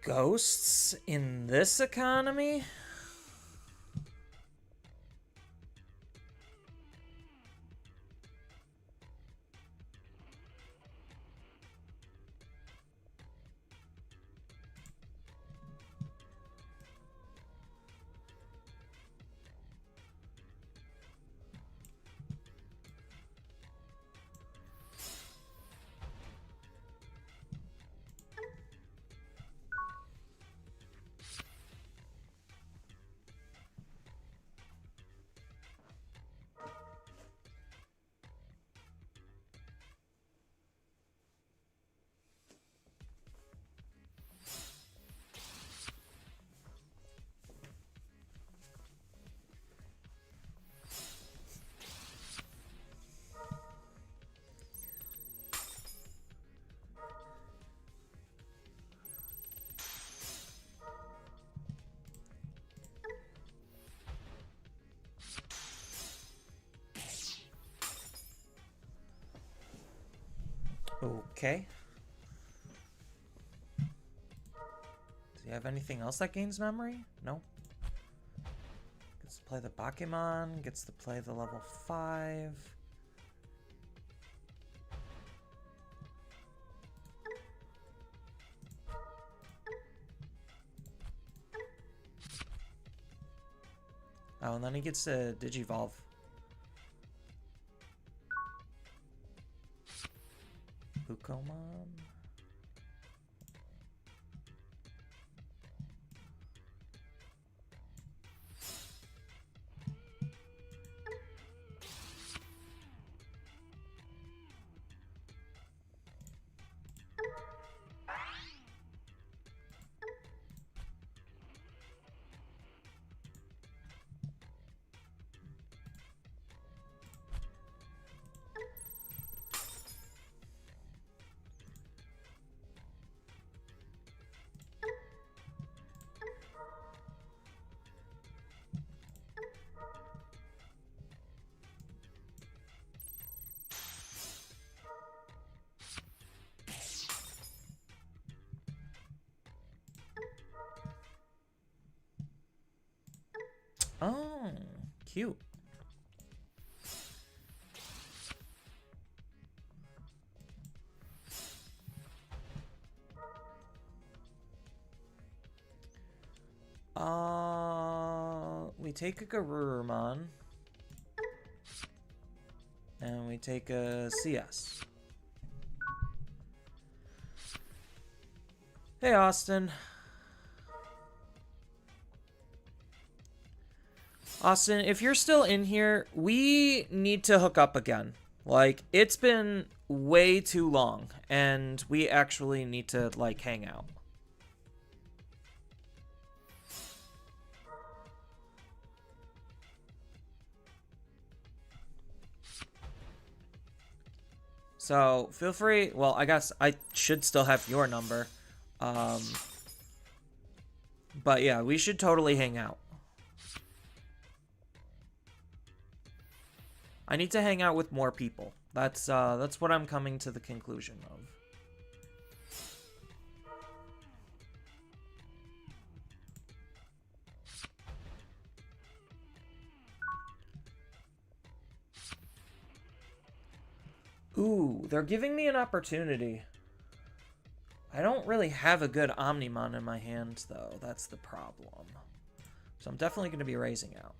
Ghosts in this economy? Okay. Do you have anything else that gains memory? No. Gets to play the Bakemon, gets to play the level 5. Oh, and then he gets to Digivolve. Pukomon. Oh, cute. We take a Garurumon. And we take a CS. Hey, Austin. Austin, if you're still in here, we need to hook up again. Like, it's been way too long, and we actually need to, like, hang out. So, feel free. Well, I guess I should still have your number. But yeah, we should totally hang out. I need to hang out with more people. That's what I'm coming to the conclusion of. Ooh, they're giving me an opportunity. I don't really have a good Omnimon in my hand, though. That's the problem. So I'm definitely going to be raising out.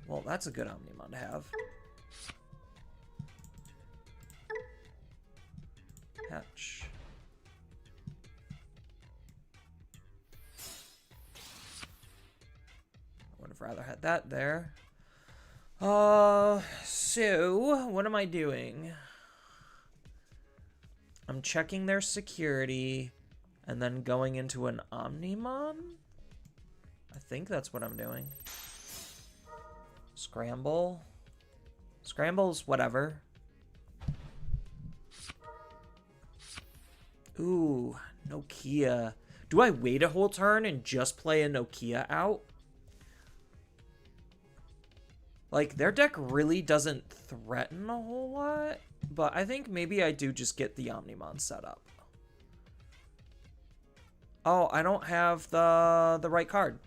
Well, that's a good Omnimon to have. Hatch. I would have rather had that there. So, what am I doing? I'm checking their security and then going into an Omnimon? I think that's what I'm doing. Scramble. Scramble's whatever. Ooh, Nokia. Do I wait a whole turn and just play a Nokia out? Like, their deck really doesn't threaten a whole lot, but I think maybe I do just get the Omnimon set up. Oh, I don't have the right card.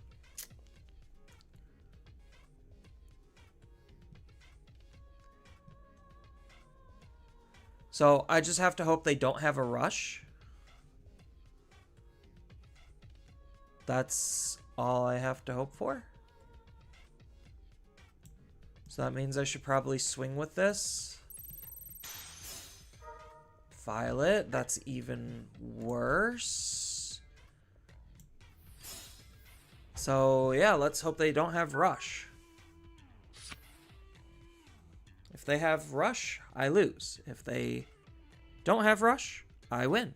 So I just have to hope they don't have a rush. That's all I have to hope for. So that means I should probably swing with this. Violet, that's even worse. So yeah, let's hope they don't have rush. If they have rush, I lose. If they don't have rush, I win.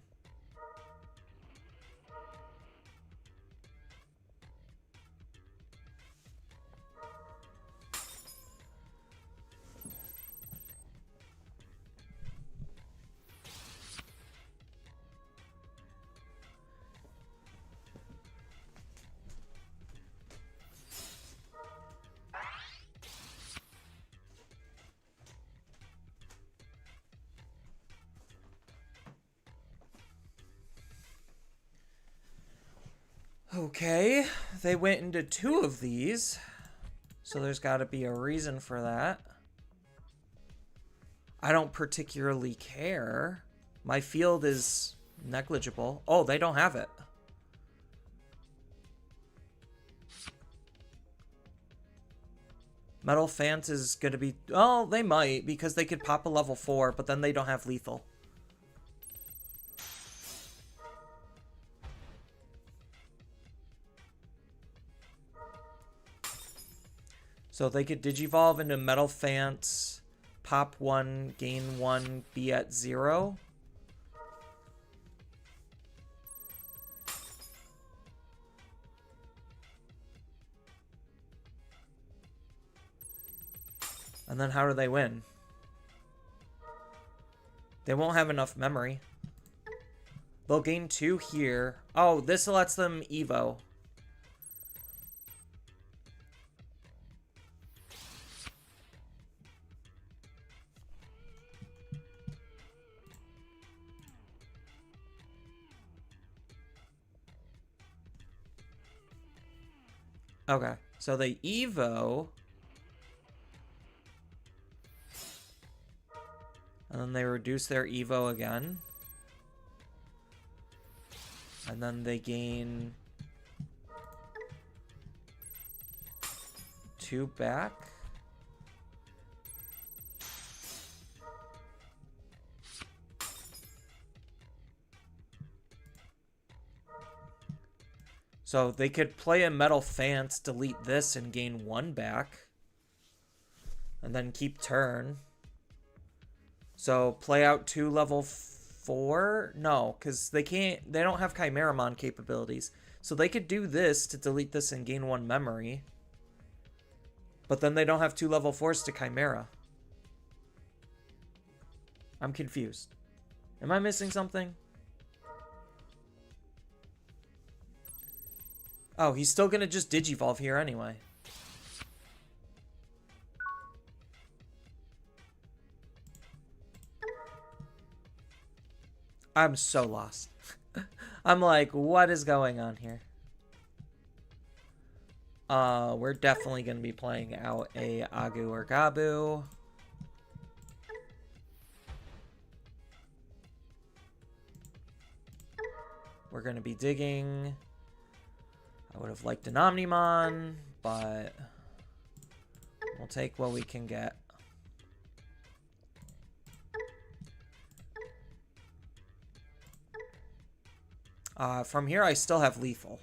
Okay, they went into 2 of these, so there's got to be a reason for that. I don't particularly care. My field is negligible. Oh, they don't have it. Metal Fant is going to be... Oh, they might, because they could pop a level 4, but then they don't have lethal. So they could Digivolve into Metal Fant, pop 1, gain 1, be at 0. And then how do they win? They won't have enough memory. They'll gain 2 here. Oh, this lets them Evo. Okay, so they Evo. And then they reduce their Evo again. And then they gain 2 back. So they could play a Metal Fant, delete this, and gain 1 back. And then keep turn. So play out 2 level 4? No, because they don't have Chimeramon capabilities. So they could do this to delete this and gain 1 memory. But then they don't have 2 level 4s to Chimera. I'm confused. Am I missing something? Oh, he's still gonna just Digivolve here anyway. I'm so lost. I'm like, what is going on here? We're definitely gonna be playing out a Agu or Gabu. We're gonna be digging. I would have liked an Omnimon, but we'll take what we can get. From here, I still have lethal.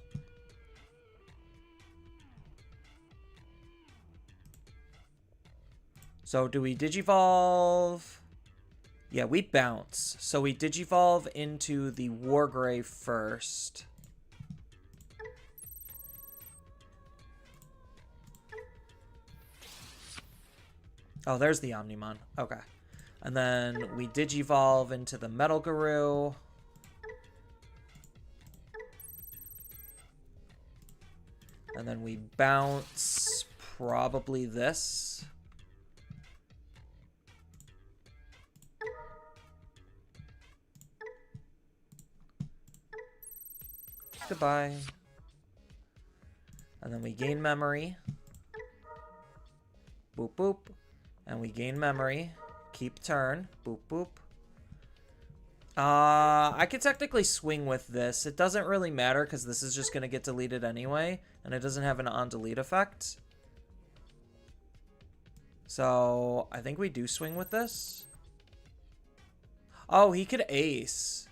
So do we Digivolve? Yeah, we bounce. So we Digivolve into the Wargrave first. Oh, there's the Omnimon. Okay. And then we Digivolve into the Metal Guru. And then we bounce probably this. Goodbye. And then we gain memory. Boop, boop. And we gain memory. Keep turn. Boop, boop. I could technically swing with this. It doesn't really matter because this is just going to get deleted anyway. And it doesn't have an on-delete effect. So, I think we do swing with this. Oh, he could ace.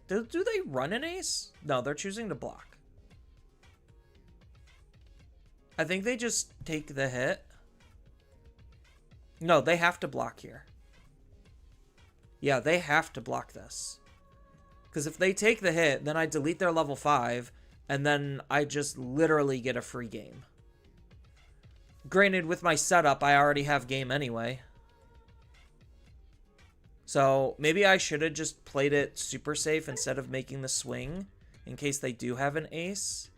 Do they run an ace? No, they're choosing to block. I think they just take the hit. No, they have to block here. Yeah, they have to block this. Because if they take the hit, then I delete their level 5, and then I just literally get a free game. Granted, with my setup, I already have game anyway. So, maybe I should have just played it super safe instead of making the swing, in case they do have an ace.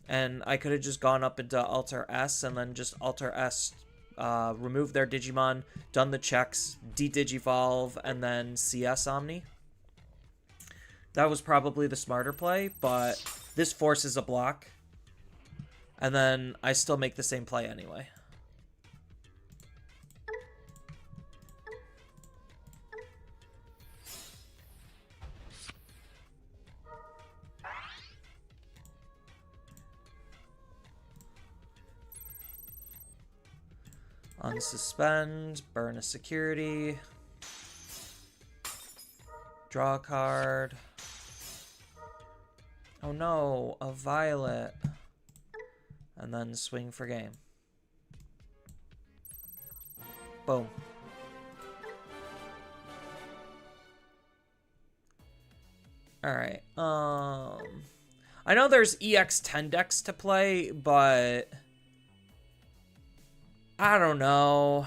And I could have just gone up into Alter S, and then just Alter S, remove their Digimon, done the checks, de-digivolve, and then CS Omni. That was probably the smarter play, but this forces a block. And then I still make the same play anyway. Unsuspend, burn a security, draw a card. Oh no, a violet. And then swing for game. Boom. Alright, I know there's EX10 decks to play, but I don't know.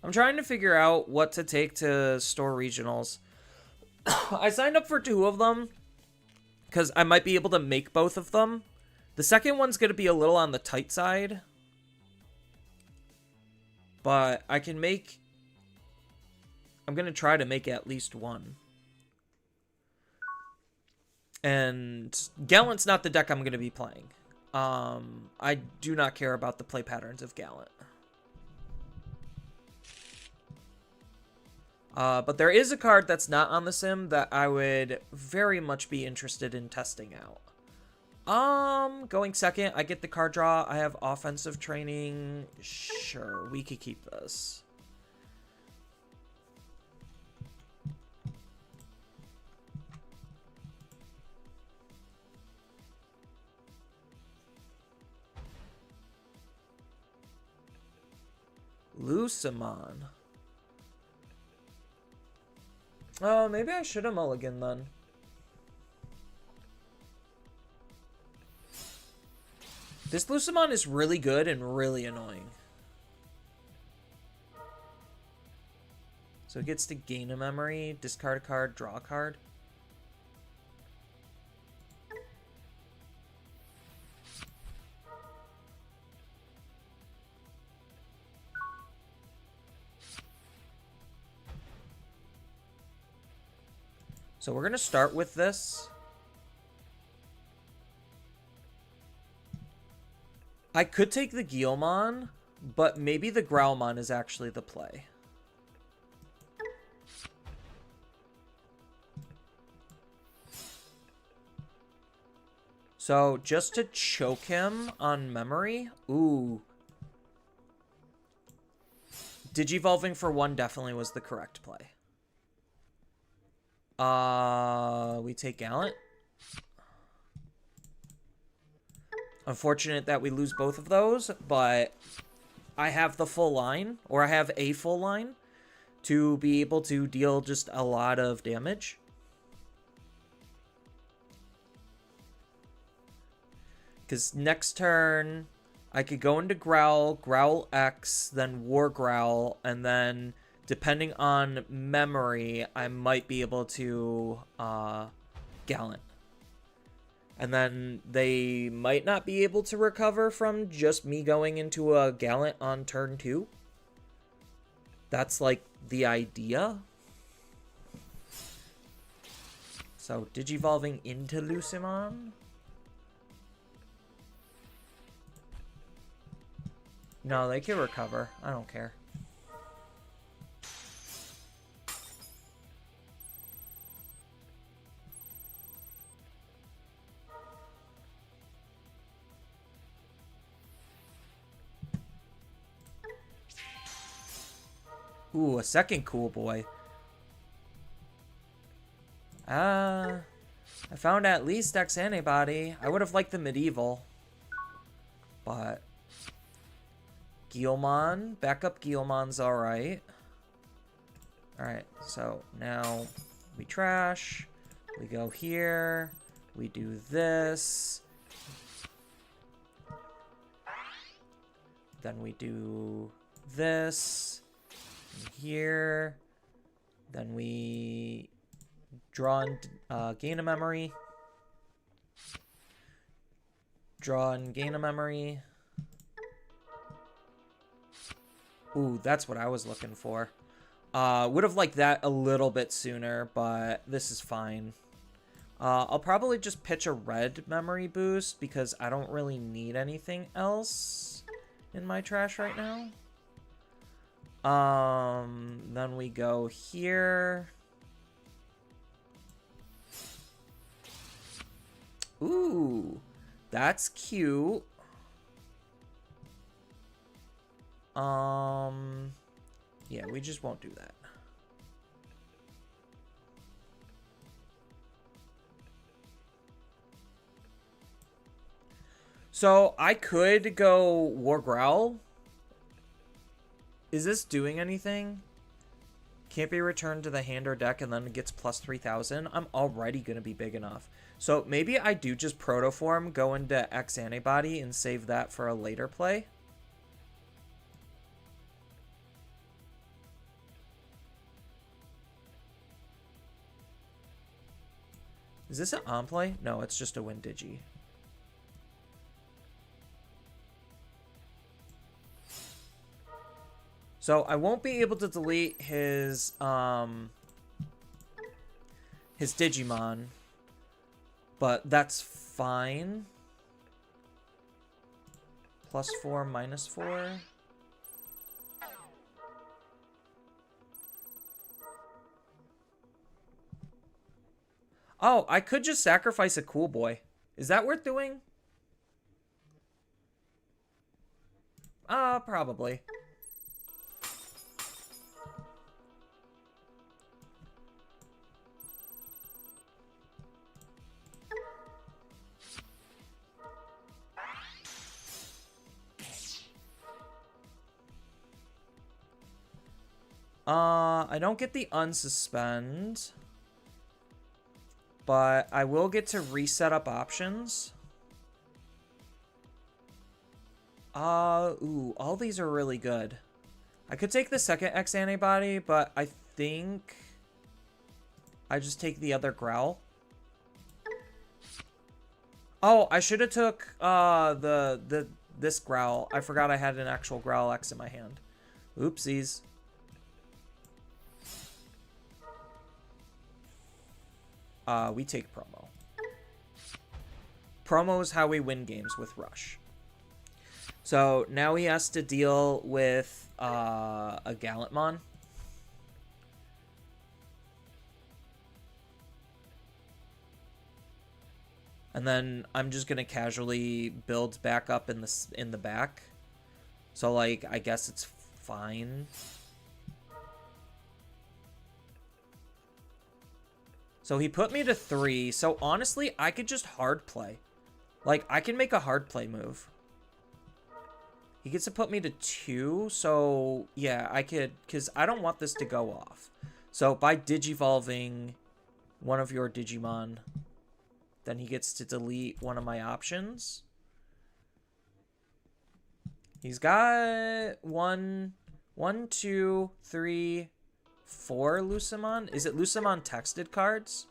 I'm trying to figure out what to take to store regionals. I signed up for 2 of them because I might be able to make both of them. The second one's going to be a little on the tight side, but I can make... I'm going to try to make at least one. And Gallant's not the deck I'm going to be playing. I do not care about the play patterns of Gallant. But there is a card that's not on the sim that I would very much be interested in testing out. Going second, I get the card draw. I have offensive training. Sure, we could keep this. Lucimon. Oh, maybe I should have mulliganed then. This Lucimon is really good and really annoying. So it gets to gain a memory, discard a card, draw a card. So we're going to start with this. I could take the Guilmon, but maybe the Growlmon is actually the play. So just to choke him on memory. Ooh. Digivolving for 1 definitely was the correct play. We take Gallant. Unfortunate that we lose both of those, but I have the full line, or I have a full line, to be able to deal just a lot of damage. Because next turn, I could go into Growl, Growl X, then War Growl, and then, depending on memory, I might be able to Gallant. And then they might not be able to recover from just me going into a Gallant on turn 2. That's like the idea. So, Digivolving into Lucimon. No, they can recover. I don't care. Ooh, a second cool boy. I found at least X antibody. I would have liked the medieval. But Guilmon, backup Guilmon's alright. Alright, so now we trash. We go here. We do this. Then we do this. Here. Then we draw and gain a memory. Draw and gain a memory. Ooh, that's what I was looking for. Would have liked that a little bit sooner, but this is fine. I'll probably just pitch a red memory boost because I don't really need anything else in my trash right now. Then we go here. Ooh, that's cute. Yeah, we just won't do that. So I could go War Growl. Is this doing anything? Can't be returned to the hand or deck and then it gets plus 3,000. I'm already going to be big enough. So maybe I do just Protoform, go into X Antibody, and save that for a later play. Is this an on play? No, it's just a win digi. So I won't be able to delete his Digimon, but that's fine. +4, -4. Oh, I could just sacrifice a cool boy. Is that worth doing? Probably. I don't get the unsuspend, but I will get to reset up options. Ooh, all these are really good. I could take the second X antibody, but I think I just take the other Growl. Oh, I should have took this Growl. I forgot I had an actual Growl X in my hand. Oopsies. We take promo. Promo is how we win games with Rush. So now he has to deal with a Gallantmon. And then I'm just gonna casually build back up in the back. So like I guess it's fine. So he put me to 3. So honestly, I could just hard play. Like I can make a hard play move. He gets to put me to 2. So yeah, I could, because I don't want this to go off. So by Digivolving one of your Digimon, then he gets to delete one of my options. He's got 1, 2, 3, 4 Lucimon. Is it Lucimon texted cards?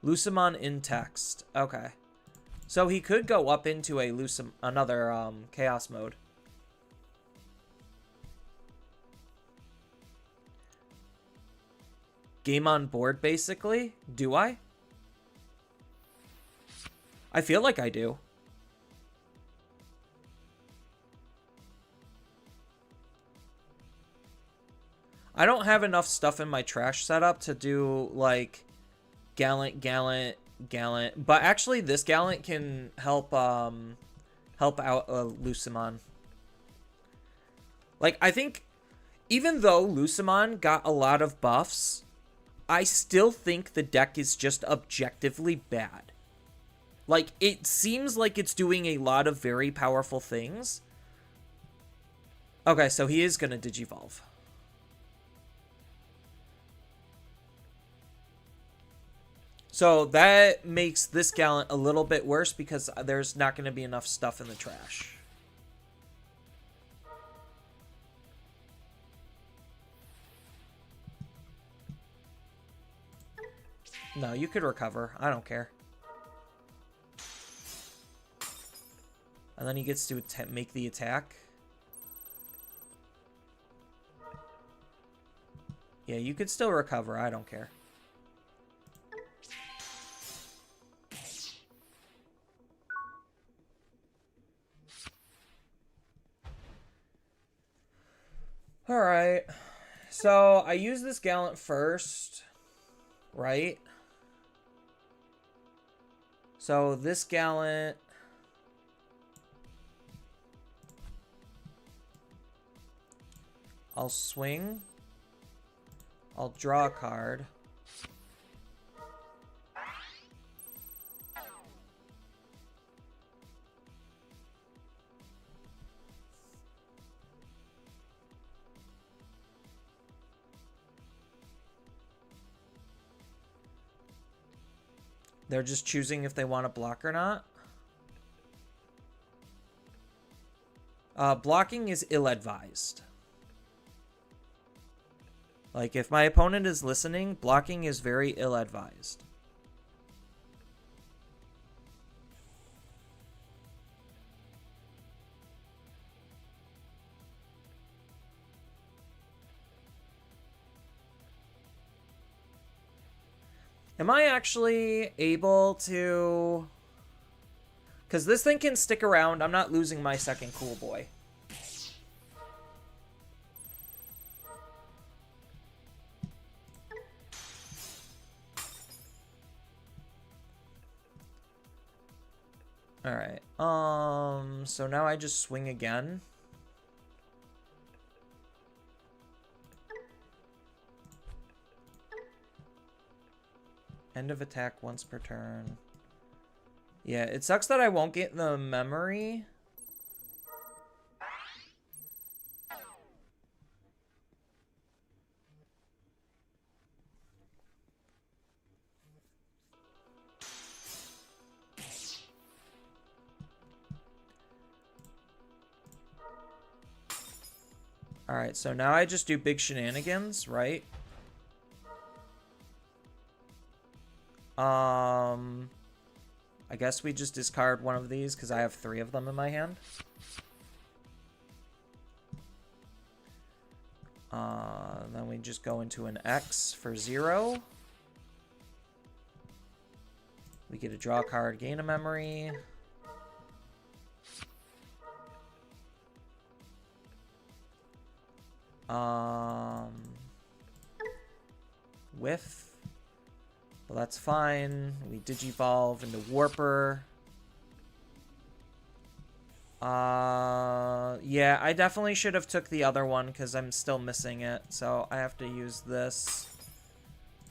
Lucimon in text. Okay. So he could go up into a another chaos mode. game on board, basically. Do I? I feel like I do. I don't have enough stuff in my trash setup to do, like, Gallant. But actually, this Gallant can help out Lucimon. Like, I think, even though Lucimon got a lot of buffs, I still think the deck is just objectively bad. Like, it seems like it's doing a lot of very powerful things. Okay, so he is going to Digivolve. So that makes this Gallant a little bit worse because there's not going to be enough stuff in the trash. No, you could recover. I don't care. And then he gets to make the attack. Yeah, you could still recover. I don't care. Alright. So, I use this Gallant first. Right? So, this Gallant... I'll swing. I'll draw a card. They're just choosing if they want to block or not. Blocking is ill-advised. Like, if my opponent is listening, blocking is very ill-advised. Am I actually able to... Because this thing can stick around. I'm not losing my second cool boy. Alright. So now I just swing again. End of attack once per turn. Yeah, it sucks that I won't get the memory. Alright, so now I just do big shenanigans, right? I guess we just discard one of these because I have 3 of them in my hand. Then we just go into an X for 0. We get a draw card, gain a memory. Whiff. Well, that's fine. We Digivolve into Warper. Yeah, I definitely should have took the other one because I'm still missing it. So I have to use this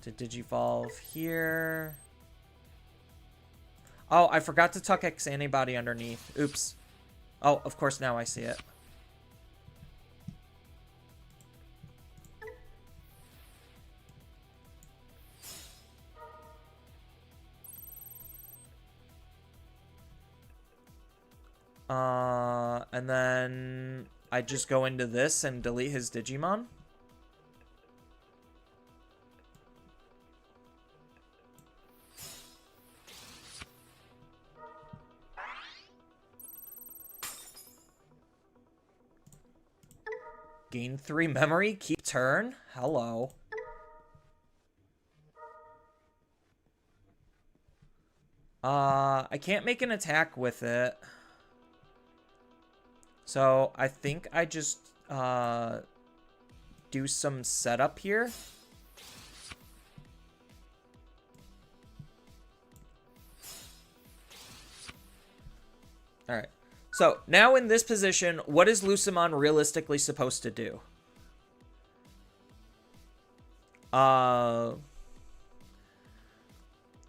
to Digivolve here. Oh, I forgot to tuck X antibody underneath. Oops. Oh, of course now I see it. And then I just go into this and delete his Digimon. Gain 3 memory, keep turn. Hello. I can't make an attack with it. So I think I just do some setup here. All right. So now in this position, what is Lucemon realistically supposed to do?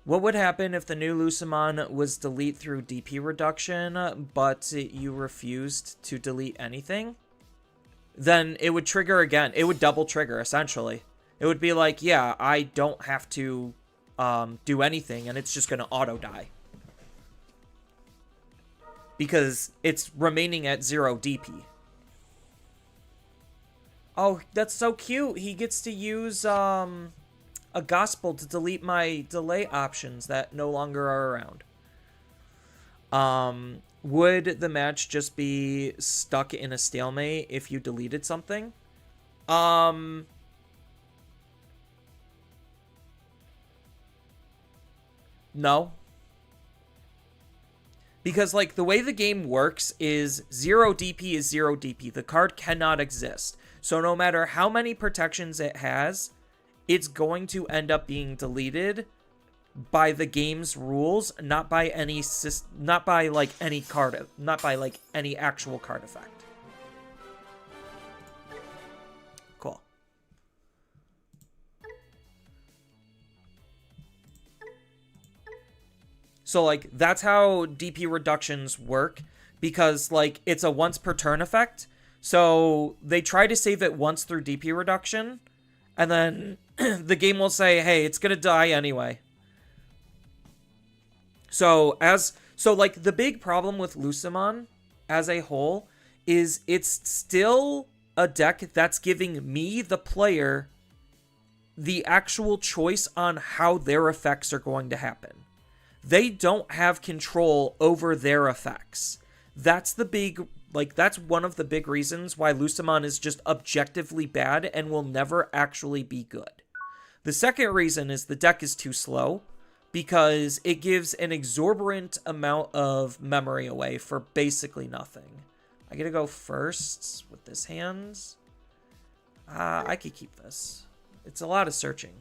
What would happen if the new Lucemon was delete through DP reduction, but you refused to delete anything? Then it would trigger again. It would double trigger, essentially. It would be like, yeah, I don't have to do anything, and it's just going to auto die. Because it's remaining at 0 DP. Oh, that's so cute. He gets to use a gospel to delete my delay options that no longer are around. Would the match just be stuck in a stalemate if you deleted something? No. Because, like, the way the game works is 0 DP is 0 DP. The card cannot exist. So no matter how many protections it has, it's going to end up being deleted by the game's rules, not by any any actual card effect. Cool. So, like, that's how DP reductions work, because, like, it's a once per turn effect. So they try to save it once through DP reduction, and then the game will say, hey, it's going to die anyway. So, like, the big problem with Lucemon as a whole is it's still a deck that's giving me, the player, the actual choice on how their effects are going to happen. They don't have control over their effects. That's the big, like, that's one of the big reasons why Lucemon is just objectively bad and will never actually be good. The second reason is the deck is too slow, because it gives an exorbitant amount of memory away for basically nothing. I gotta go first with this hand. I could keep this. It's a lot of searching.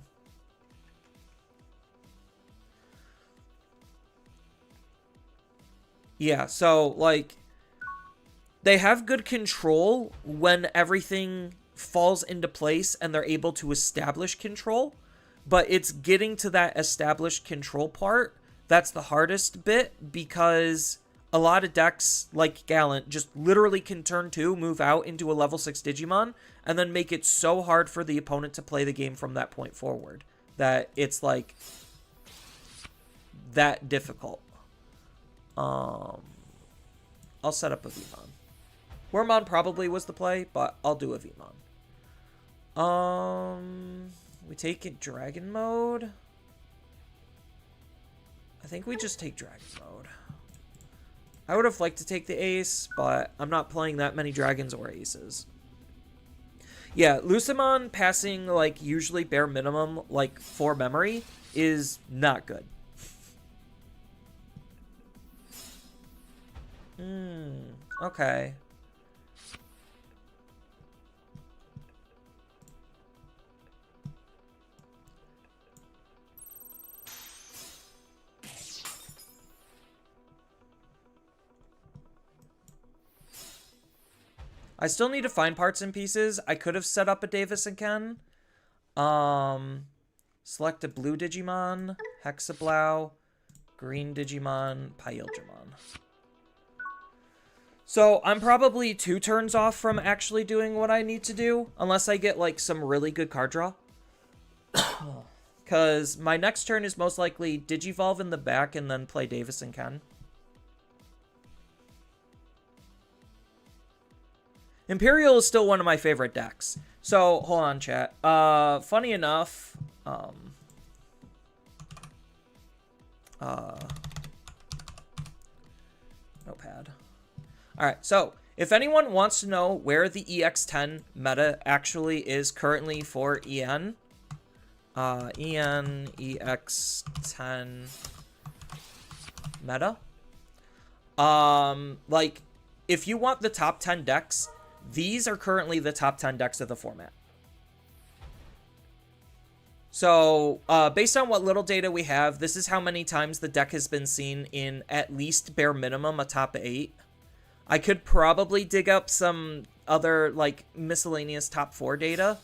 Yeah, so, like, they have good control when everything falls into place and they're able to establish control, but it's getting to that established control part that's the hardest bit, because a lot of decks, like Gallant, just literally can turn 2, move out into a level 6 Digimon, and then make it so hard for the opponent to play the game from that point forward that it's, like, that difficult. I'll set up a Vmon. Wormmon probably was the play, but I'll do a Vmon. We take it Dragon mode. I think we just take Dragon mode. I would have liked to take the Ace, but I'm not playing that many Dragons or Aces. Yeah, Lucemon passing, like, usually bare minimum, like, 4 memory is not good. Okay. I still need to find parts and pieces. I could have set up a Davis and Ken. Select a blue Digimon, Hexablow, green Digimon, Pyildramon. So I'm probably 2 turns off from actually doing what I need to do, unless I get, like, some really good card draw. Because my next turn is most likely Digivolve in the back and then play Davis and Ken. Imperial is still one of my favorite decks. So, hold on, chat. Funny enough, notepad. Alright, so, if anyone wants to know where the EX10 meta actually is currently for EN, EX10 meta. Like, if you want the top 10 decks, these are currently the top 10 decks of the format. So, based on what little data we have, this is how many times the deck has been seen in at least bare minimum a top 8. I could probably dig up some other, like, miscellaneous top 4 data.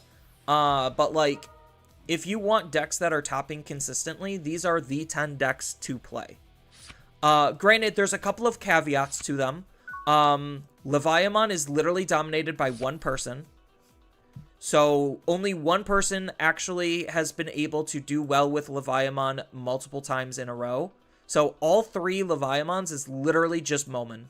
But, like, if you want decks that are topping consistently, these are the 10 decks to play. Granted, there's a couple of caveats to them. Leviathan is literally dominated by one person. So only one person actually has been able to do well with Leviathan multiple times in a row. So all 3 Leviathans is literally just Momin.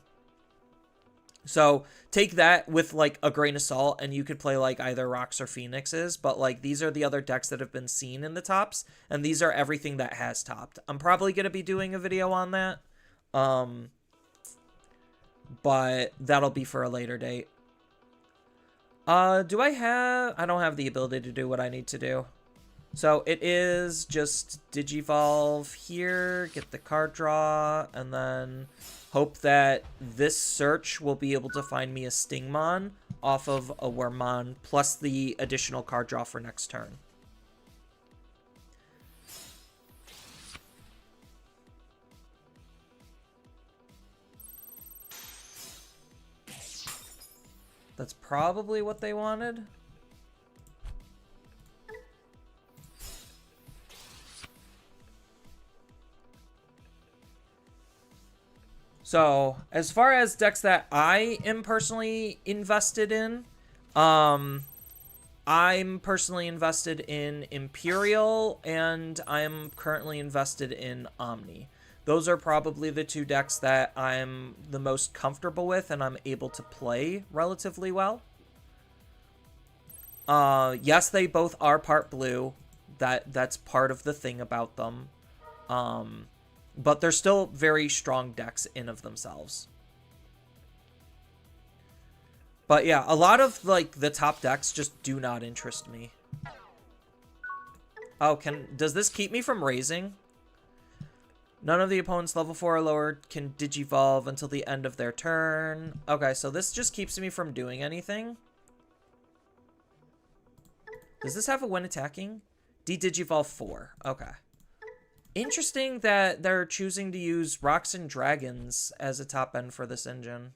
So take that with like a grain of salt, and you could play like either Rocks or Phoenixes. But like these are the other decks that have been seen in the tops, and these are everything that has topped. I'm probably going to be doing a video on that. But that'll be for a later date. I don't have the ability to do what I need to do. So it is just Digivolve here, get the card draw, and then hope that this search will be able to find me a Stingmon off of a Wormmon, plus the additional card draw for next turn. That's probably what they wanted. So, as far as decks that I am personally invested in, I'm personally invested in Imperial, and I'm currently invested in Omni. Those are probably the 2 decks that I'm the most comfortable with and I'm able to play relatively well. Yes, they both are part blue. That's part of the thing about them. But they're still very strong decks in of themselves. But yeah, a lot of like the top decks just do not interest me. Oh, does this keep me from raising? None of the opponents level 4 or lower can Digivolve until the end of their turn. Okay, so this just keeps me from doing anything. Does this have a when attacking? De-Digivolve 4. Okay. Interesting that they're choosing to use Rocks and Dragons as a top end for this engine.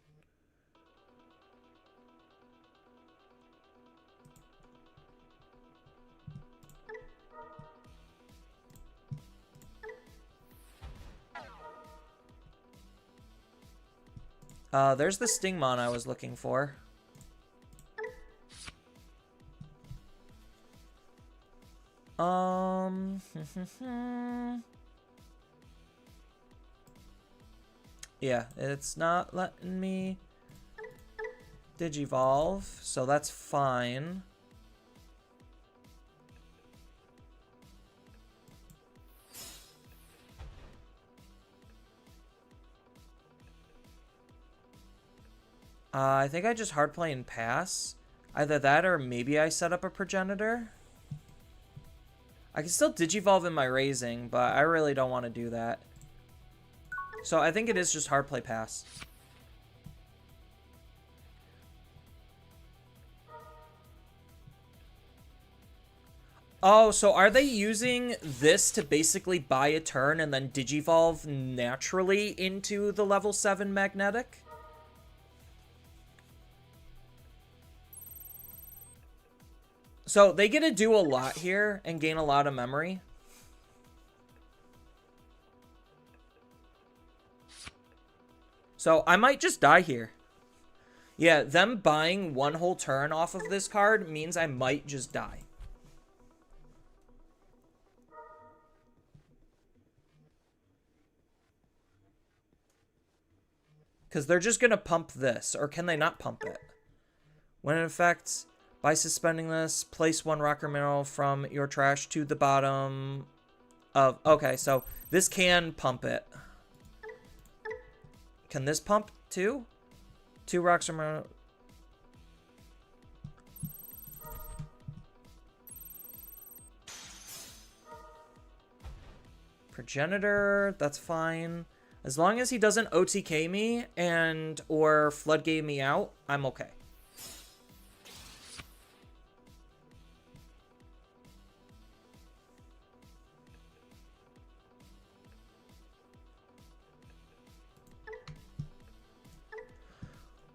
There's the Stingmon I was looking for. Yeah, it's not letting me Digivolve, so that's fine. I think I just hard play and pass. Either that or maybe I set up a progenitor. I can still Digivolve in my raising, but I really don't want to do that. So I think it is just hard play pass. Oh, so are they using this to basically buy a turn and then Digivolve naturally into the level 7 magnetic? So they get to do a lot here and gain a lot of memory. So I might just die here. Yeah, them buying one whole turn off of this card means I might just die. Because they're just going to pump this. Or can they not pump it? When in effect, by suspending this, place 1 rocker mineral from your trash to the bottom of... Okay, so this can pump it. Can this pump too? 2 rocks or mineral... Progenitor, that's fine. As long as he doesn't OTK me and or floodgate me out, I'm okay.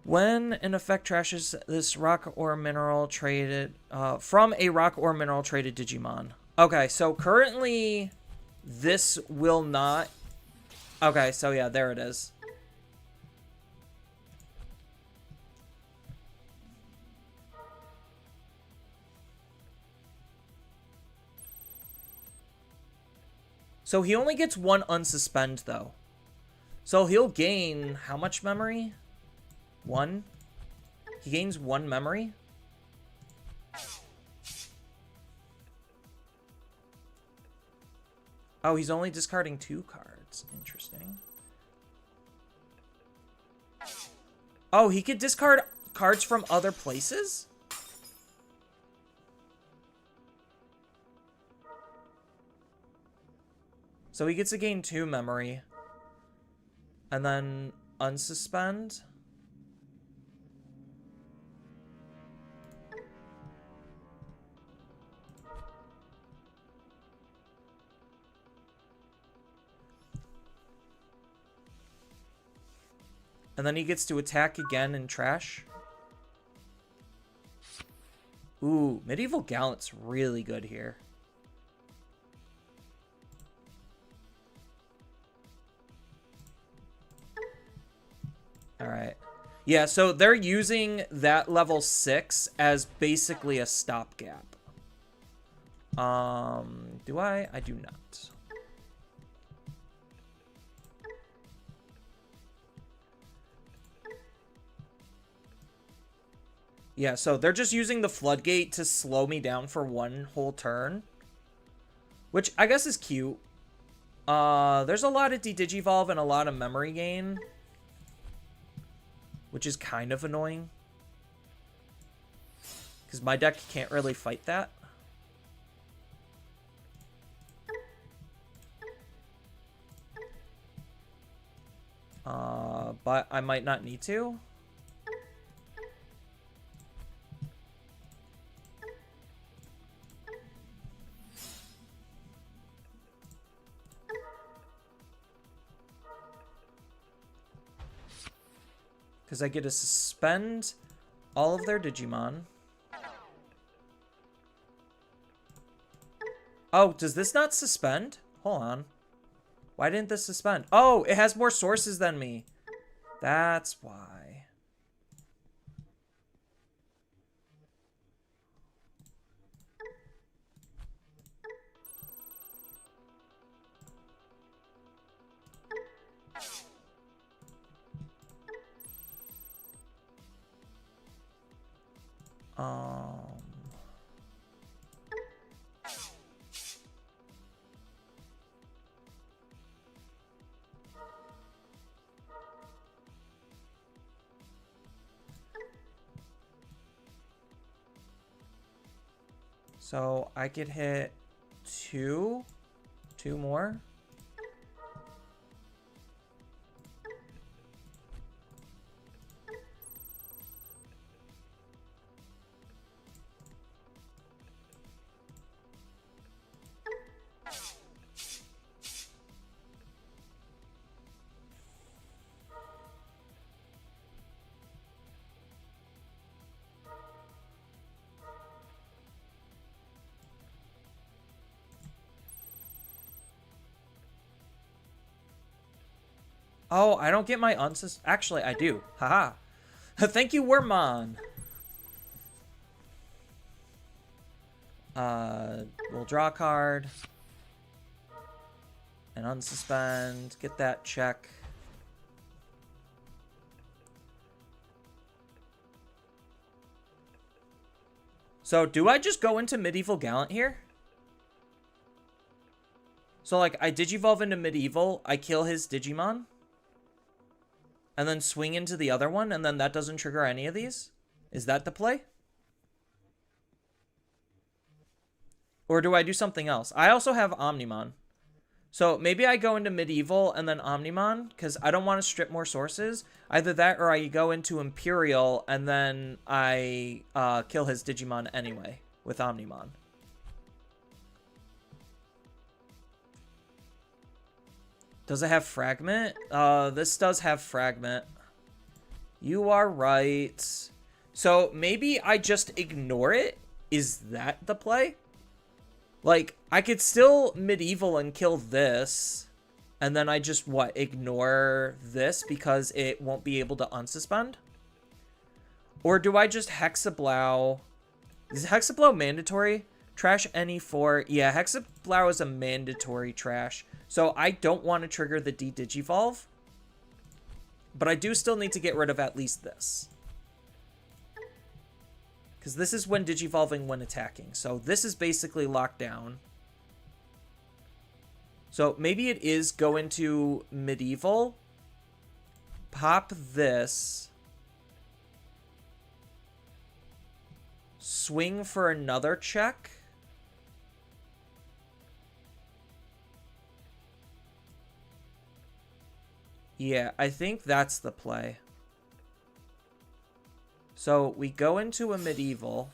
When an effect trashes this rock or mineral traded from a rock or mineral traded Digimon. Okay, so currently this will not. Okay, so yeah, there it is. So he only gets one unsuspend though. So he'll gain how much memory? One? He gains one memory? Oh, he's only discarding 2 cards. Interesting. Oh, he could discard cards from other places? So he gets to gain 2 memory. And then unsuspend. And then he gets to attack again and trash. Ooh, Medieval Gallant's really good here. Alright. Yeah, so they're using that level 6 as basically a stopgap. Do I? I do not. Yeah, so they're just using the floodgate to slow me down for one whole turn. Which I guess is cute. There's a lot of de-digivolve and a lot of memory gain. Which is kind of annoying. Because my deck can't really fight that. But I might not need to. Because I get to suspend all of their Digimon. Oh, does this not suspend? Hold on. Why didn't this suspend? Oh, it has more sources than me. That's why. So I could hit two more. Oh, I don't get my Actually, I do. Haha. Thank you, Wormmon. We'll draw a card. And unsuspend. Get that check. So, do I just go into Medieval Gallant here? So, like, I Digivolve into Medieval, I kill his Digimon, and then swing into the other one, and then that doesn't trigger any of these? Is that the play? Or do I do something else? I also have Omnimon. So maybe I go into Medieval and then Omnimon, because I don't want to strip more sources. Either that or I go into Imperial and then I kill his Digimon anyway with Omnimon. Does it have Fragment? This does have Fragment. You are right. So maybe I just ignore it? Is that the play? Like, I could still Medieval and kill this. And then I just, what, ignore this because it won't be able to unsuspend? Or do I just Hexablow? Is Hexablow mandatory? Trash any 4. Yeah, Hexablow is a mandatory trash. So I don't want to trigger the D-Digivolve. But I do still need to get rid of at least this. Because this is when Digivolving when attacking. So this is basically locked down. So maybe it is go into Medieval. Pop this. Swing for another check. Yeah, I think that's the play. So we go into a Medieval.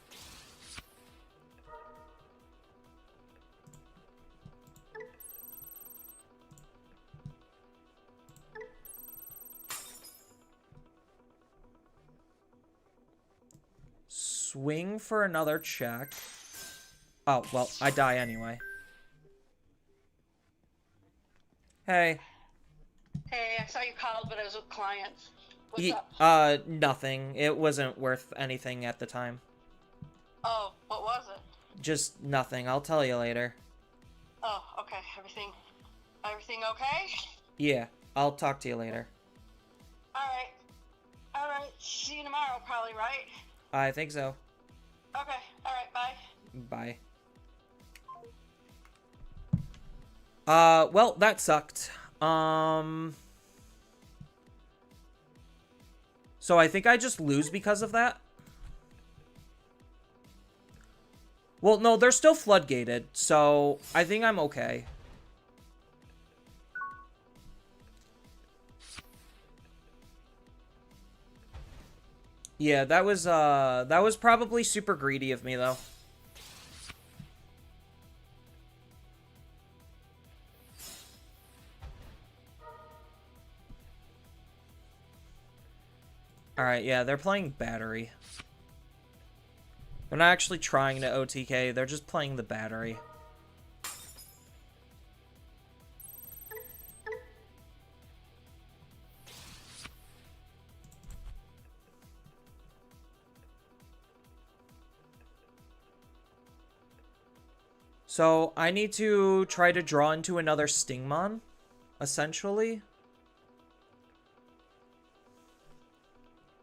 Swing for another check. Oh, well, I die anyway. Hey. Hey, I saw you called, but I was with clients. What's up? Nothing. It wasn't worth anything at the time. Oh, what was it? Just nothing. I'll tell you later. Oh, okay. Everything okay? Yeah, I'll talk to you later. Alright. See you tomorrow, probably, right? I think so. Okay. Alright, bye. Bye. Well, that sucked. So I think I just lose because of that. Well, no, they're still floodgated, so I think I'm okay. Yeah, that was probably super greedy of me, though. Alright, yeah, they're playing Battery. They're not actually trying to OTK, they're just playing the Battery. So, I need to try to draw into another Stingmon, essentially.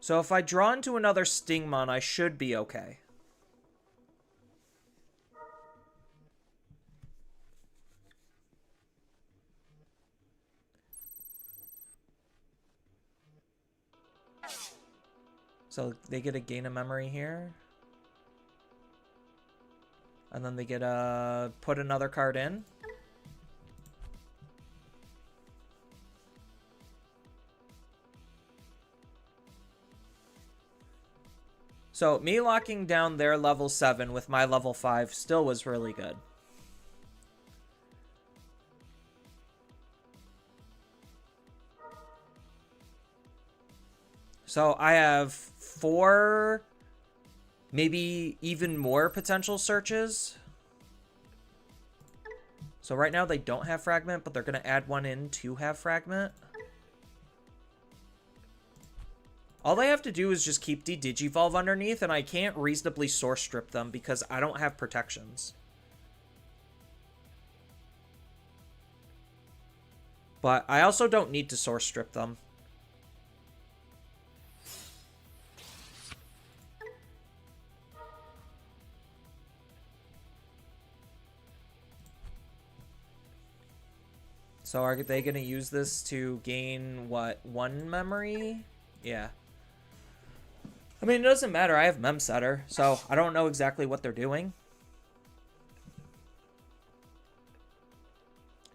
So if I draw into another Stingmon, I should be okay. So they get a gain of memory here. And then they get a put another card in. So me locking down their level 7 with my level 5 still was really good. So I have 4, maybe even more potential searches. So right now they don't have Fragment, but they're going to add one in to have Fragment. All they have to do is just keep D-Digivolve underneath, and I can't reasonably source strip them because I don't have protections. But I also don't need to source strip them. So are they going to use this to gain, what, 1 memory? Yeah. I mean, it doesn't matter. I have Mem Setter, so I don't know exactly what they're doing.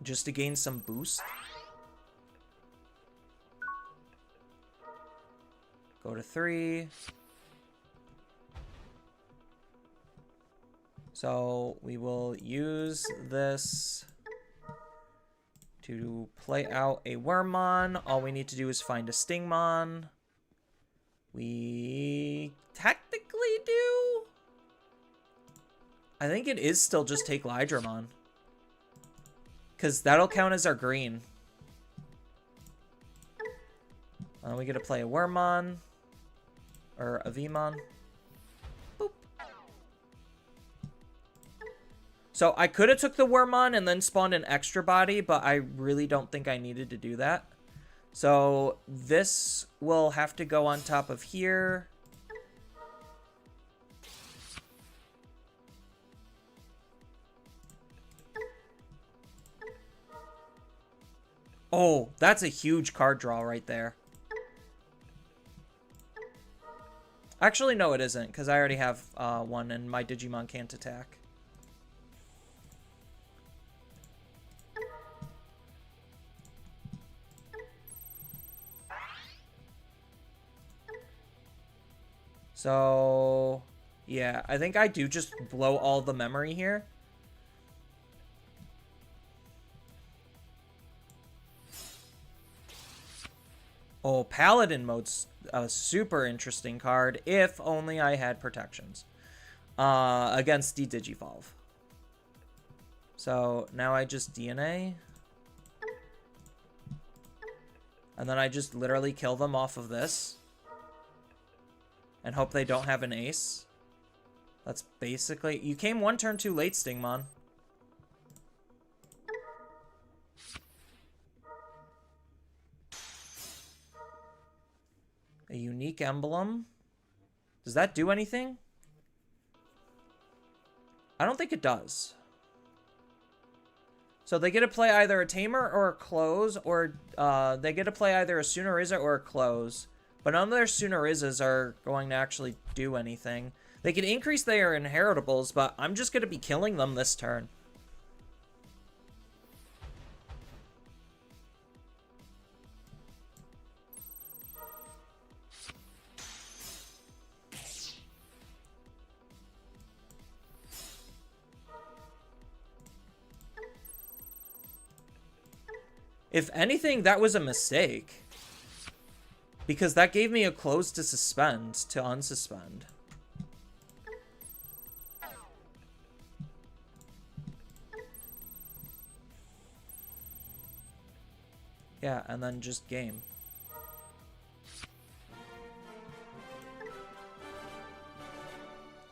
just to gain some boost. Go to 3. So we will use this to play out a Wormmon. All we need to do is find a Stingmon. We technically do. I think it is still just take Lydramon, because that'll count as our green. We get to play a Wormmon. Or a Vmon. Boop. So I could have took the Wormmon and then spawned an extra body, but I really don't think I needed to do that. So this will have to go on top of here. Oh, that's a huge card draw right there. Actually, no, it isn't, because I already have one, and my Digimon can't attack. So, yeah, I think I do just blow all the memory here. Oh, Paladin mode's a super interesting card, if only I had protections against the Digivolve. So now I just DNA. And then I just literally kill them off of this. And hope they don't have an ace. That's basically... You came one turn too late, Stingmon. A unique emblem. Does that do anything? I don't think it does. So they get to play either a Tamer or a Close, or they get to play either a Sunoriza or a Close. But none of their Sunorizas are going to actually do anything. They can increase their inheritables, but I'm just going to be killing them this turn. If anything, that was a mistake. Because that gave me a Close to suspend, to unsuspend. Yeah, and then just game.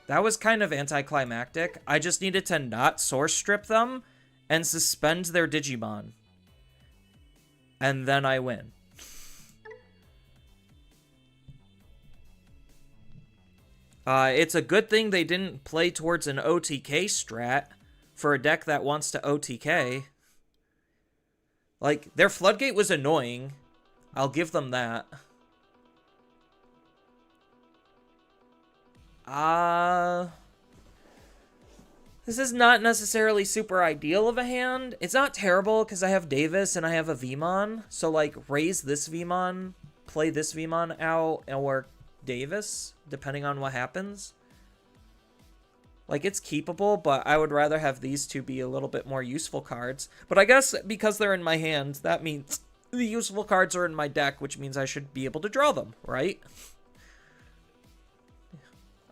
That was kind of anticlimactic. I just needed to not Source Strip them and suspend their Digimon. And then I win. It's a good thing they didn't play towards an OTK strat for a deck that wants to OTK. Like, their Floodgate was annoying. I'll give them that. This is not necessarily super ideal of a hand. It's not terrible because I have Davis and I have a Vmon. So, like, raise this Vmon, play this Vmon out, or Davis, depending on what happens. Like, it's keepable, but I would rather have these two be a little bit more useful cards. But I guess because they're in my hand, that means the useful cards are in my deck, which means I should be able to draw them, right?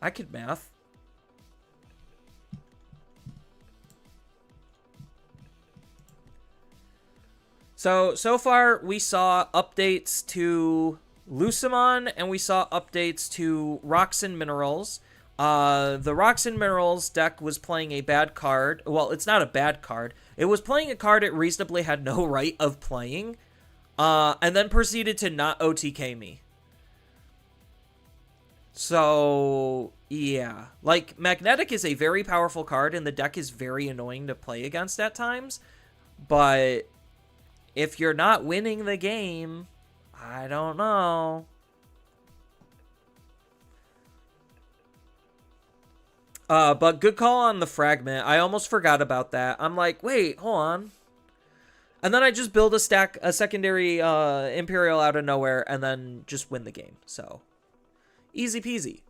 I could math. So far, we saw updates to Lucemon, and we saw updates to Rocks and Minerals. The Rocks and Minerals deck was playing a bad card. Well, it's not a bad card. It was playing a card it reasonably had no right of playing, and then proceeded to not OTK me. So, yeah. Like, Magnetic is a very powerful card, and the deck is very annoying to play against at times, but if you're not winning the game, I don't know. But good call on the Fragment. I almost forgot about that. I'm like, wait, hold on. And then I just build a secondary Imperial out of nowhere, and then just win the game. So, easy peasy.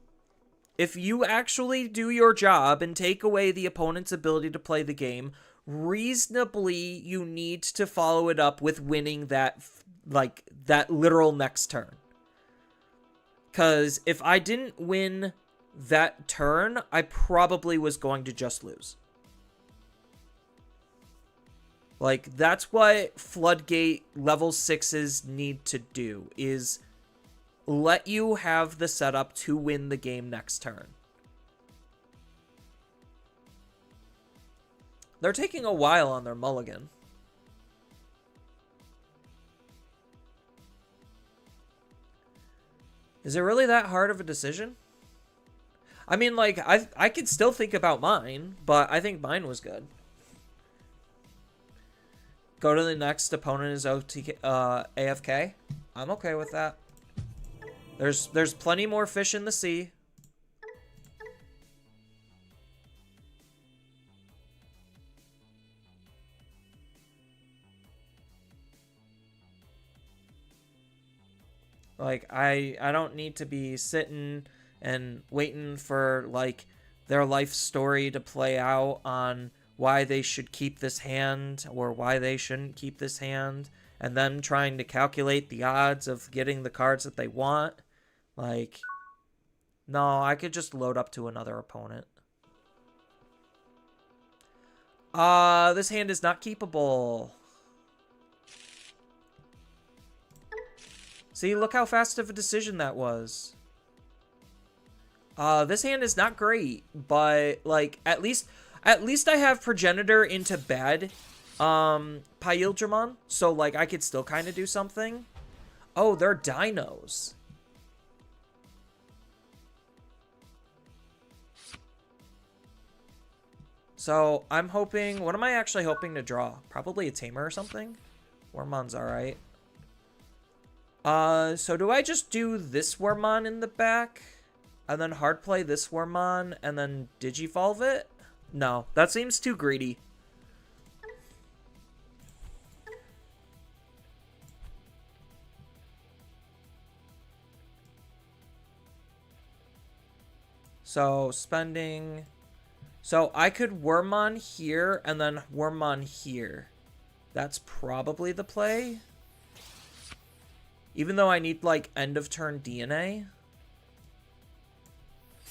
If you actually do your job and take away the opponent's ability to play the game, reasonably, you need to follow it up with winning that literal next turn. Because if I didn't win that turn, I probably was going to just lose. Like, that's what Floodgate level 6s need to do, is let you have the setup to win the game next turn. They're taking a while on their mulligan. Is it really that hard of a decision? I mean, like, I could still think about mine, but I think mine was good. Go to the next opponent is AFK. I'm okay with that. There's plenty more fish in the sea. Like, I don't need to be sitting and waiting for, like, their life story to play out on why they should keep this hand or why they shouldn't keep this hand, and them trying to calculate the odds of getting the cards that they want. Like, no, I could just load up to another opponent. This hand is not keepable. See, look how fast of a decision that was. This hand is not great, but, like, at least I have Progenitor into bad, Paildramon, so, like, I could still kind of do something. Oh, they're dinos. So, I'm hoping... What am I actually hoping to draw? Probably a Tamer or something? Wormon's alright. So do I just do this Wormon in the back? And then hard play this Wormon and then Digivolve it? No, that seems too greedy. So, spending... So, I could Wormon here and then Wormon here. That's probably the play. Even though I need, like, end of turn DNA.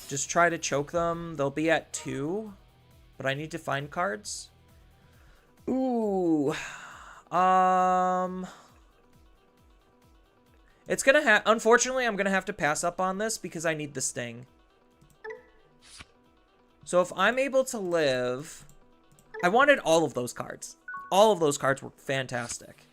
Just try to choke them. They'll be at 2. But I need to find cards. Ooh. It's gonna have... Unfortunately, I'm gonna have to pass up on this because I need the sting. So if I'm able to live... I wanted all of those cards. All of those cards were fantastic.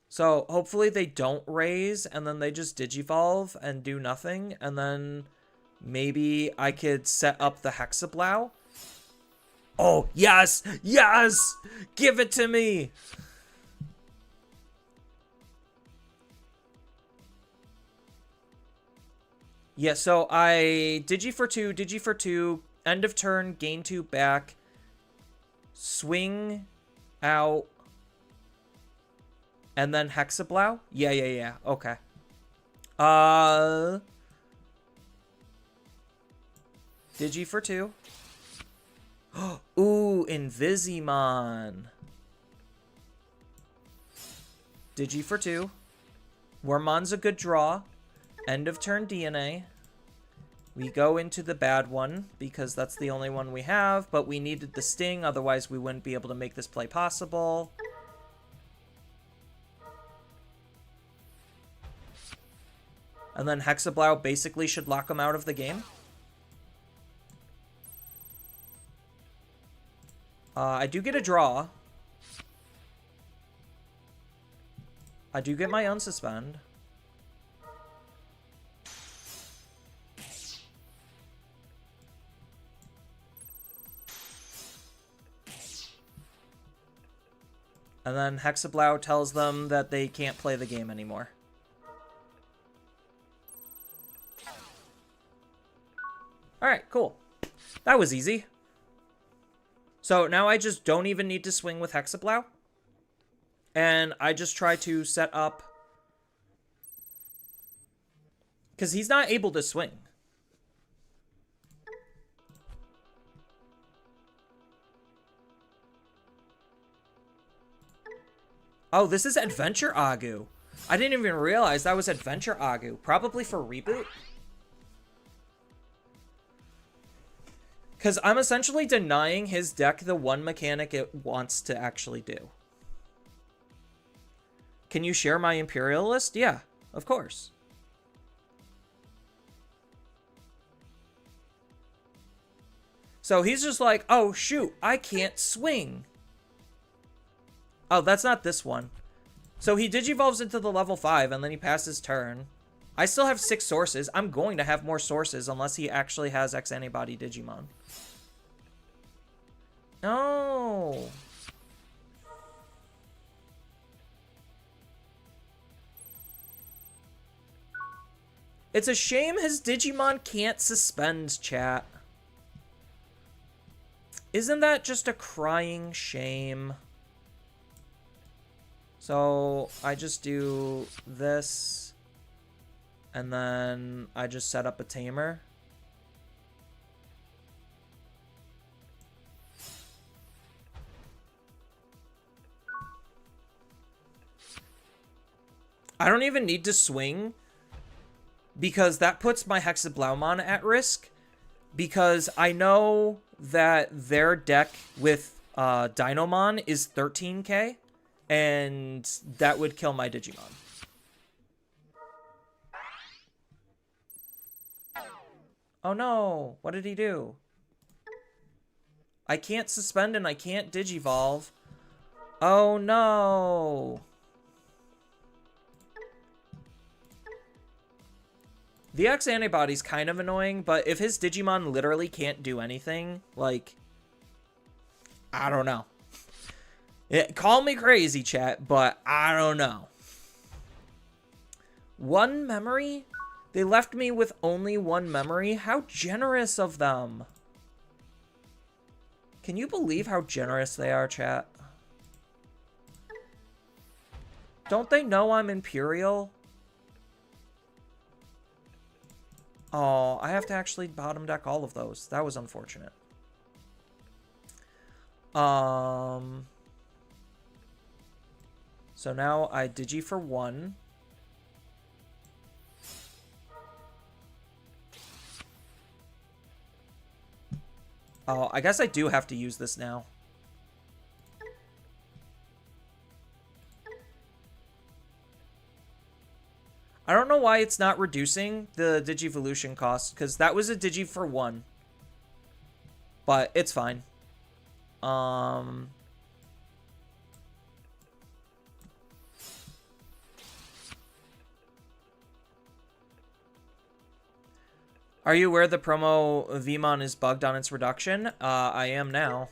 So hopefully they don't raise and then they just Digivolve and do nothing. And then maybe I could set up the Hexablow. Oh, yes! Yes! Give it to me! Yeah, so I Digi for 2, end of turn, gain 2 back, swing out, and then Hexablow? Yeah, okay. Digi for 2. Ooh, Invisimon. Digi for 2. Wormon's a good draw. End of turn DNA. We go into the bad one because that's the only one we have, but we needed the sting, otherwise we wouldn't be able to make this play possible. And then Hexablow basically should lock him out of the game. I do get a draw. I do get my unsuspend. And then Hexablow tells them that they can't play the game anymore. Alright, cool. That was easy. So now I just don't even need to swing with Hexablow. And I just try to set up... Because he's not able to swing. Oh, this is Adventure Agu. I didn't even realize that was Adventure Agu. Probably for reboot. Because I'm essentially denying his deck the one mechanic it wants to actually do. Can you share my Imperialist? Yeah, of course. So he's just like, oh, shoot, I can't swing. Oh, that's not this one. So he digivolves into the level 5, and then he passes turn. I still have 6 sources. I'm going to have more sources unless he actually has X-Antibody Digimon. No. It's a shame his Digimon can't suspend, chat. Isn't that just a crying shame? So I just do this, and then I just set up a tamer. I don't even need to swing, because that puts my Hexablaumon at risk, because I know that their deck with Dinomon is 13k, and that would kill my Digimon. Oh no, what did he do? I can't suspend and I can't Digivolve. Oh no. The X Antibody's kind of annoying, but if his Digimon literally can't do anything, like, I don't know. Call me crazy, chat, but I don't know. 1 memory? They left me with only 1 memory? How generous of them. Can you believe how generous they are, chat? Don't they know I'm Imperial? Oh, I have to actually bottom deck all of those. That was unfortunate. So now I Digi for 1. Oh, I guess I do have to use this now. I don't know why it's not reducing the Digivolution cost, because that was a Digi for 1. But it's fine. Are you aware the promo Vmon is bugged on its reduction? I am now.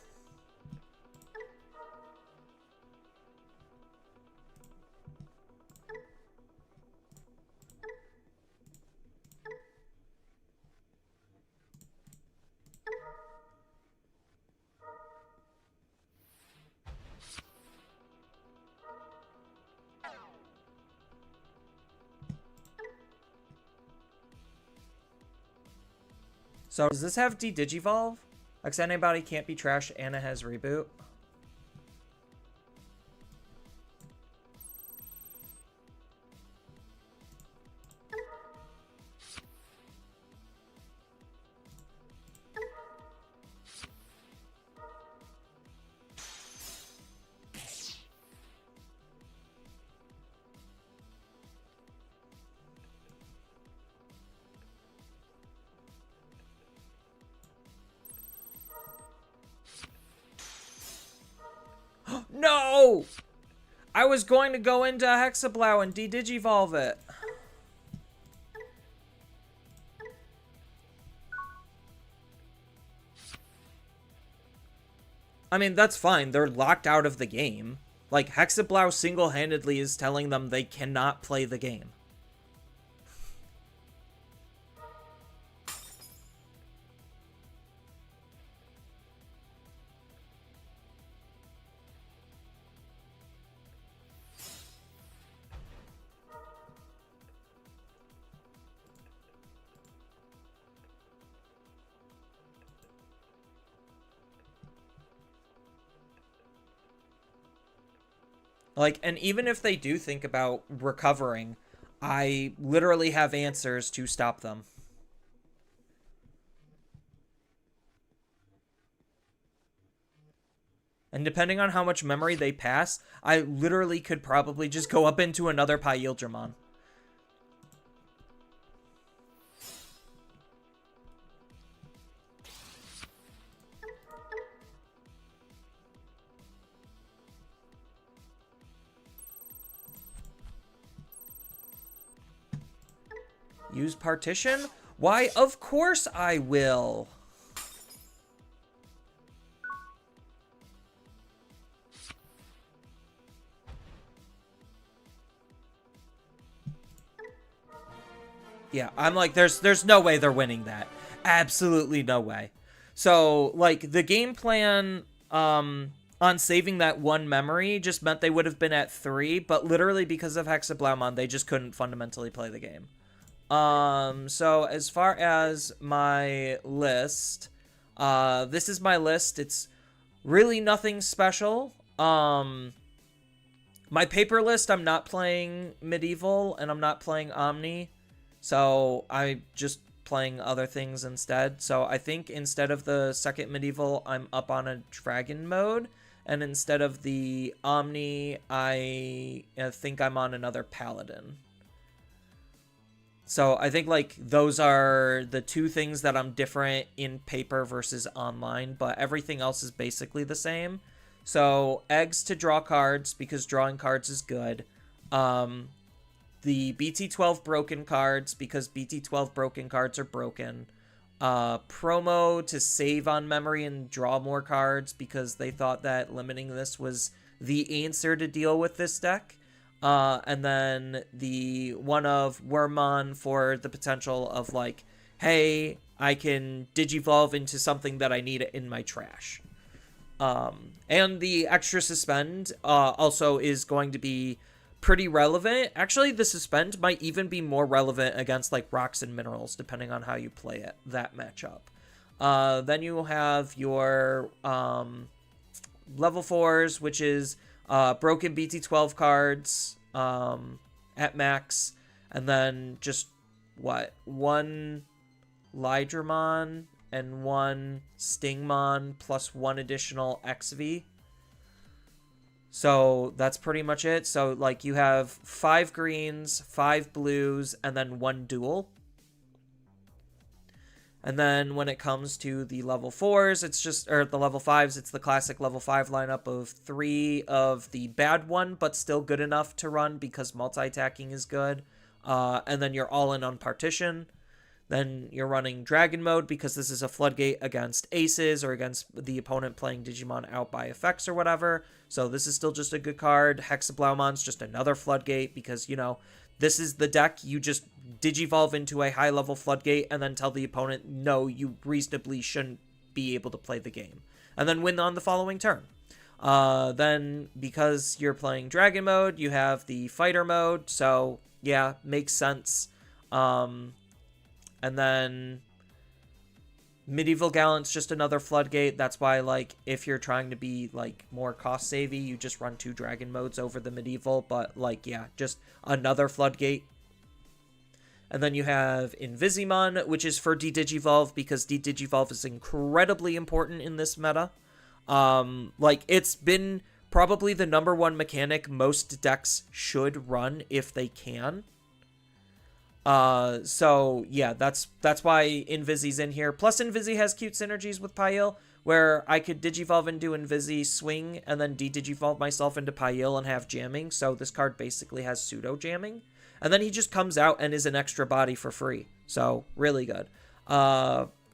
So, does this have D-Digivolve? Like, anybody can't be trashed and it has reboot? No! I was going to go into Hexablow and de-Digivolve it. I mean, that's fine. They're locked out of the game. Like, Hexablow single-handedly is telling them they cannot play the game. Like, and even if they do think about recovering, I literally have answers to stop them. And depending on how much memory they pass, I literally could probably just go up into another Pyildramon. Use partition? Why, of course I will. Yeah, I'm like, there's no way they're winning that. Absolutely no way. So, like, the game plan on saving that one memory just meant they would have been at 3, but literally because of Hexablaumon, they just couldn't fundamentally play the game. So as far as my list, this is my list. It's really nothing special. My paper list, I'm not playing Medieval, and I'm not playing Omni. So I'm just playing other things instead. So I think instead of the second Medieval, I'm up on a Dragon mode. And instead of the Omni, I think I'm on another Paladin. So I think, like, those are the two things that I'm different in paper versus online. But everything else is basically the same. So eggs to draw cards, because drawing cards is good. The BT12 broken cards, because BT12 broken cards are broken. Promo to save on memory and draw more cards, because they thought that limiting this was the answer to deal with this deck. And then the one of Wormmon for the potential of, like, hey, I can Digivolve into something that I need in my trash. And the extra Suspend also is going to be pretty relevant. Actually, the Suspend might even be more relevant against, like, rocks and minerals, depending on how you play it, that matchup. Then you will have your level 4s, which is broken BT12 cards at max, and then just, one Lydramon and one Stingmon plus one additional XV. So that's pretty much it. So, like, you have 5 greens, 5 blues, and then 1 dual. And then when it comes to the level 4s, it's just, or the level 5s, it's the classic level 5 lineup of 3 of the bad one, but still good enough to run because multi-attacking is good. And then you're all in on partition. Then you're running Dragon mode because this is a floodgate against aces or against the opponent playing Digimon out by effects or whatever. So this is still just a good card. Hexablaumon's just another floodgate because, you know, this is the deck you just Digivolve into a high-level floodgate and then tell the opponent, no, you reasonably shouldn't be able to play the game. And then win on the following turn. Then, because you're playing Dragon mode, you have the Fighter mode. So, yeah, makes sense. And then Medieval Gallant's just another floodgate. That's why, like, if you're trying to be, like, more cost-savvy, you just run 2 Dragon modes over the Medieval. But, like, yeah, just another floodgate. And then you have Invisimon, which is for De-Digivolve, because De-Digivolve is incredibly important in this meta. Like, it's been probably the #1 mechanic most decks should run if they can. So, yeah, that's why Invisi's in here. Plus, Invisi has cute synergies with Pyil, where I could Digivolve into Invisi, swing, and then De-Digivolve myself into Pyil and have jamming. So this card basically has pseudo-jamming. And then he just comes out and is an extra body for free. So, really good.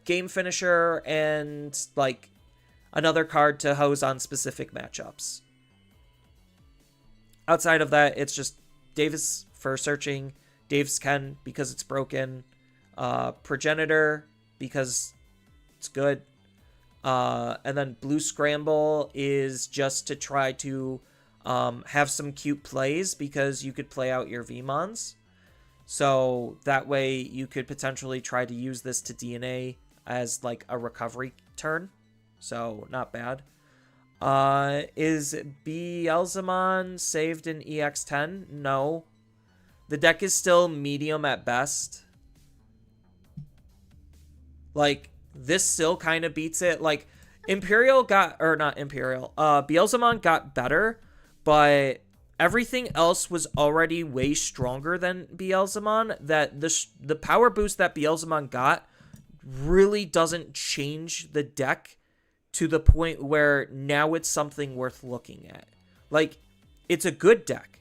Game finisher and, like, another card to hose on specific matchups. Outside of that, it's just Davis for searching, Dave's Ken because it's broken, Progenitor because it's good, and then Blue Scramble is just to try to have some cute plays because you could play out your VMons. So that way you could potentially try to use this to DNA as, like, a recovery turn. So not bad. Is Beelzemon saved in EX10? No. The deck is still medium at best. Like, this still kind of beats it. Like, Imperial got, or not Imperial, Beelzemon got better, but everything else was already way stronger than Beelzemon. That the power boost that Beelzemon got really doesn't change the deck to the point where now it's something worth looking at. Like, it's a good deck,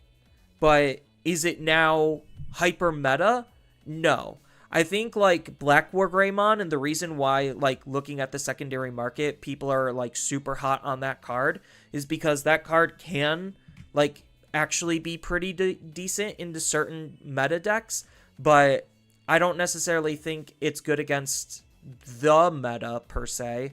but is it now hyper meta? No. I think, like, Black War Greymon, and the reason why, like, looking at the secondary market, people are, like, super hot on that card is because that card can, like, actually be pretty decent into certain meta decks, but I don't necessarily think it's good against the meta, per se.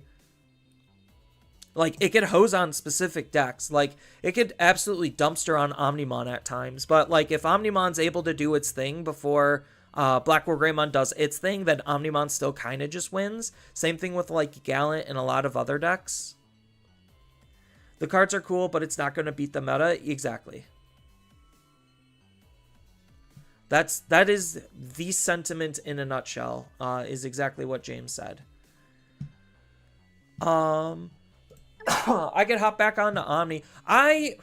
Like, it could hose on specific decks. Like, it could absolutely dumpster on Omnimon at times, but, like, if Omnimon's able to do its thing before Black War Greymon does its thing, then Omnimon still kind of just wins. Same thing with, like, Gallant and a lot of other decks. The cards are cool, but it's not going to beat the meta. Exactly. That is the sentiment in a nutshell, is exactly what James said. I could hop back onto Omni. I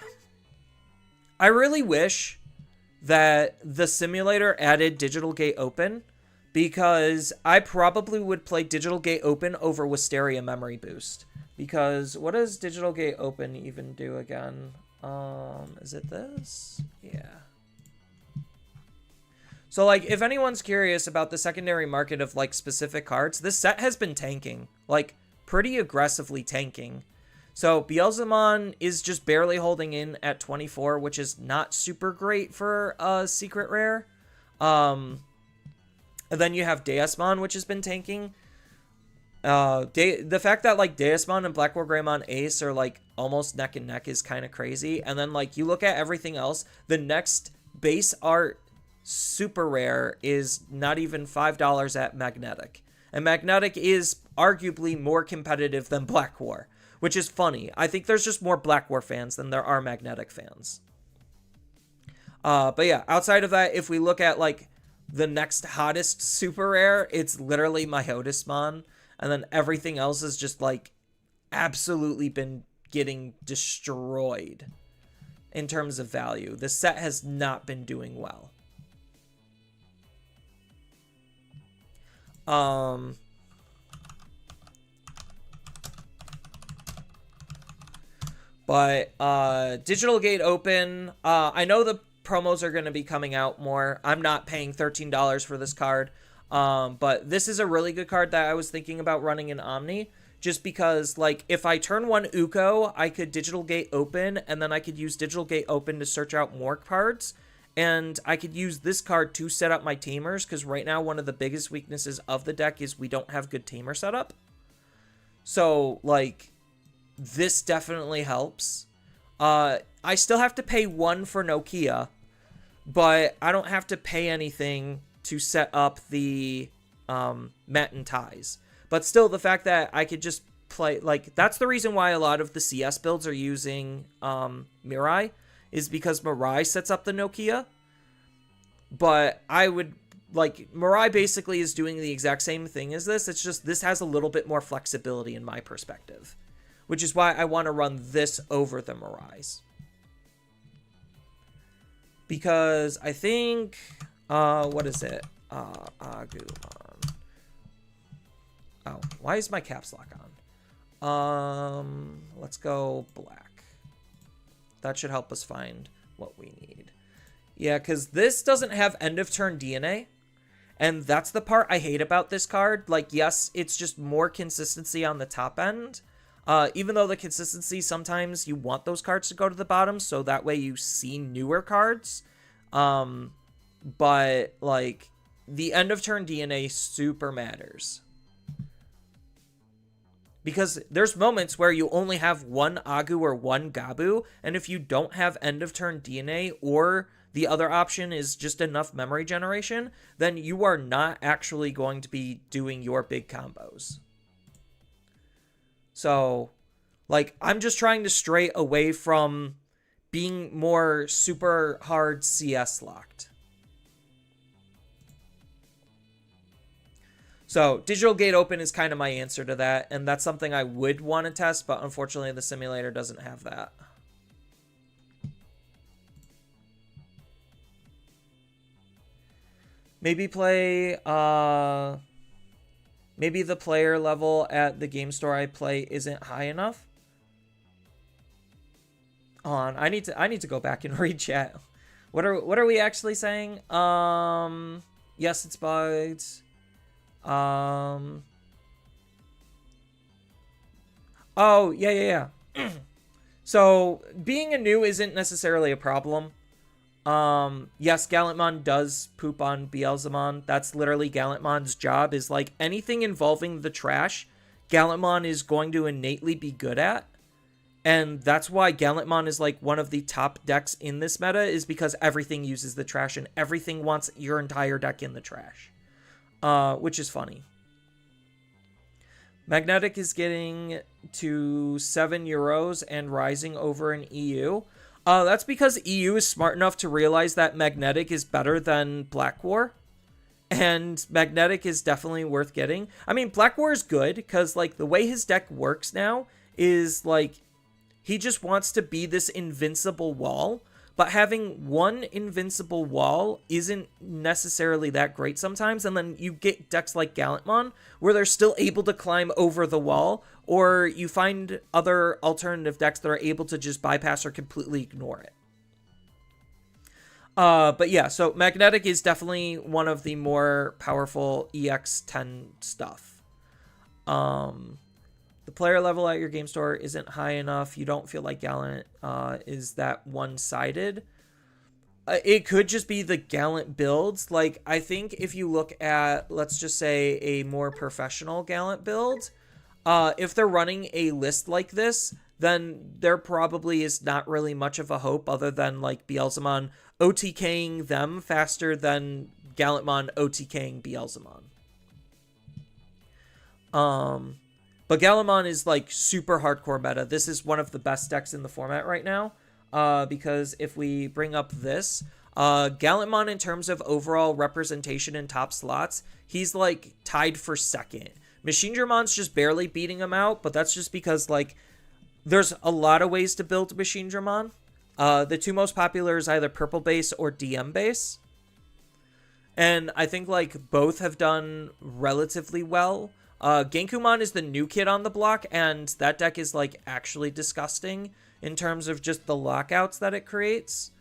really wish that the simulator added Digital Gate Open, because I probably would play Digital Gate Open over Wisteria Memory Boost. Because what does Digital Gate Open even do again? Is it this? Yeah. So, like, if anyone's curious about the secondary market of, like, specific cards, this set has been tanking. Like, pretty aggressively tanking. So, Beelzemon is just barely holding in at 24, which is not super great for a secret rare. And then you have Deusmon, which has been tanking. The fact that, like, Deusmon and Black War Greymon Ace are, like, almost neck and neck is kind of crazy. And then, like, you look at everything else, the next base art super rare is not even $5 at Magnetic. And Magnetic is arguably more competitive than Black War, which is funny. I think there's just more Black War fans than there are Magnetic fans. But yeah, outside of that, if we look at, like, the next hottest super rare, it's literally Myotismon. And then everything else has just, like, absolutely been getting destroyed in terms of value. The set has not been doing well. But Digital Gate Open, I know the promos are going to be coming out more. I'm not paying $13 for this card. But this is a really good card that I was thinking about running in Omni. Just because, like, if I turn one Uko, I could Digital Gate Open, and then I could use Digital Gate Open to search out more cards. And I could use this card to set up my tamers, because right now one of the biggest weaknesses of the deck is we don't have good tamer setup. So, like, this definitely helps. I still have to pay 1 for Nokia, but I don't have to pay anything to set up the Mat and Ties. But still, the fact that I could just play, like, that's the reason why a lot of the CS builds are using Mirai, is because Mirai sets up the Nokia. But I would, like, Mirai basically is doing the exact same thing as this. It's just this has a little bit more flexibility in my perspective, which is why I want to run this over the Mirais. Because I think, what is it? Agumon. Oh, why is my caps lock on? Let's go black. That should help us find what we need. Yeah, because this doesn't have end of turn DNA. And that's the part I hate about this card. Like, yes, it's just more consistency on the top end. Even though the consistency, sometimes you want those cards to go to the bottom, so that way you see newer cards. But, like, the end of turn DNA super matters. Because there's moments where you only have one Agu or one Gabu, and if you don't have end of turn DNA, or the other option is just enough memory generation, then you are not actually going to be doing your big combos. So, Like, I'm just trying to stray away from being more super hard CS locked. So, Digital Gate Open is kind of my answer to that, and that's something I would want to test, but unfortunately the simulator doesn't have that. Maybe play, maybe the player level at the game store I play isn't high enough. Hold on, I need to go back and read chat. What are we actually saying? Yes, it's bugged. Oh, yeah. So, being a new isn't necessarily a problem. Yes, Gallantmon does poop on Beelzemon. That's literally Gallantmon's job, is like anything involving the trash, Gallantmon is going to innately be good at. And that's why Gallantmon is like one of the top decks in this meta, is because everything uses the trash and everything wants your entire deck in the trash. Which is funny. Magnetic is getting to €7 and rising over in EU. That's because EU is smart enough to realize that Magnetic is better than Black War. And Magnetic is definitely worth getting. I mean, Black War is good because, like, the way his deck works now is, like, he just wants to be this invincible wall. But having one invincible wall isn't necessarily that great sometimes. And then you get decks like Gallantmon, where they're still able to climb over the wall. Or you find other alternative decks that are able to just bypass or completely ignore it. But yeah, so Magnetic is definitely one of the more powerful EX10 stuff. The player level at your game store isn't high enough. You don't feel like Gallant is that one-sided. It could just be the Gallant builds. Like, I think if you look at, let's just say, a more professional Gallant build, if they're running a list like this, then there probably is not really much of a hope other than, like, Beelzemon OTKing them faster than Gallantmon OTKing Beelzemon. But Gallantmon is, like, super hardcore meta. This is one of the best decks in the format right now. Because if we bring up this, Gallantmon in terms of overall representation in top slots, he's, like, tied for second. Machinedramon's just barely beating him out, but that's just because, like, there's a lot of ways to build Machinedramon. The two most popular is either Purple Base or DM Base. And I think, like, both have done relatively well. Genkumon is the new kid on the block, and that deck is, like, actually disgusting in terms of just the lockouts that it creates.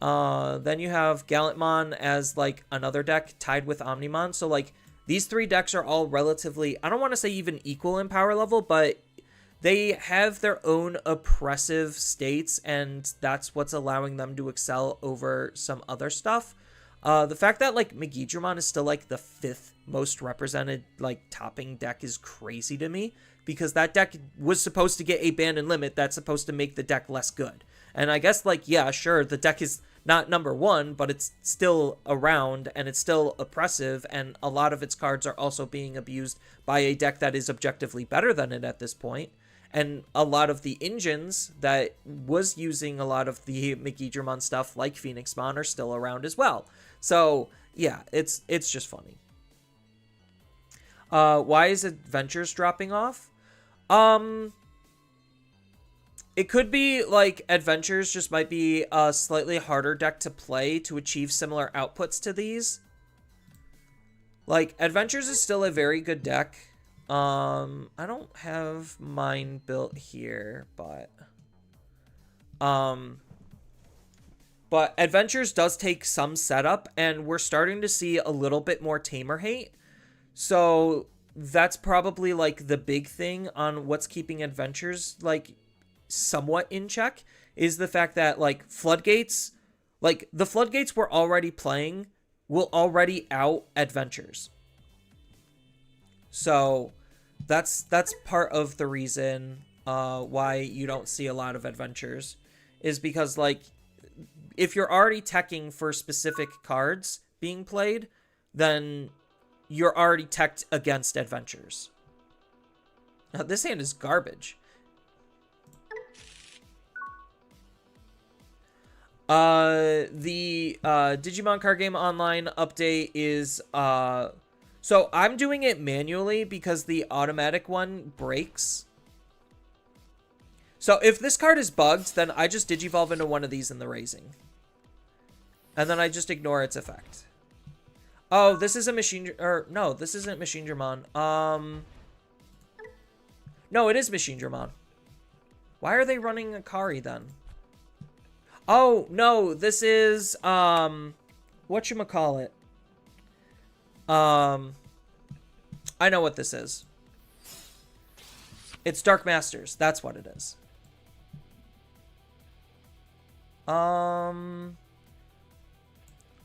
Then you have Gallantmon as, like, another deck tied with Omnimon. So, like, these three decks are all relatively, I don't want to say even equal in power level, but they have their own oppressive states, and that's what's allowing them to excel over some other stuff. The fact that, like, Megidramon is still, like, the 5th most represented, like, topping deck is crazy to me, because that deck was supposed to get a ban and limit that's supposed to make the deck less good. And I guess, like, yeah, sure, the deck is not number 1, but it's still around, and it's still oppressive, and a lot of its cards are also being abused by a deck that is objectively better than it at this point. And a lot of the engines that was using a lot of the Megidramon stuff, like Phoenixmon, are still around as well. So, yeah, it's just funny. Why is Adventures dropping off? It could be, like, Adventures just might be a slightly harder deck to play to achieve similar outputs to these. Like, Adventures is still a very good deck. I don't have mine built here, but Adventures does take some setup, and we're starting to see a little bit more Tamer hate. So that's probably, like, the big thing on what's keeping Adventures, like, somewhat in check, is the fact that, like, Floodgates, like, the Floodgates we're already playing will already out Adventures. So that's part of the reason why you don't see a lot of Adventures, is because, like, if you're already teching for specific cards being played, then you're already teched against Adventures. Now, this hand is garbage. The Digimon card game online update is so I'm doing it manually because the automatic one breaks. So if this card is bugged, then I just digivolve into one of these in the raising. And then I just ignore its effect. Oh, this is a machine, or no, this isn't Machine Dramon. No, it is Machine Dramon. Why are they running Akari then? Oh, no, this is, whatchamacallit? I know what this is. It's Dark Masters. That's what it is. I'll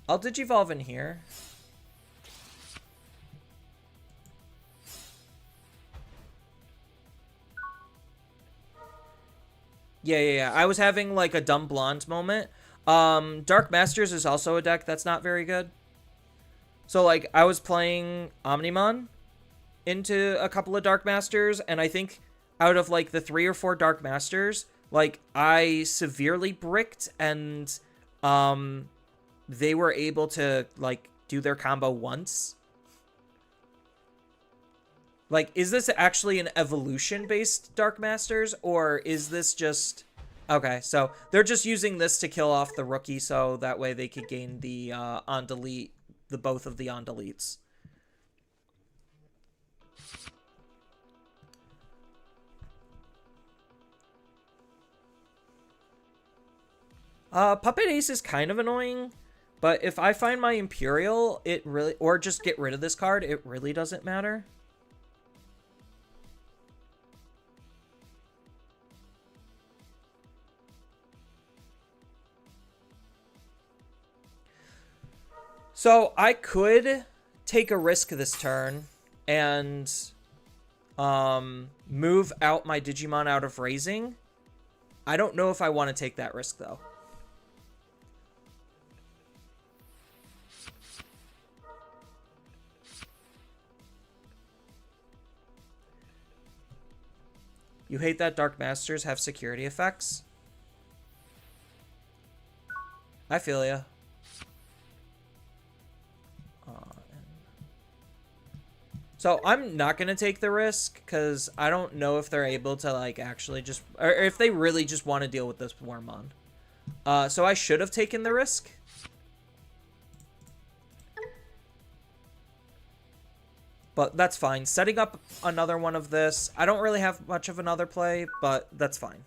digivolve in here. Yeah. I was having like a dumb blonde moment. Dark Masters is also a deck that's not very good. So like I was playing Omnimon into a couple of Dark Masters, and I think out of like the 3 or 4 Dark Masters, like I severely bricked, and they were able to like do their combo once. Like, is this actually an evolution-based Dark Masters, or is this just... Okay, so they're just using this to kill off the rookie, so that way they could gain the on-delete, both of the on-deletes. Puppet Ace is kind of annoying, but if I find my Imperial, it really... Or just get rid of this card, it really doesn't matter. So I could take a risk this turn and move out my Digimon out of raising. I don't know if I want to take that risk, though. You hate that Dark Masters have security effects? I feel ya. So I'm not going to take the risk because I don't know if they're able to like actually just, or if they really just want to deal with this Wormmon. So I should have taken the risk. But that's fine. Setting up another one of this. I don't really have much of another play, but that's fine.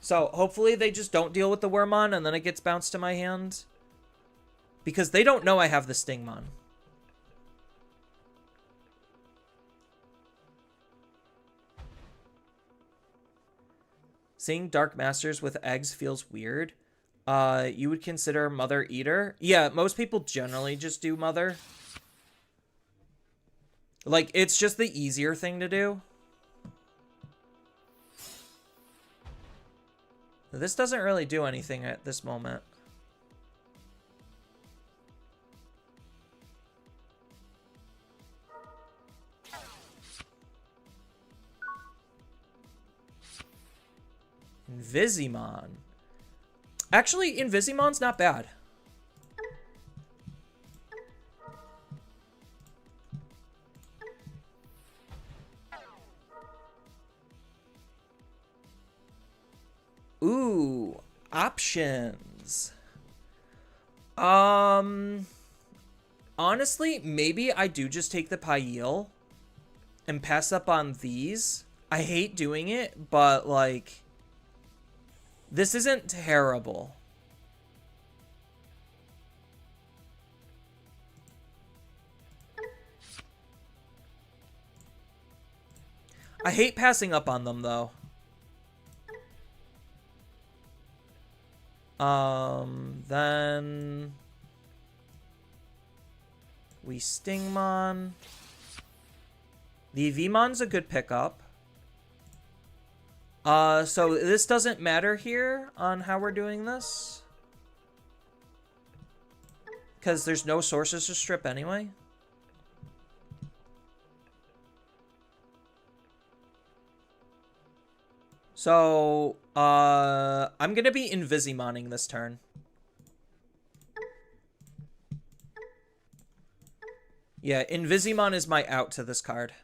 So hopefully they just don't deal with the Wormmon and then it gets bounced to my hand. Because they don't know I have the Stingmon. Seeing Dark Masters with eggs feels weird. You would consider Mother Eater? Yeah, most people generally just do Mother. Like, it's just the easier thing to do. This doesn't really do anything at this moment. Invisimon. Actually, Invisimon's not bad. Ooh, options. Honestly, maybe I do just take the Pail and pass up on these. I hate doing it, but like, this isn't terrible. I hate passing up on them, though. Then we Stingmon. The Vmon's a good pickup. So this doesn't matter here on how we're doing this. Because there's no sources to strip anyway. So, I'm gonna be Invisimonning this turn. Yeah, Invisimon is my out to this card.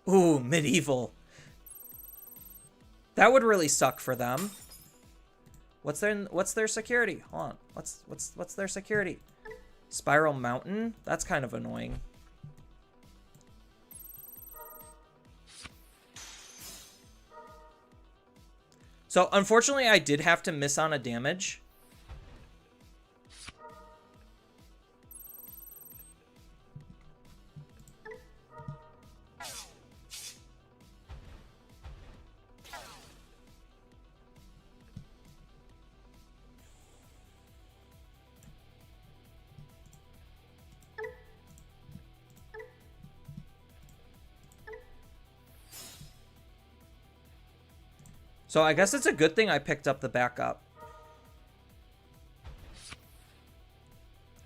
Ooh, medieval. That would really suck for them. What's their security? Hold on. What's their security? Spiral Mountain? That's kind of annoying. So, unfortunately, I did have to miss on a damage. So I guess it's a good thing I picked up the backup.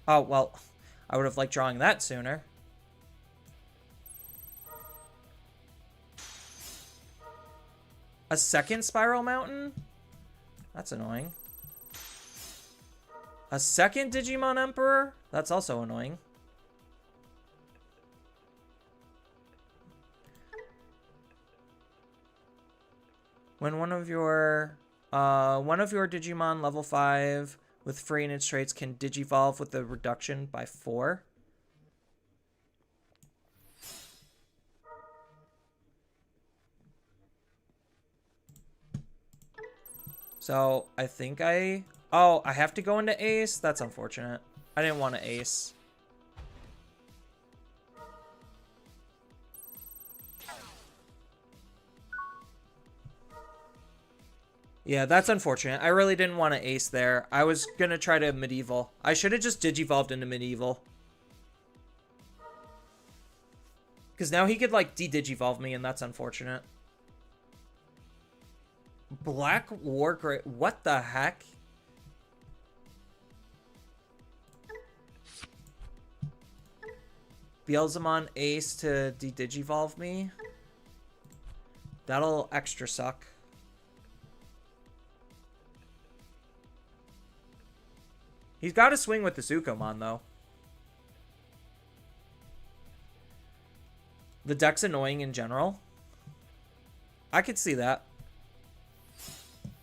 Oh, well, I would have liked drawing that sooner. A second Spiral Mountain? That's annoying. A second Digimon Emperor? That's also annoying. When one of your Digimon level 5 with free in its traits can digivolve with the reduction by 4. So I think I have to go into Ace? That's unfortunate. I didn't want to Ace. Yeah, that's unfortunate. I really didn't want to Ace there. I was going to try to Medieval. I should have just Digivolved into Medieval. Because now he could, like, de-Digivolve me, and that's unfortunate. Black War Great. What the heck? Beelzemon Ace to de-Digivolve me. That'll extra suck. He's got to swing with the Sukomon, though. The deck's annoying in general. I could see that.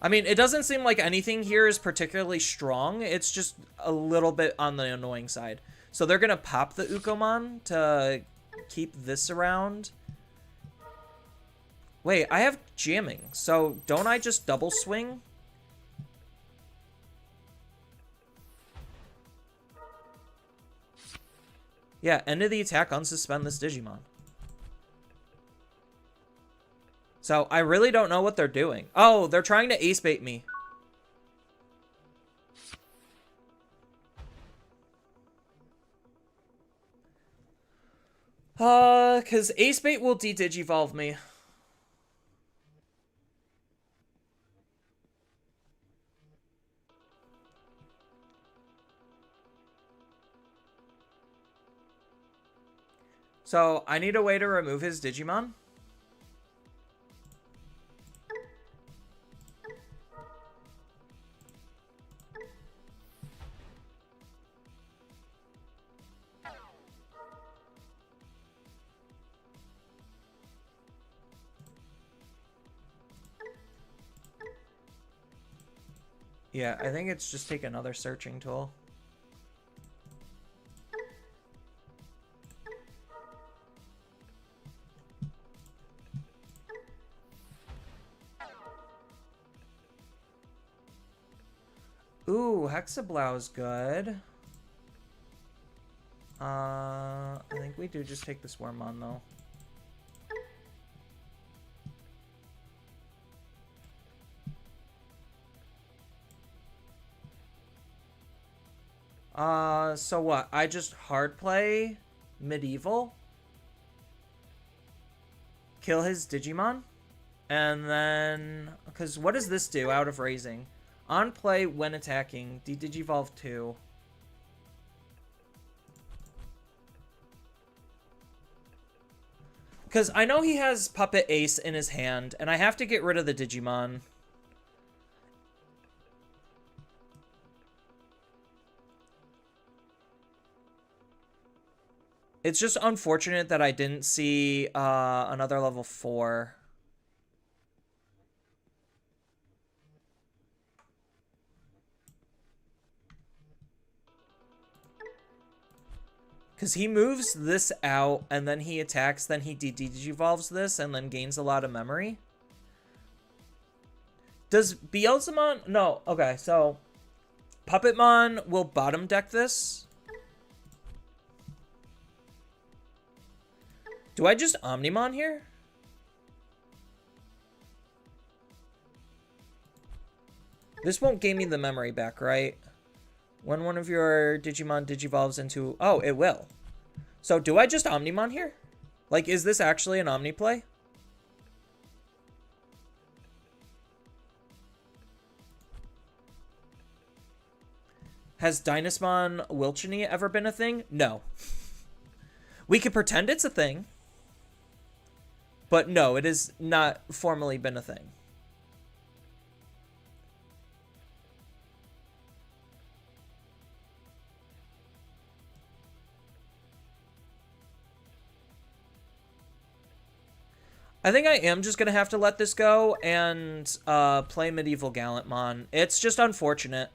I mean, it doesn't seem like anything here is particularly strong. It's just a little bit on the annoying side. So they're going to pop the Ukomon to keep this around. Wait, I have jamming. So don't I just double swing? Yeah, end of the attack, unsuspend this Digimon. So I really don't know what they're doing. Oh, they're trying to ace bait me. Because ace bait will de-digivolve me. So I need a way to remove his Digimon. Yeah, I think it's just take another searching tool. Ooh, Hexablow's good. I think we do just take this Wormmon, though. So what? I just hard play Medieval, kill his Digimon, And then, because what does this do out of raising? On play when attacking, Digivolve 2. Because I know he has Puppet Ace in his hand, and I have to get rid of the Digimon. It's just unfortunate that I didn't see another level 4. Because he moves this out, and then he attacks, then he Digivolves this, and then gains a lot of memory. Does Beelzemon... No, okay, so... Puppetmon will bottom deck this. Do I just Omnimon here? This won't gain me the memory back, right? When one of your Digimon Digivolves into... Oh, it will. So, do I just Omnimon here? Like, is this actually an Omni play? Has Dynasmon Wilchiny ever been a thing? No. We could pretend it's a thing. But no, it has not formally been a thing. I think I am just going to have to let this go and play Medieval Gallantmon. It's just unfortunate.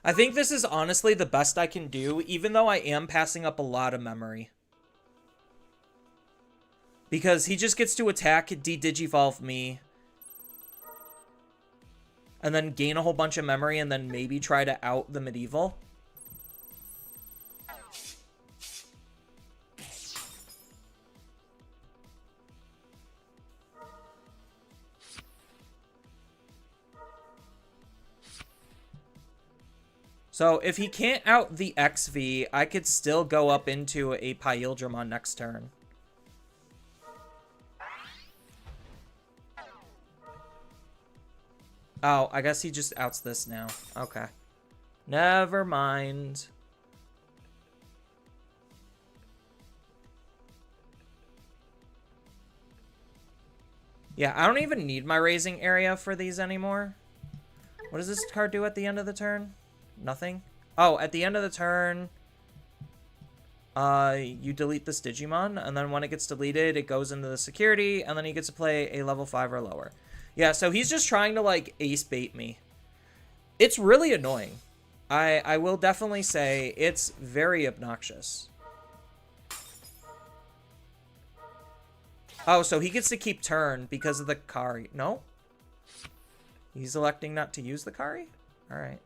I think this is honestly the best I can do, even though I am passing up a lot of memory. Because he just gets to attack, Digivolve me, and then gain a whole bunch of memory, and then maybe try to out the Medieval. So if he can't out the XV, I could still go up into a Pyildramon next turn. Oh, I guess he just outs this now. Okay. Never mind. Yeah, I don't even need my raising area for these anymore. What does this card do at the end of the turn? Nothing? Oh, at the end of the turn, you delete this Digimon, and then when it gets deleted, it goes into the security, and then he gets to play a level 5 or lower. Yeah, so he's just trying to, like, ace bait me. It's really annoying. I will definitely say it's very obnoxious. Oh, so he gets to keep turn because of the Kari. No? He's electing not to use the Kari? Alright.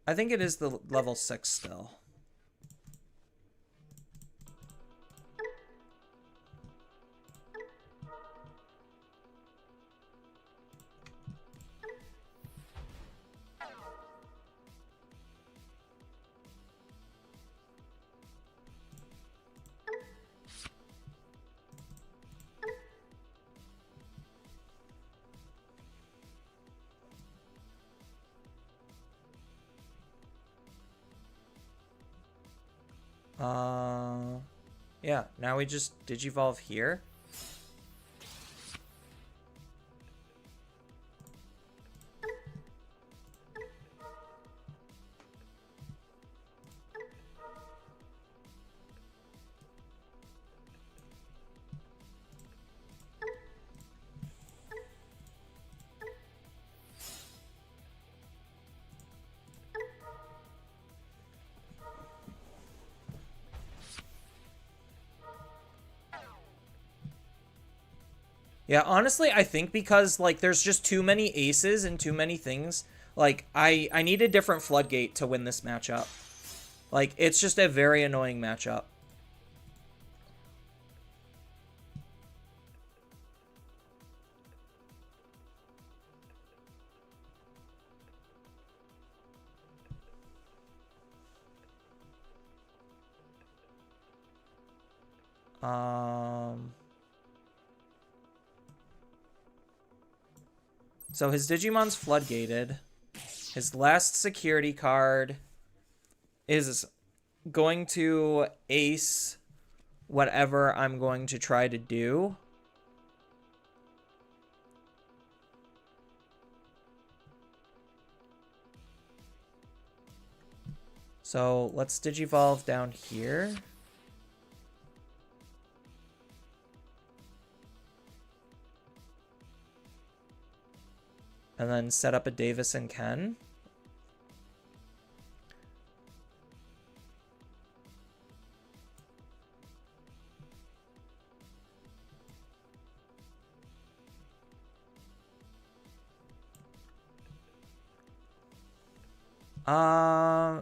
I think it is the level 6 still. Yeah, now we just Digivolve here. Yeah, honestly, I think because, like, there's just too many aces and too many things. Like, I need a different floodgate to win this matchup. Like, it's just a very annoying matchup. So his Digimon's floodgated. His last security card is going to ace whatever I'm going to try to do. So let's Digivolve down here. And then set up a Davis and Ken.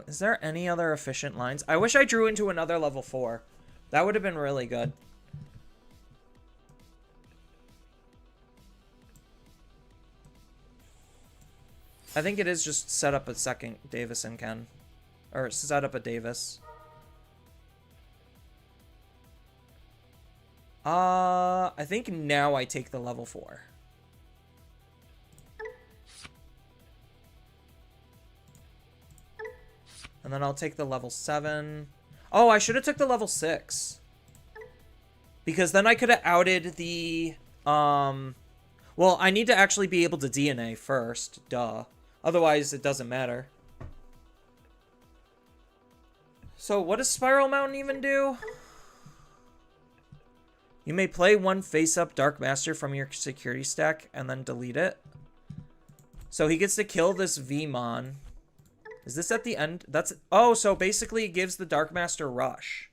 Is there any other efficient lines? I wish I drew into another level 4. That would have been really good. I think it is just set up a second Davis and Ken. Or set up a Davis. I think now I take the level 4. And then I'll take the level 7. Oh, I should have took the level 6. Because then I could have outed the, well, I need to actually be able to DNA first. Duh. Otherwise, it doesn't matter. So, what does Spiral Mountain even do? You may play one face-up Dark Master from your security stack and then delete it. So, he gets to kill this Vmon. Is this at the end? That's... Oh, so basically it gives the Dark Master rush.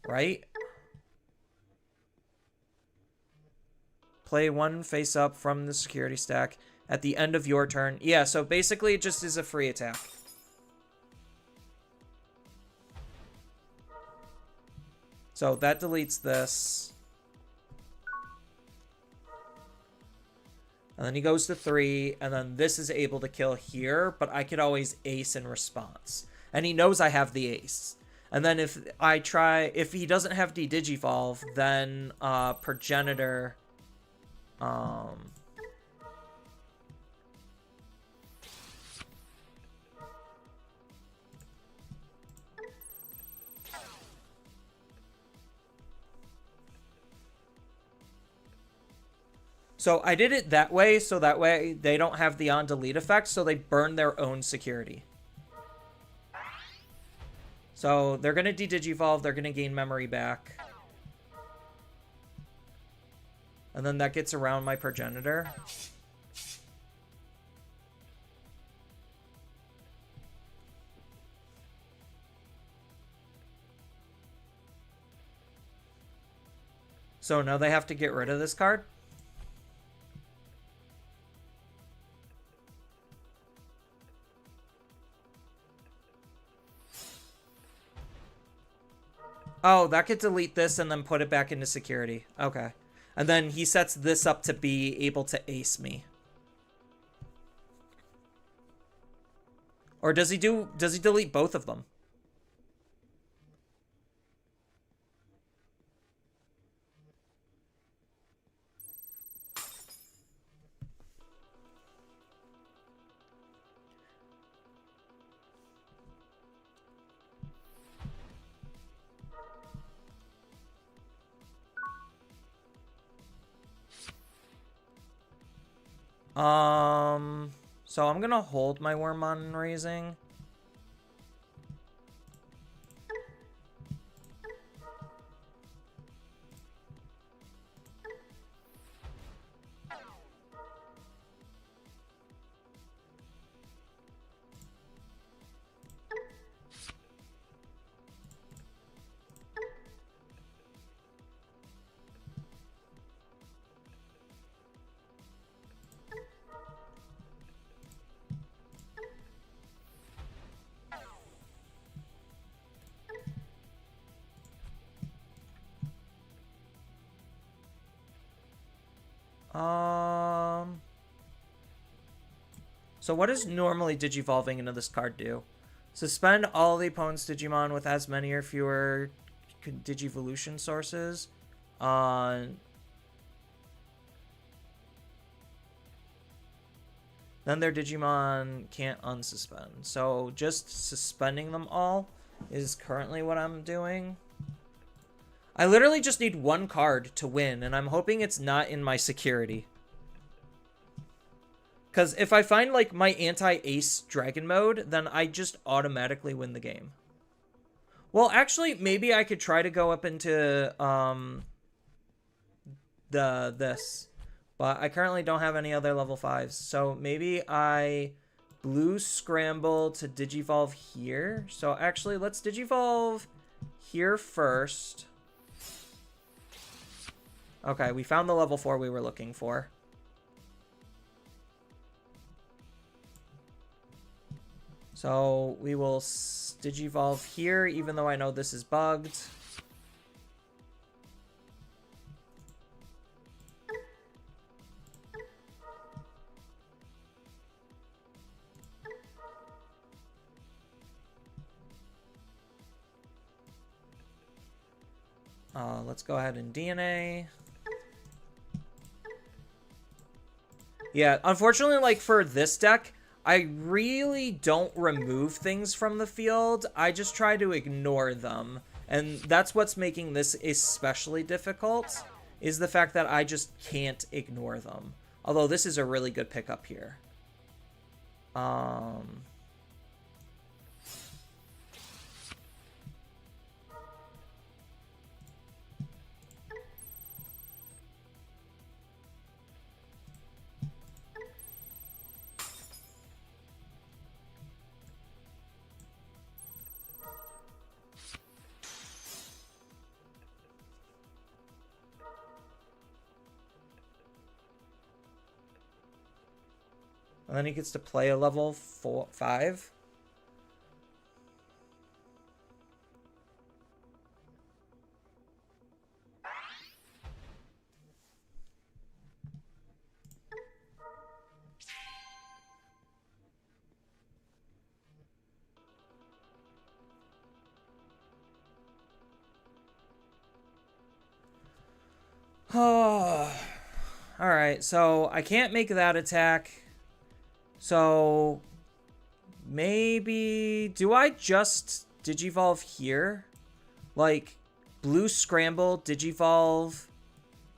Right? Play one face-up from the security stack at the end of your turn. Yeah, so basically it just is a free attack. So that deletes this. And then he goes to 3, and then this is able to kill here, but I could always ace in response. And he knows I have the ace. And then if I try, if he doesn't have de-digivolve, then Progenitor, so I did it that way, so that way they don't have the on-delete effect, so they burn their own security. So they're going to de-digivolve, they're going to gain memory back. And then that gets around my Progenitor. So now they have to get rid of this card. Oh, that could delete this and then put it back into security. Okay. And then he sets this up to be able to ace me. Or does he delete both of them? So I'm gonna hold my Wormmon raising. So what does normally digivolving into this card do? Suspend all the opponent's Digimon with as many or fewer Digivolution sources. Then their Digimon can't unsuspend. So just suspending them all is currently what I'm doing. I literally just need one card to win, and I'm hoping it's not in my security. Because if I find, like, my anti-ace dragon mode, then I just automatically win the game. Well, actually, maybe I could try to go up into, this. But I currently don't have any other level 5s. So maybe I blue scramble to digivolve here. So actually, let's digivolve here first. Okay, we found the level 4 we were looking for. So we will digivolve here, even though I know this is bugged. Let's go ahead and DNA. Yeah, unfortunately, like, for this deck, I really don't remove things from the field. I just try to ignore them. And that's what's making this especially difficult, is the fact that I just can't ignore them. Although this is a really good pickup here. And then he gets to play a level 5. Oh. Alright, so I can't make that attack. So maybe... Do I just digivolve here? Like, blue scramble, digivolve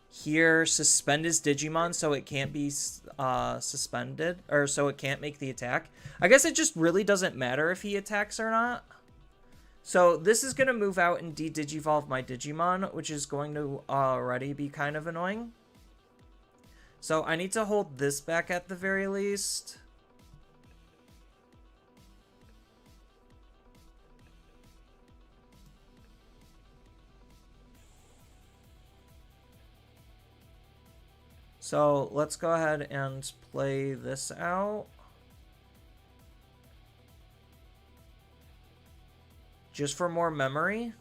here, suspend his Digimon so it can't be suspended, or so it can't make the attack. I guess it just really doesn't matter if he attacks or not. So this is going to move out and de-digivolve my Digimon, which is going to already be kind of annoying. So I need to hold this back at the very least. So let's go ahead and play this out. Just for more memory.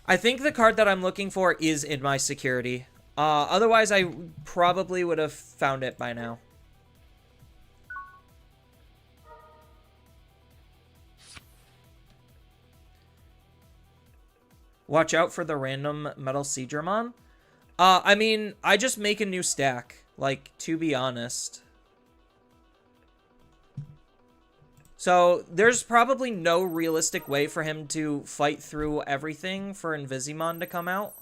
I think the card that I'm looking for is in my security. Otherwise, I probably would have found it by now. Watch out for the random Metal Seedramon. I mean, I just make a new stack, like, to be honest. So, there's probably no realistic way for him to fight through everything for Invisimon to come out.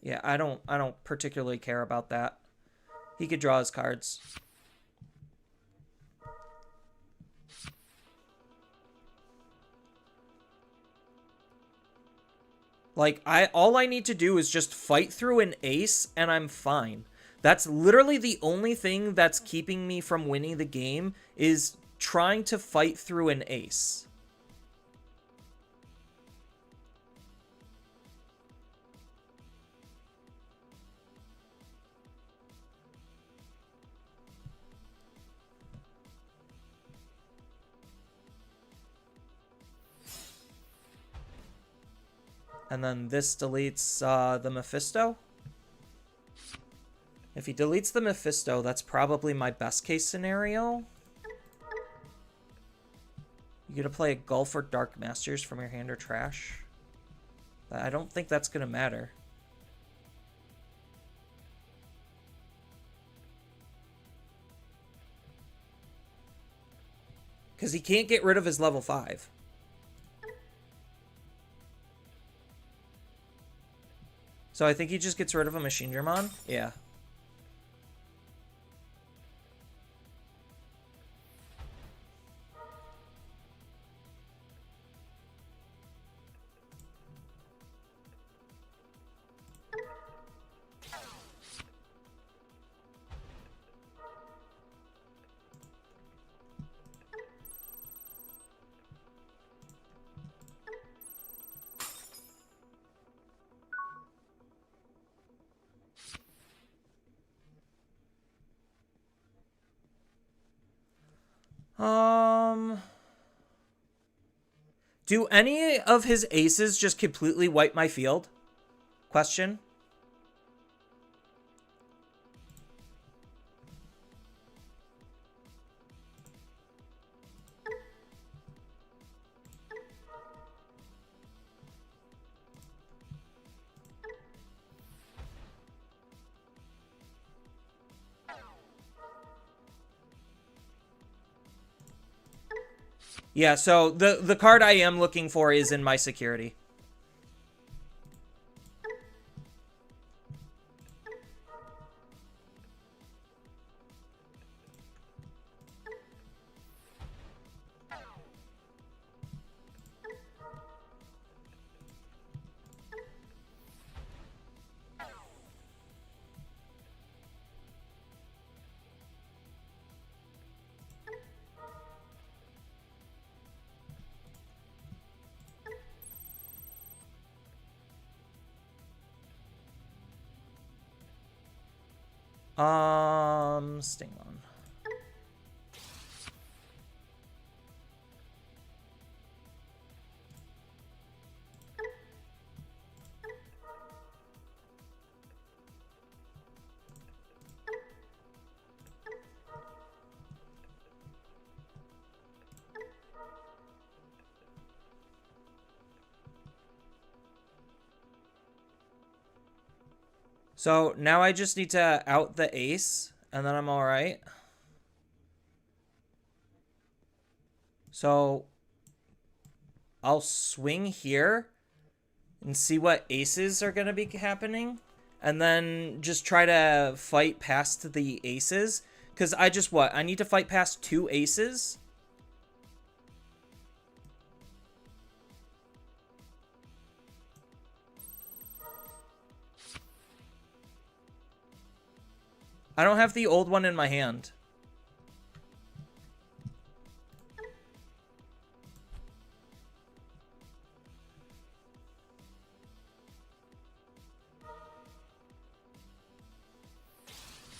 Yeah, I don't particularly care about that. He could draw his cards. Like, all I need to do is just fight through an ace, and I'm fine. That's literally the only thing that's keeping me from winning the game, is trying to fight through an ace. And then this deletes the Mephisto. If he deletes the Mephisto, that's probably my best case scenario. You get to play a Gulf or Dark Masters from your hand or trash. I don't think that's going to matter. Because he can't get rid of his level 5. So I think he just gets rid of a Machine Dramon? Yeah. Do any of his aces just completely wipe my field? Question. Yeah, so the card I am looking for is in my security. Sting on. So now I just need to out the ace, and then I'm all right. So I'll swing here and see what aces are going to be happening, and then just try to fight past the aces. Because I need to fight past 2 aces? I don't have the old one in my hand.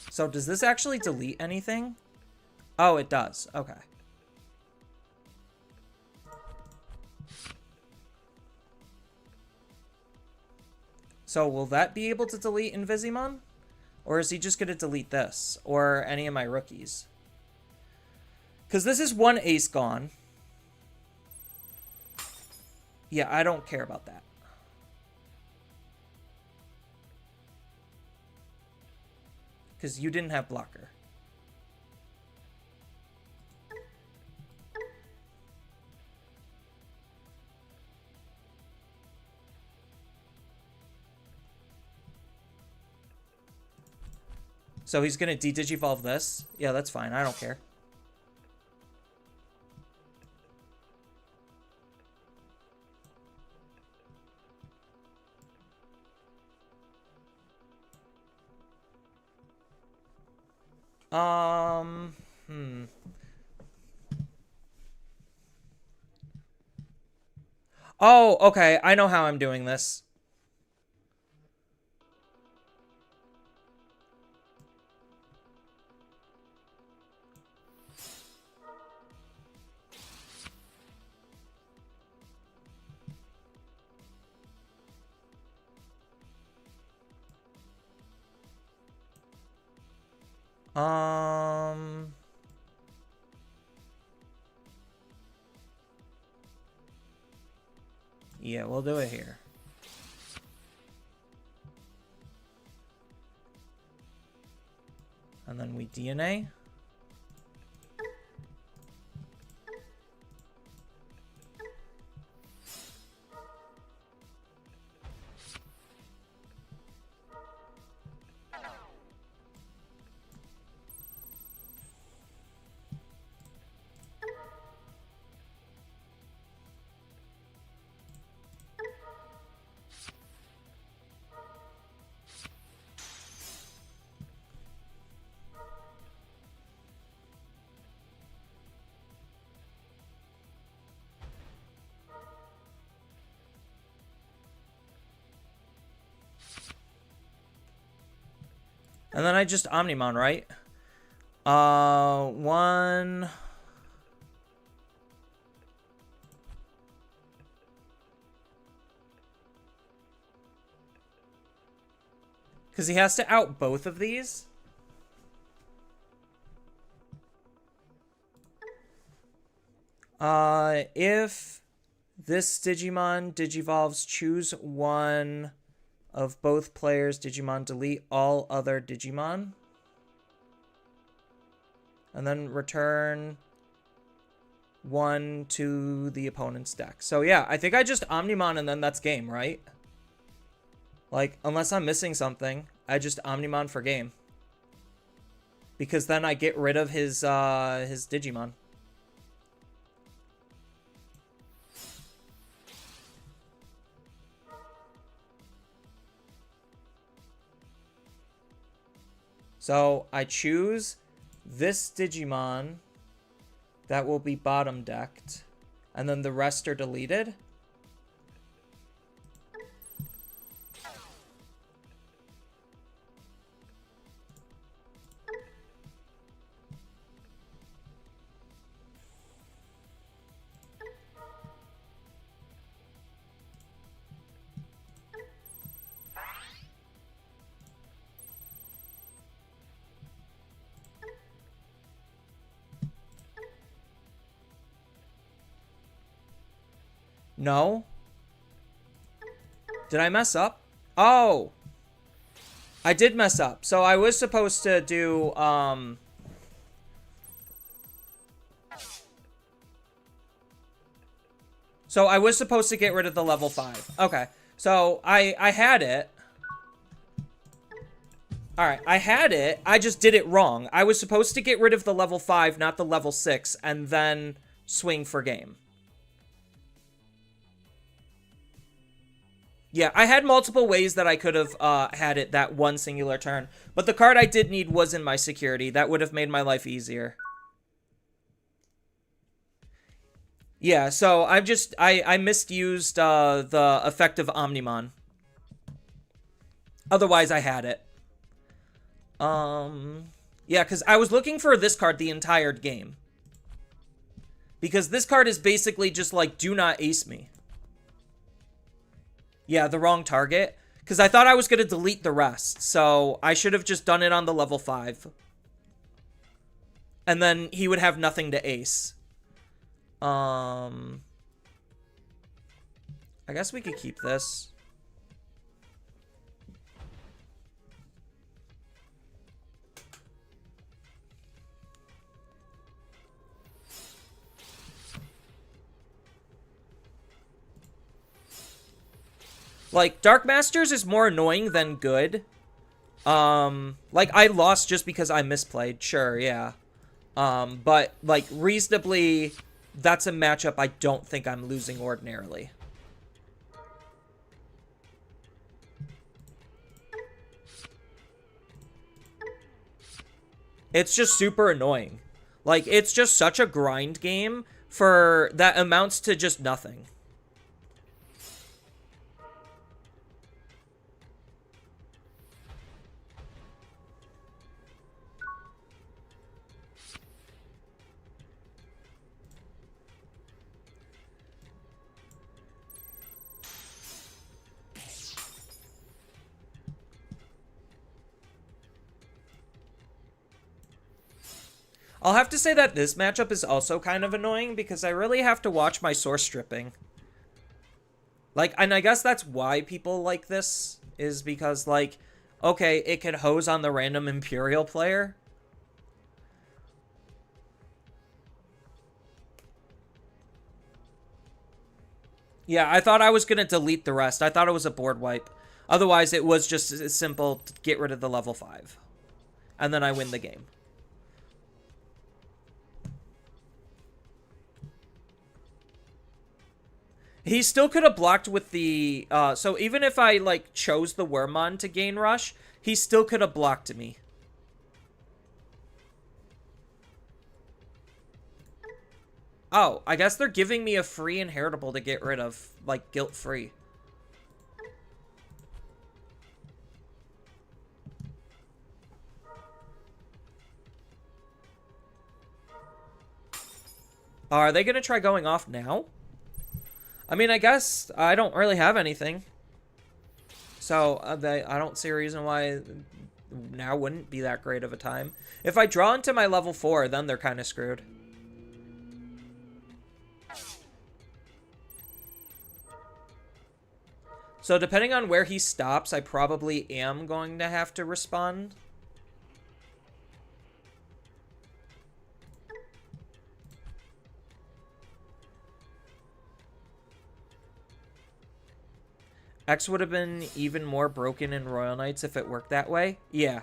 So does this actually delete anything? Oh, it does. Okay. So will that be able to delete Invisimon? Or is he just going to delete this? Or any of my rookies? Because this is 1 ace gone. Yeah, I don't care about that. Because you didn't have blocker. So he's going to de-digivolve this. Yeah, that's fine. I don't care. Oh, okay. I know how I'm doing this. Yeah, we'll do it here. And then we DNA. And then I just Omnimon, right? One... Because he has to out both of these. If this Digimon digivolves, choose one of both players' Digimon, delete all other Digimon. And then return one to the opponent's deck. So yeah, I think I just Omnimon and then that's game, right? Like, unless I'm missing something, I just Omnimon for game. Because then I get rid of his Digimon. So I choose this Digimon that will be bottom decked, and then the rest are deleted. No. Did I mess up? Oh. I did mess up. So I was supposed to do, So I was supposed to get rid of the level 5. Okay. So I had it. Alright, I had it. I just did it wrong. I was supposed to get rid of the level 5, not the level 6, and then swing for game. Yeah, I had multiple ways that I could have had it that one singular turn. But the card I did need was in my security. That would have made my life easier. Yeah, so I misused the effect of Omnimon. Otherwise, I had it. Yeah, because I was looking for this card the entire game. Because this card is basically just like, do not ace me. Yeah, the wrong target. Because I thought I was going to delete the rest. So I should have just done it on the level 5. And then he would have nothing to ace. I guess we could keep this. Like, Dark Masters is more annoying than good. Like, I lost just because I misplayed. Sure, yeah. But, like, reasonably, that's a matchup I don't think I'm losing ordinarily. It's just super annoying. Like, it's just such a grind game for that amounts to just nothing. I'll have to say that this matchup is also kind of annoying because I really have to watch my source stripping. Like, and I guess that's why people like this, is because, like, okay, it can hose on the random Imperial player. Yeah, I thought I was going to delete the rest. I thought it was a board wipe. Otherwise, it was just as simple to get rid of the level 5. And then I win the game. He still could have blocked with the... so even if I, like, chose the Wormmon to gain Rush, he still could have blocked me. Oh, I guess they're giving me a free inheritable to get rid of. Like, guilt-free. Are they going to try going off now? I mean, I guess I don't really have anything. So, I don't see a reason why now wouldn't be that great of a time. If I draw into my level 4, then they're kind of screwed. So, depending on where he stops, I probably am going to have to respond. X would have been even more broken in Royal Knights if it worked that way. Yeah.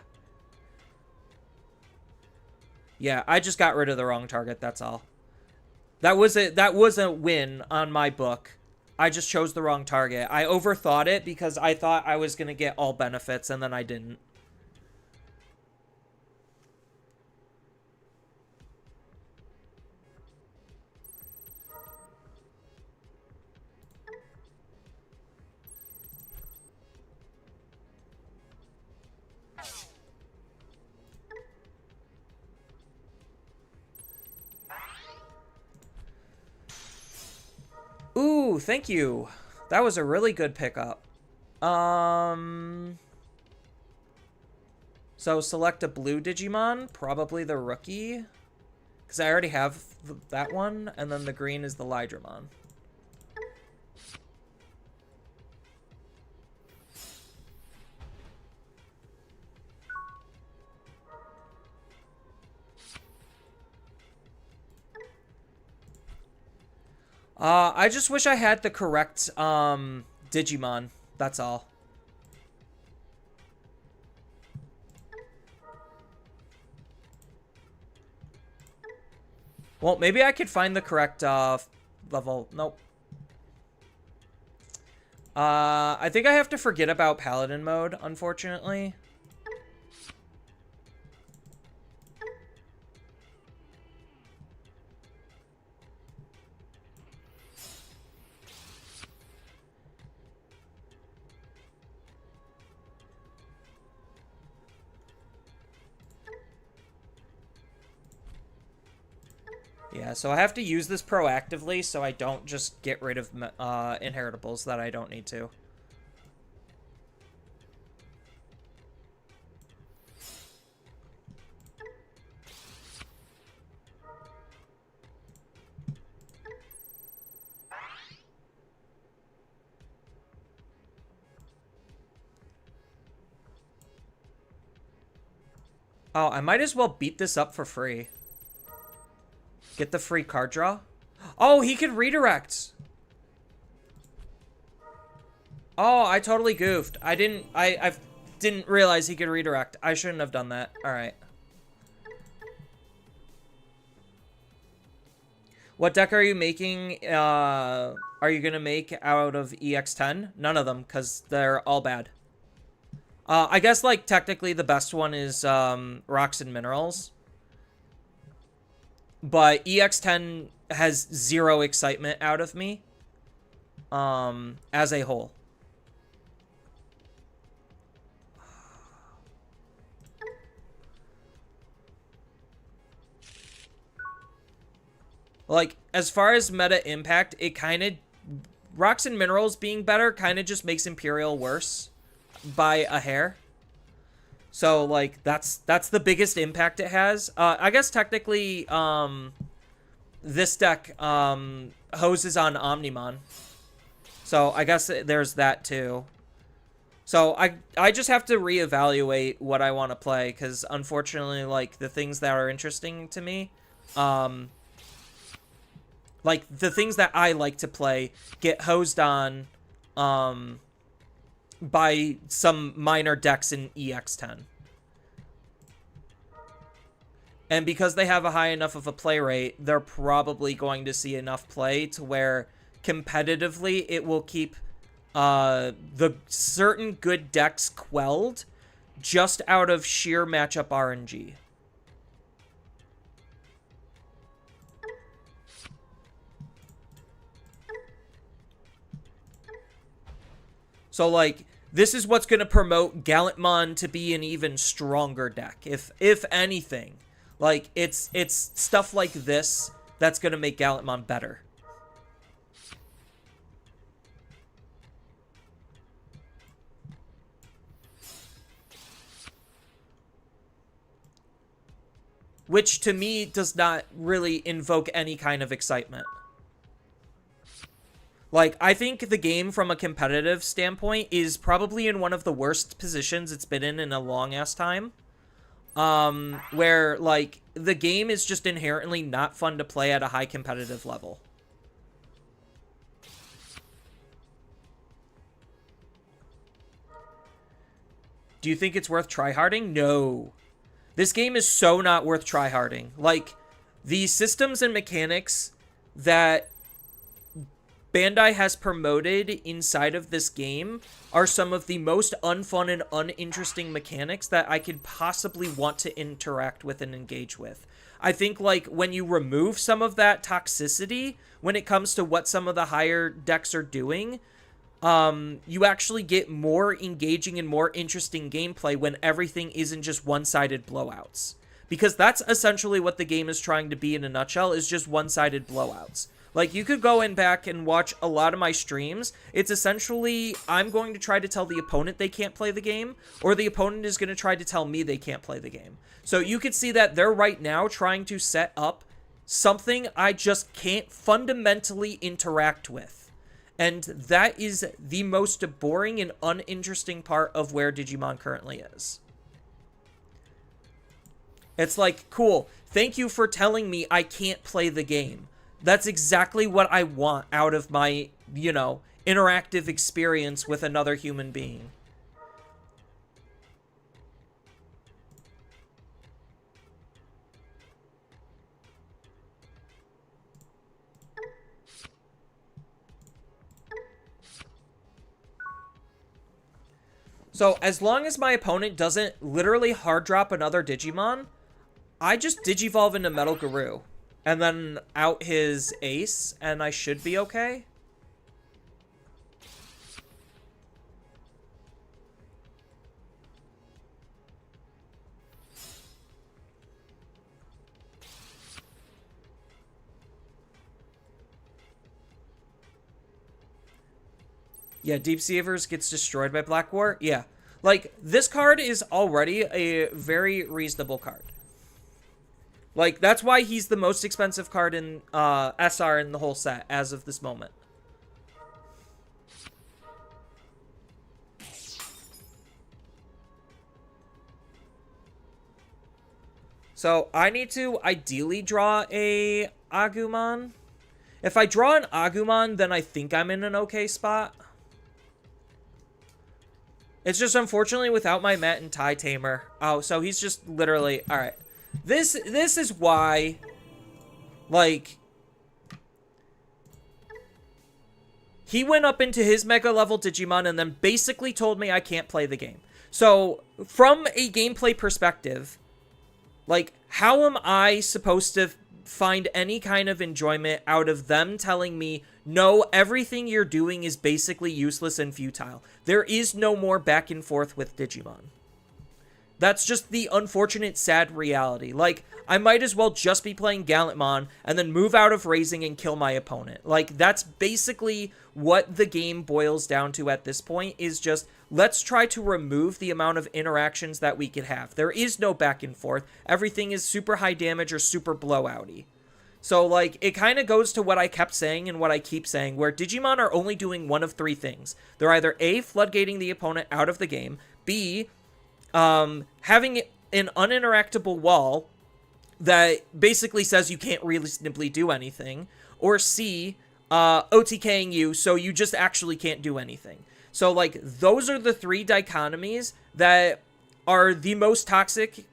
Yeah, I just got rid of the wrong target, that's all. That was a win on my book. I just chose the wrong target. I overthought it because I thought I was going to get all benefits, and then I didn't. Ooh, thank you. That was a really good pickup. So select a blue Digimon, probably the rookie. Because I already have that one, and then the green is the Lydramon. I just wish I had the correct, Digimon. That's all. Well, maybe I could find the correct, level. Nope. I think I have to forget about Paladin mode, unfortunately. Yeah, so I have to use this proactively so I don't just get rid of inheritables that I don't need to. Oh, I might as well beat this up for free. Get the free card draw. Oh, he can redirect. Oh, I totally goofed. I didn't realize he could redirect. I shouldn't have done that. All right. What deck are you making? Are you gonna make out of EX10? None of them, because they're all bad. I guess, like, technically the best one is Rocks and Minerals. But EX10 has zero excitement out of me, as a whole. Like, as far as meta impact, it kind of... Rocks and Minerals being better kind of just makes Imperial worse by a hair. So, like, that's the biggest impact it has. I guess technically, this deck hoses on Omnimon. So I guess there's that too. So I just have to reevaluate what I want to play, because unfortunately, like, the things that are interesting to me, like, the things that I like to play get hosed on by some minor decks in EX10. And because they have a high enough of a play rate, they're probably going to see enough play to where competitively it will keep the certain good decks quelled just out of sheer matchup RNG. So, like, this is what's going to promote Gallantmon to be an even stronger deck, if anything. Like, it's stuff like this that's going to make Gallantmon better. Which, to me, does not really invoke any kind of excitement. Like, I think the game, from a competitive standpoint, is probably in one of the worst positions it's been in a long-ass time. Where, like, the game is just inherently not fun to play at a high competitive level. Do you think it's worth tryharding? No. This game is so not worth tryharding. Like, the systems and mechanics that Bandai has promoted inside of this game are some of the most unfun and uninteresting mechanics that I could possibly want to interact with and engage with. I think, like, when you remove some of that toxicity when it comes to what some of the higher decks are doing, you actually get more engaging and more interesting gameplay when everything isn't just one-sided blowouts. Because that's essentially what the game is trying to be in a nutshell, is just one-sided blowouts. Like, you could go in back and watch a lot of my streams. It's essentially, I'm going to try to tell the opponent they can't play the game, or the opponent is going to try to tell me they can't play the game. So you could see that they're right now trying to set up something I just can't fundamentally interact with. And that is the most boring and uninteresting part of where Digimon currently is. It's like, cool, thank you for telling me I can't play the game. That's exactly what I want out of my, you know, interactive experience with another human being. So, as long as my opponent doesn't literally hard drop another Digimon, I just Digivolve into Metal Guru. And then out his ace, and I should be okay. Yeah, Deep Seavers gets destroyed by Black War. Yeah. Like, this card is already a very reasonable card. Like, that's why he's the most expensive card in SR in the whole set as of this moment. So, I need to ideally draw a Agumon. If I draw an Agumon, then I think I'm in an okay spot. It's just, unfortunately, without my Met and Tai Tamer. Oh, so he's just literally... Alright. This is why, like, he went up into his Mega level Digimon and then basically told me I can't play the game. So, from a gameplay perspective, like, how am I supposed to find any kind of enjoyment out of them telling me, no, everything you're doing is basically useless and futile? There is no more back and forth with Digimon. That's just the unfortunate, sad reality. Like, I might as well just be playing Gallantmon and then move out of raising and kill my opponent. Like, that's basically what the game boils down to at this point, is just, let's try to remove the amount of interactions that we could have. There is no back and forth. Everything is super high damage or super blowouty. So, like, it kind of goes to what I kept saying and what I keep saying, where Digimon are only doing one of three things. They're either A, floodgating the opponent out of the game, B, having an uninteractable wall that basically says you can't reasonably do anything, or C, OTKing you so you just actually can't do anything. So, like, those are the three dichotomies that are the most toxic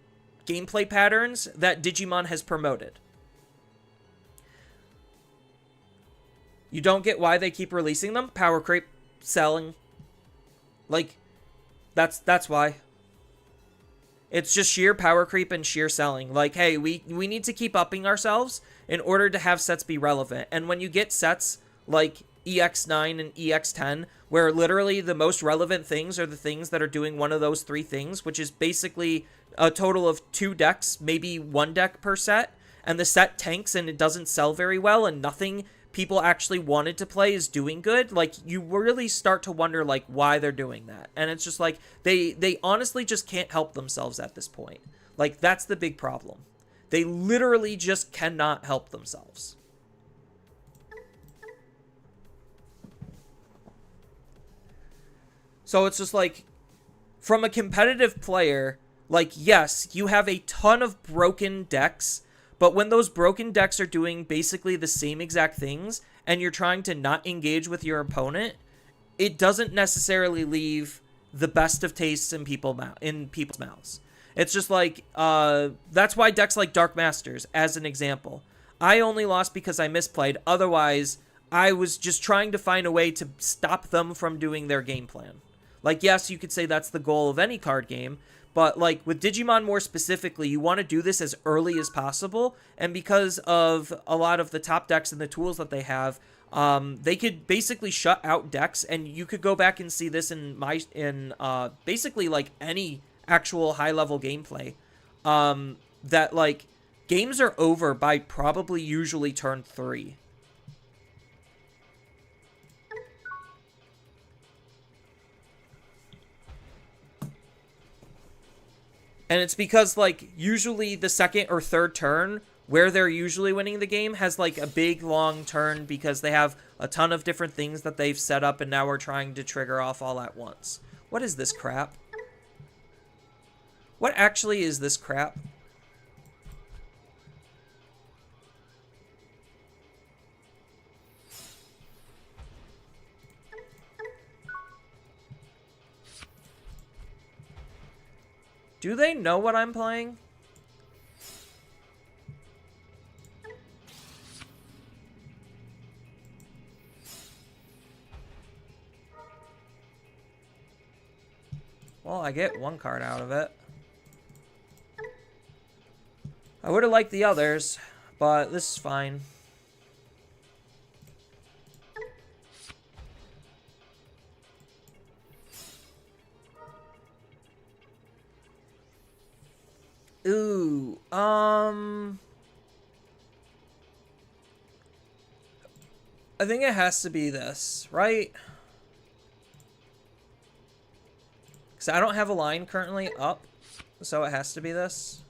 gameplay patterns that Digimon has promoted. You don't get why they keep releasing them? Power creep, selling. Like, that's why. It's just sheer power creep and sheer selling. Like, hey, we need to keep upping ourselves in order to have sets be relevant. And when you get sets like EX9 and EX10, where literally the most relevant things are the things that are doing one of those three things, which is basically a total of 2 decks, maybe 1 deck per set, and the set tanks and it doesn't sell very well and nothing people actually wanted to play is doing good, like, you really start to wonder, like, why they're doing that. And it's just like, they honestly just can't help themselves at this point. Like, that's the big problem. They literally just cannot help themselves. So it's just like, from a competitive player, like, yes, you have a ton of broken decks, but when those broken decks are doing basically the same exact things and you're trying to not engage with your opponent, it doesn't necessarily leave the best of tastes in people's mouths. It's just like, that's why decks like Dark Masters, as an example, I only lost because I misplayed. Otherwise, I was just trying to find a way to stop them from doing their game plan. Like, yes, you could say that's the goal of any card game, but, like, with Digimon more specifically, you want to do this as early as possible, and because of a lot of the top decks and the tools that they have, they could basically shut out decks, and you could go back and see this in basically, like, any actual high-level gameplay, that, like, games are over by probably usually turn 3. And it's because, like, usually the second or third turn, where they're usually winning the game, has, like, a big, long turn because they have a ton of different things that they've set up and now we're trying to trigger off all at once. What is this crap? What actually is this crap? Do they know what I'm playing? Well, I get one card out of it. I would have liked the others, but this is fine. Ooh, I think it has to be this, right? Because I don't have a line currently up, so it has to be this.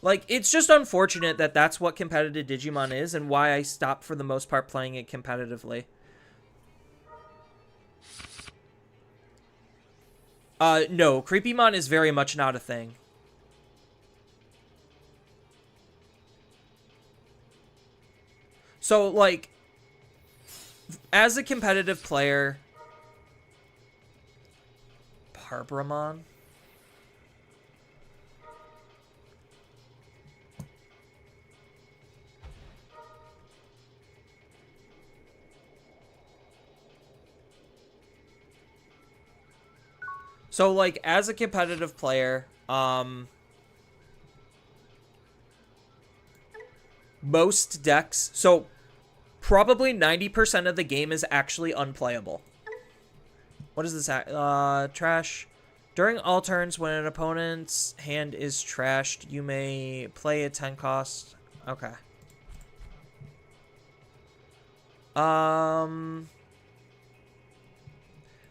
Like, it's just unfortunate that that's what competitive Digimon is and why I stopped for the most part playing it competitively. No, Creepymon is very much not a thing. So, like, as a competitive player, Barbramon? So, like, as a competitive player, most decks, so probably 90% of the game is actually unplayable. What is this? Trash. During all turns, when an opponent's hand is trashed, you may play a 10 cost. Okay.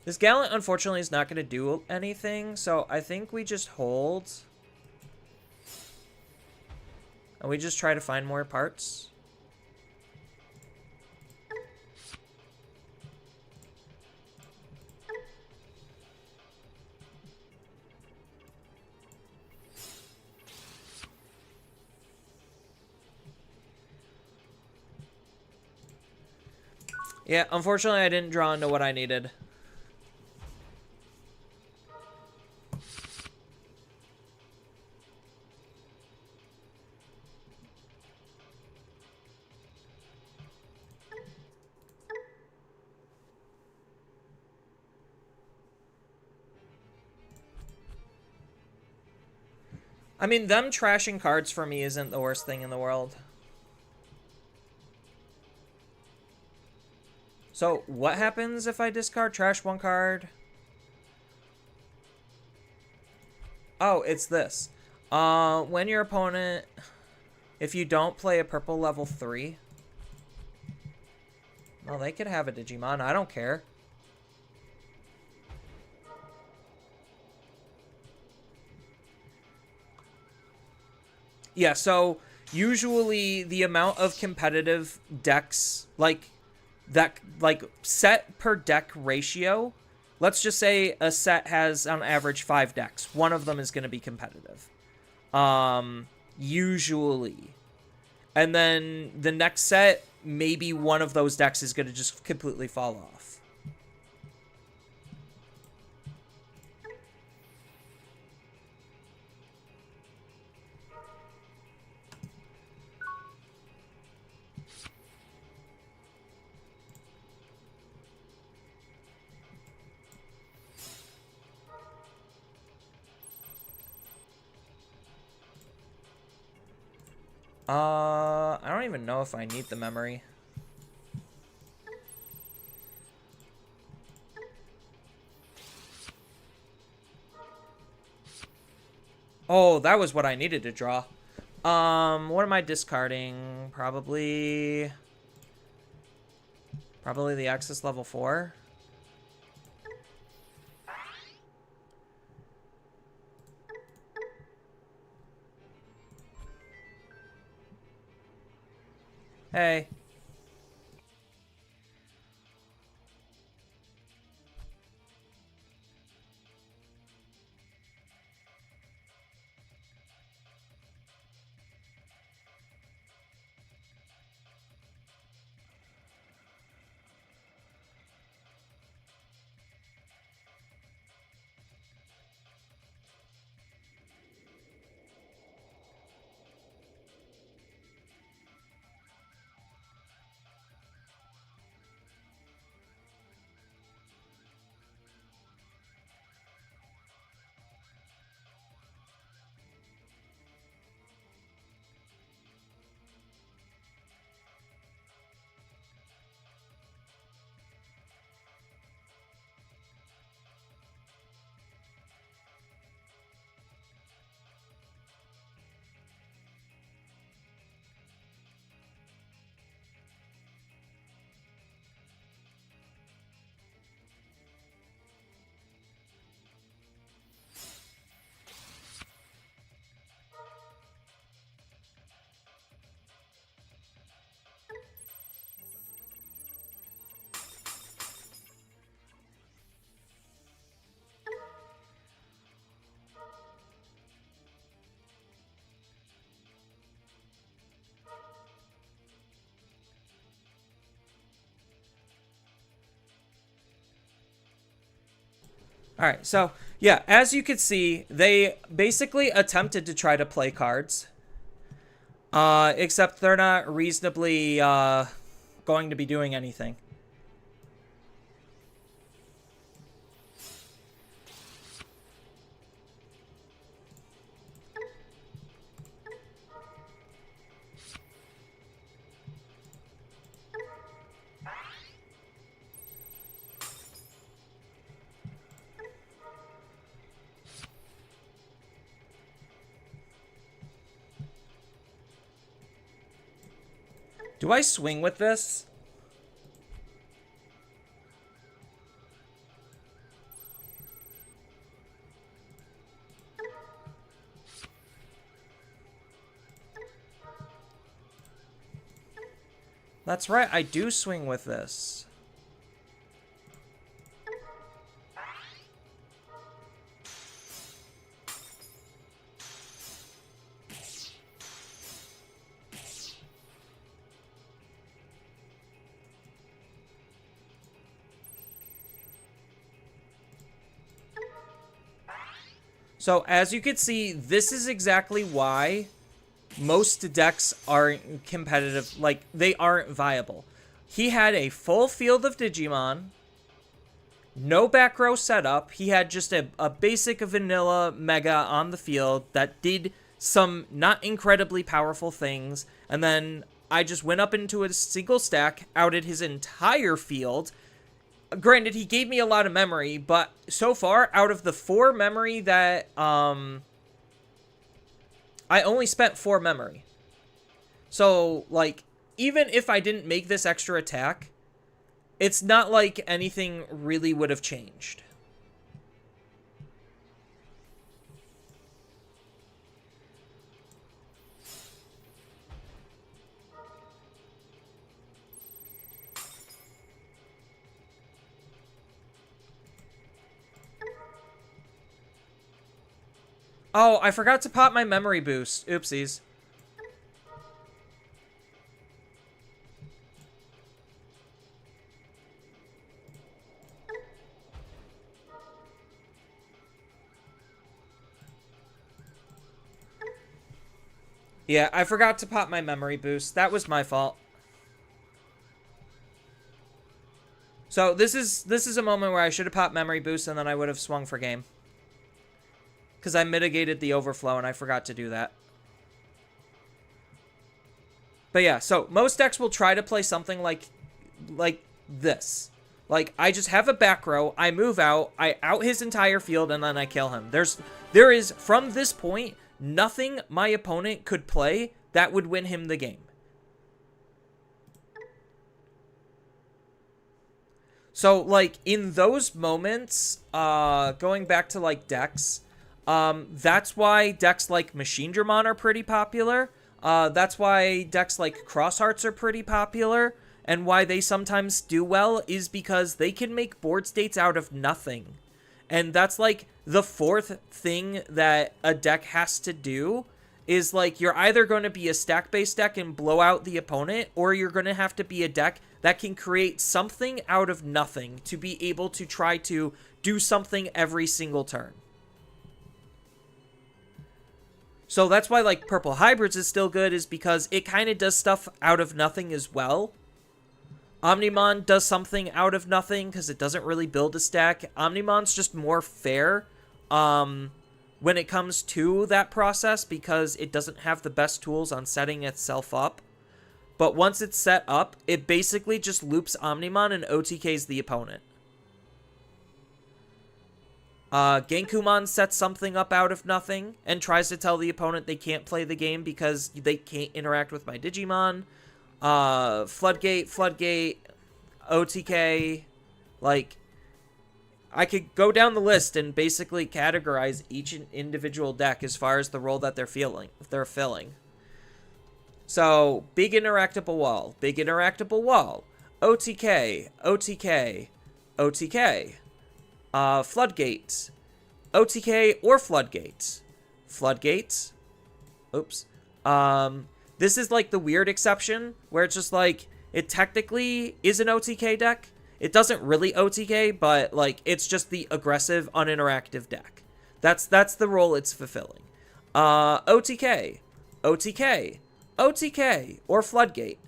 This Gallant, unfortunately, is not going to do anything, so I think we just hold. And we just try to find more parts. Yeah, unfortunately, I didn't draw into what I needed. I mean, them trashing cards for me isn't the worst thing in the world. So, what happens if I discard trash one card? Oh, it's this. When your opponent... If you don't play a purple level 3... Well, they could have a Digimon. I don't care. Yeah, so usually the amount of competitive decks, like set per deck ratio, let's just say a set has on average 5 decks. One of them is going to be competitive. Usually. And then the next set, maybe one of those decks is going to just completely fall off. I don't even know if I need the memory. Oh, that was what I needed to draw. What am I discarding? Probably the Axis level 4. Hey. All right, so yeah, as you can see, they basically attempted to try to play cards, except they're not reasonably going to be doing anything. Do I swing with this? That's right, I do swing with this. So, as you can see, this is exactly why most decks aren't competitive. Like, they aren't viable. He had a full field of Digimon, no back row setup. He had just a basic vanilla Mega on the field that did some not incredibly powerful things. And then I just went up into a single stack, outed his entire field. Granted, he gave me a lot of memory, but so far, out of the 4 memory that, I only spent 4 memory. So, like, even if I didn't make this extra attack, it's not like anything really would have changed. Oh, I forgot to pop my memory boost. Oopsies. Yeah, I forgot to pop my memory boost. That was my fault. So this is a moment where I should have popped memory boost and then I would have swung for game. Because I mitigated the overflow and I forgot to do that. But yeah, so most decks will try to play something like this. Like, I just have a back row, I move out, I out his entire field, and then I kill him. There is, from this point, nothing my opponent could play that would win him the game. So, like, in those moments, going back to, like, decks, that's why decks like Machine Dramon are pretty popular. That's why decks like Cross Hearts are pretty popular. And why they sometimes do well is because they can make board states out of nothing. And that's like the 4th thing that a deck has to do is like you're either going to be a stack-based deck and blow out the opponent, or you're going to have to be a deck that can create something out of nothing to be able to try to do something every single turn. So that's why, like, Purple Hybrids is still good, is because it kind of does stuff out of nothing as well. Omnimon does something out of nothing because it doesn't really build a stack. Omnimon's just more fair when it comes to that process because it doesn't have the best tools on setting itself up. But once it's set up, it basically just loops Omnimon and OTKs the opponent. Genkumon sets something up out of nothing and tries to tell the opponent they can't play the game because they can't interact with my Digimon. Floodgate, OTK, like, I could go down the list and basically categorize each individual deck as far as the role that they're filling. So, big interactable wall, OTK, floodgates, OTK or floodgates, oops, this is like the weird exception where it's just like, it technically is an OTK deck. It doesn't really OTK, but like, it's just the aggressive, uninteractive deck. That's the role it's fulfilling. OTK, or floodgate.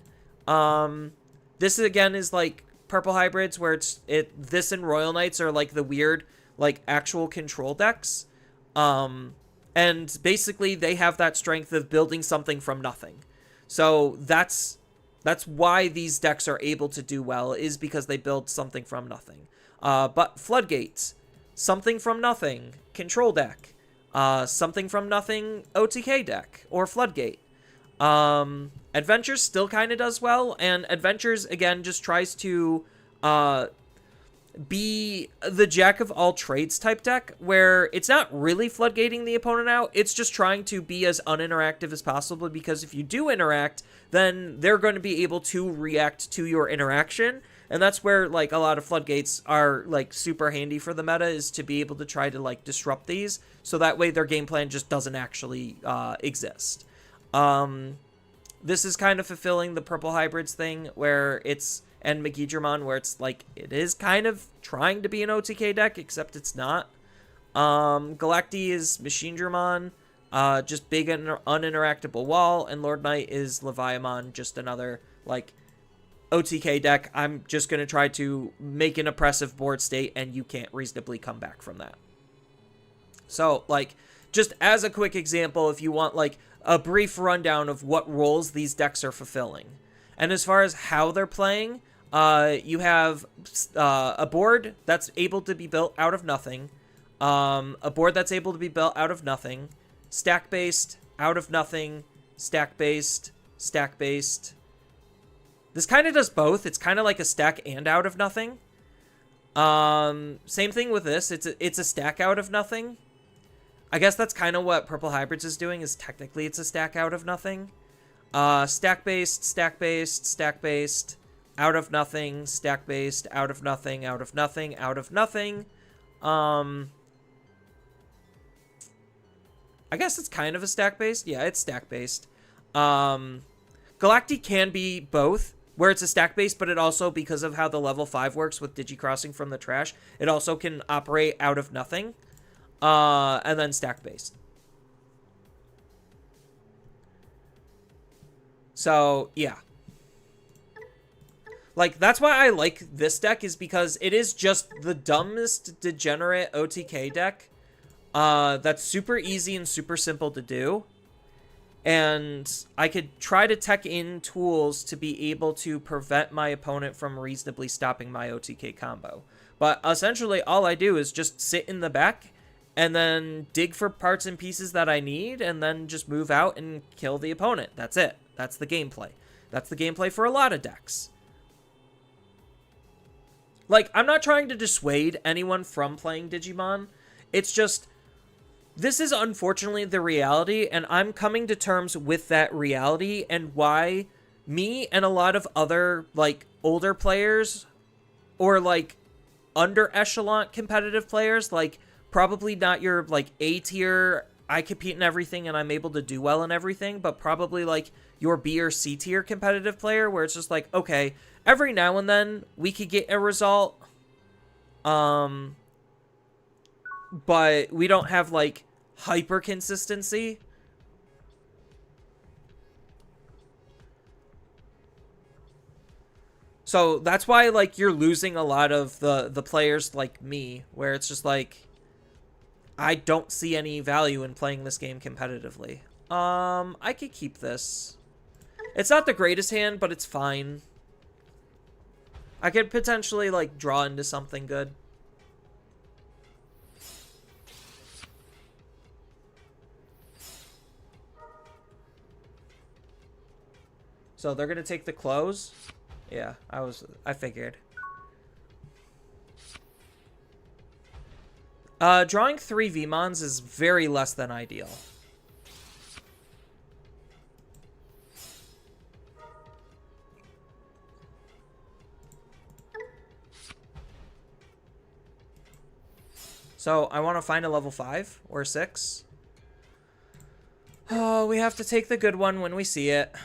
This again is like Purple Hybrids, where this and Royal Knights are like the weird, like, actual control decks. And basically they have that strength of building something from nothing. So that's why these decks are able to do well, is because they build something from nothing. But Floodgates, something from nothing, control deck. Something from nothing, OTK deck, or Floodgate. Adventures still kind of does well, and Adventures, again, just tries to be the jack of all trades type deck, where it's not really floodgating the opponent out, it's just trying to be as uninteractive as possible, because if you do interact, then they're going to be able to react to your interaction, and that's where, like, a lot of floodgates are, like, super handy for the meta, is to be able to try to, like, disrupt these, so that way their game plan just doesn't actually exist. This is kind of fulfilling the purple hybrids thing, where it's, and Megidramon, where it's, like, it is kind of trying to be an OTK deck, except it's not. Galacti is Machine Dramon, just big and uninteractable wall, and Lord Knight is Leviamon, just another, like, OTK deck. I'm just going to try to make an oppressive board state, and you can't reasonably come back from that. So, like, just as a quick example, if you want, like, a brief rundown of what roles these decks are fulfilling. And as far as how they're playing, you have a board that's able to be built out of nothing, a board that's able to be built out of nothing, stack-based, out of nothing, stack-based, stack-based. This kind of does both. It's kind of like a stack and out of nothing. Same thing with this. It's a stack out of nothing. I guess that's kind of what Purple Hybrids is doing, is technically it's a stack out of nothing. Stack-based, stack-based, stack-based, out of nothing, stack-based, out of nothing, out of nothing, out of nothing. I guess it's kind of a stack-based. Yeah, it's stack-based. Galacti can be both, where it's a stack-based, but it also, because of how the level 5 works with Digicrossing from the trash, it also can operate out of nothing. And then stack-based. So, yeah. Like, that's why I like this deck, is because it is just the dumbest degenerate OTK deck. That's super easy and super simple to do. And I could try to tech in tools to be able to prevent my opponent from reasonably stopping my OTK combo. But essentially, all I do is just sit in the back and then dig for parts and pieces that I need, and then just move out and kill the opponent. That's it. That's the gameplay. That's the gameplay for a lot of decks. Like, I'm not trying to dissuade anyone from playing Digimon. It's just, this is unfortunately the reality, and I'm coming to terms with that reality, and why me and a lot of other, like, older players, or, like, under echelon competitive players, like, probably not your, like, A tier, I compete in everything and I'm able to do well in everything, but probably, like, your B or C tier competitive player, where it's just like, okay, every now and then we could get a result, but we don't have, like, hyper consistency. So that's why, like, you're losing a lot of the players like me, where it's just like, I don't see any value in playing this game competitively. I could keep this. It's not the greatest hand, but it's fine. I could potentially, like, draw into something good. So they're gonna take the close? Yeah, I figured. Drawing 3 VMons is very less than ideal. So I want to find a level 5 or 6. Oh, we have to take the good one when we see it.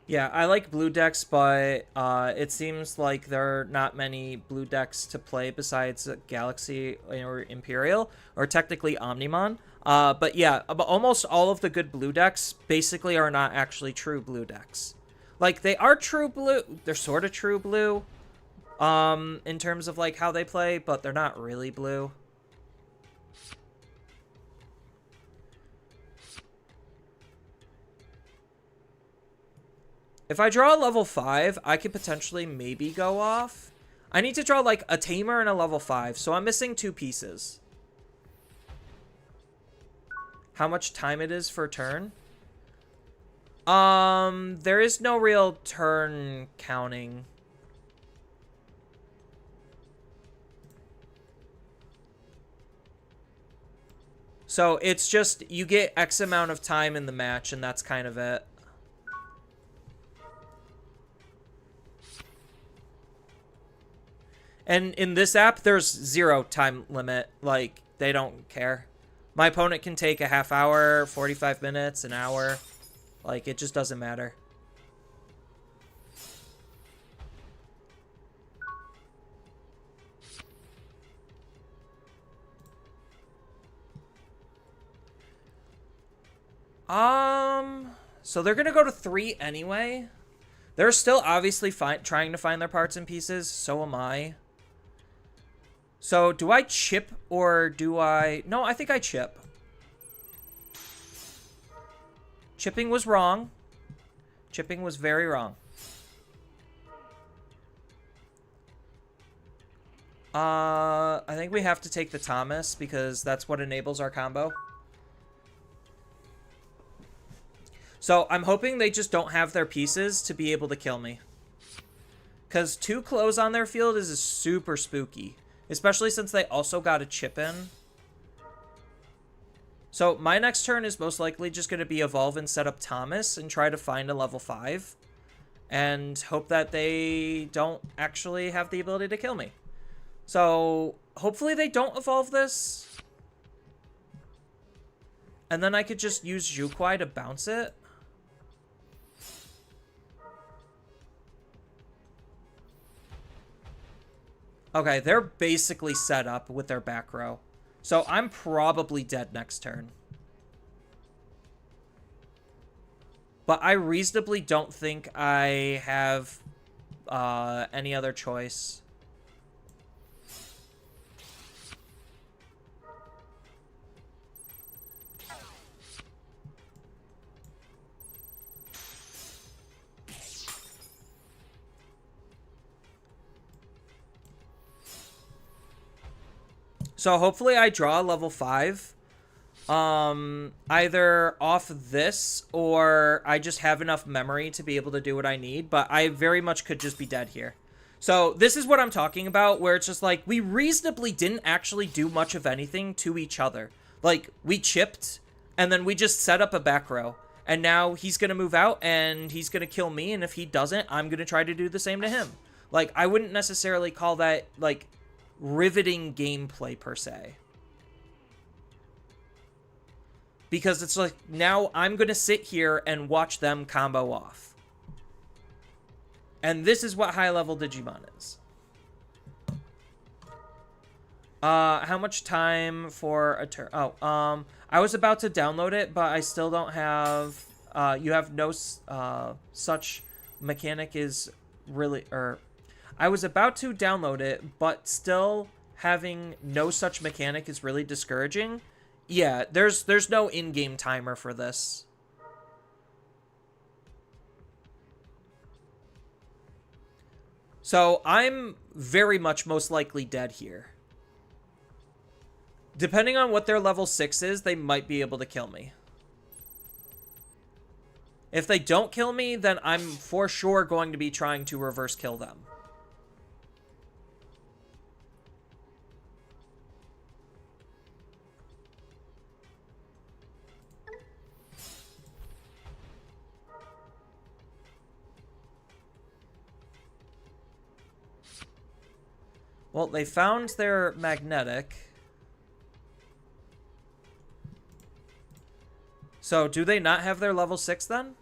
Yeah, I like blue decks, but it seems like there are not many blue decks to play besides Galaxy or Imperial, or technically Omnimon. But yeah, almost all of the good blue decks basically are not actually true blue decks. Like, they are true blue, they're sort of true blue, in terms of, like, how they play, but they're not really blue. If I draw a level 5, I could potentially maybe go off. I need to draw, like, a Tamer and a level 5, so I'm missing 2 pieces. How much time it is for turn? There is no real turn counting. So it's just, you get X amount of time in the match, and that's kind of it. And in this app, there's 0 time limit. Like, they don't care. My opponent can take a half hour, 45 minutes, an hour. Like, it just doesn't matter. So they're gonna go to 3 anyway. They're still obviously trying to find their parts and pieces. So am I. So do I chip or do I... No, I think I chip. Chipping was wrong. Chipping was very wrong. I think we have to take the Thomas because that's what enables our combo. So I'm hoping they just don't have their pieces to be able to kill me. Because 2 close on their field is super spooky. Especially since they also got a chip in. So my next turn is most likely just going to be evolve and set up Thomas and try to find a level 5. And hope that they don't actually have the ability to kill me. So hopefully they don't evolve this. And then I could just use Jukwai to bounce it. Okay, they're basically set up with their back row. So I'm probably dead next turn. But I reasonably don't think I have any other choice. So hopefully I draw level 5. Either off this or I just have enough memory to be able to do what I need. But I very much could just be dead here. So this is what I'm talking about, where it's just like we reasonably didn't actually do much of anything to each other. Like we chipped and then we just set up a back row. And now he's going to move out and he's going to kill me. And if he doesn't, I'm going to try to do the same to him. Like I wouldn't necessarily call that like riveting gameplay per se, because it's like now I'm gonna sit here and watch them combo off, and this is what high level Digimon is. How much time for a turn? Oh, I was about to download it, but I still don't have you have no such mechanic is really, or I was about to download it, but still having no such mechanic is really discouraging. Yeah, there's no in-game timer for this. So I'm very much most likely dead here. Depending on what their level 6 is, they might be able to kill me. If they don't kill me, then I'm for sure going to be trying to reverse kill them. Well, they found their magnetic. So, do they not have their level 6 then?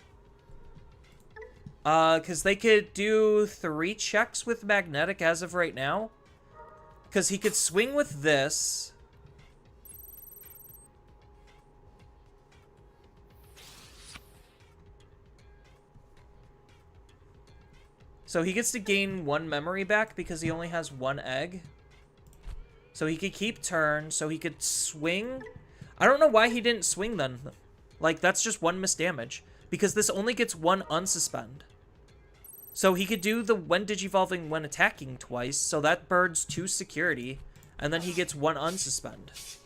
Because they could do 3 checks with magnetic as of right now. Because he could swing with this. So he gets to gain 1 memory back because he only has 1 egg. So he could keep turn, so he could swing. I don't know why he didn't swing then. Like, that's just 1 miss damage. Because this only gets 1 unsuspend. So he could do the when digivolving when attacking twice, so that burns 2 security, and then he gets 1 unsuspend.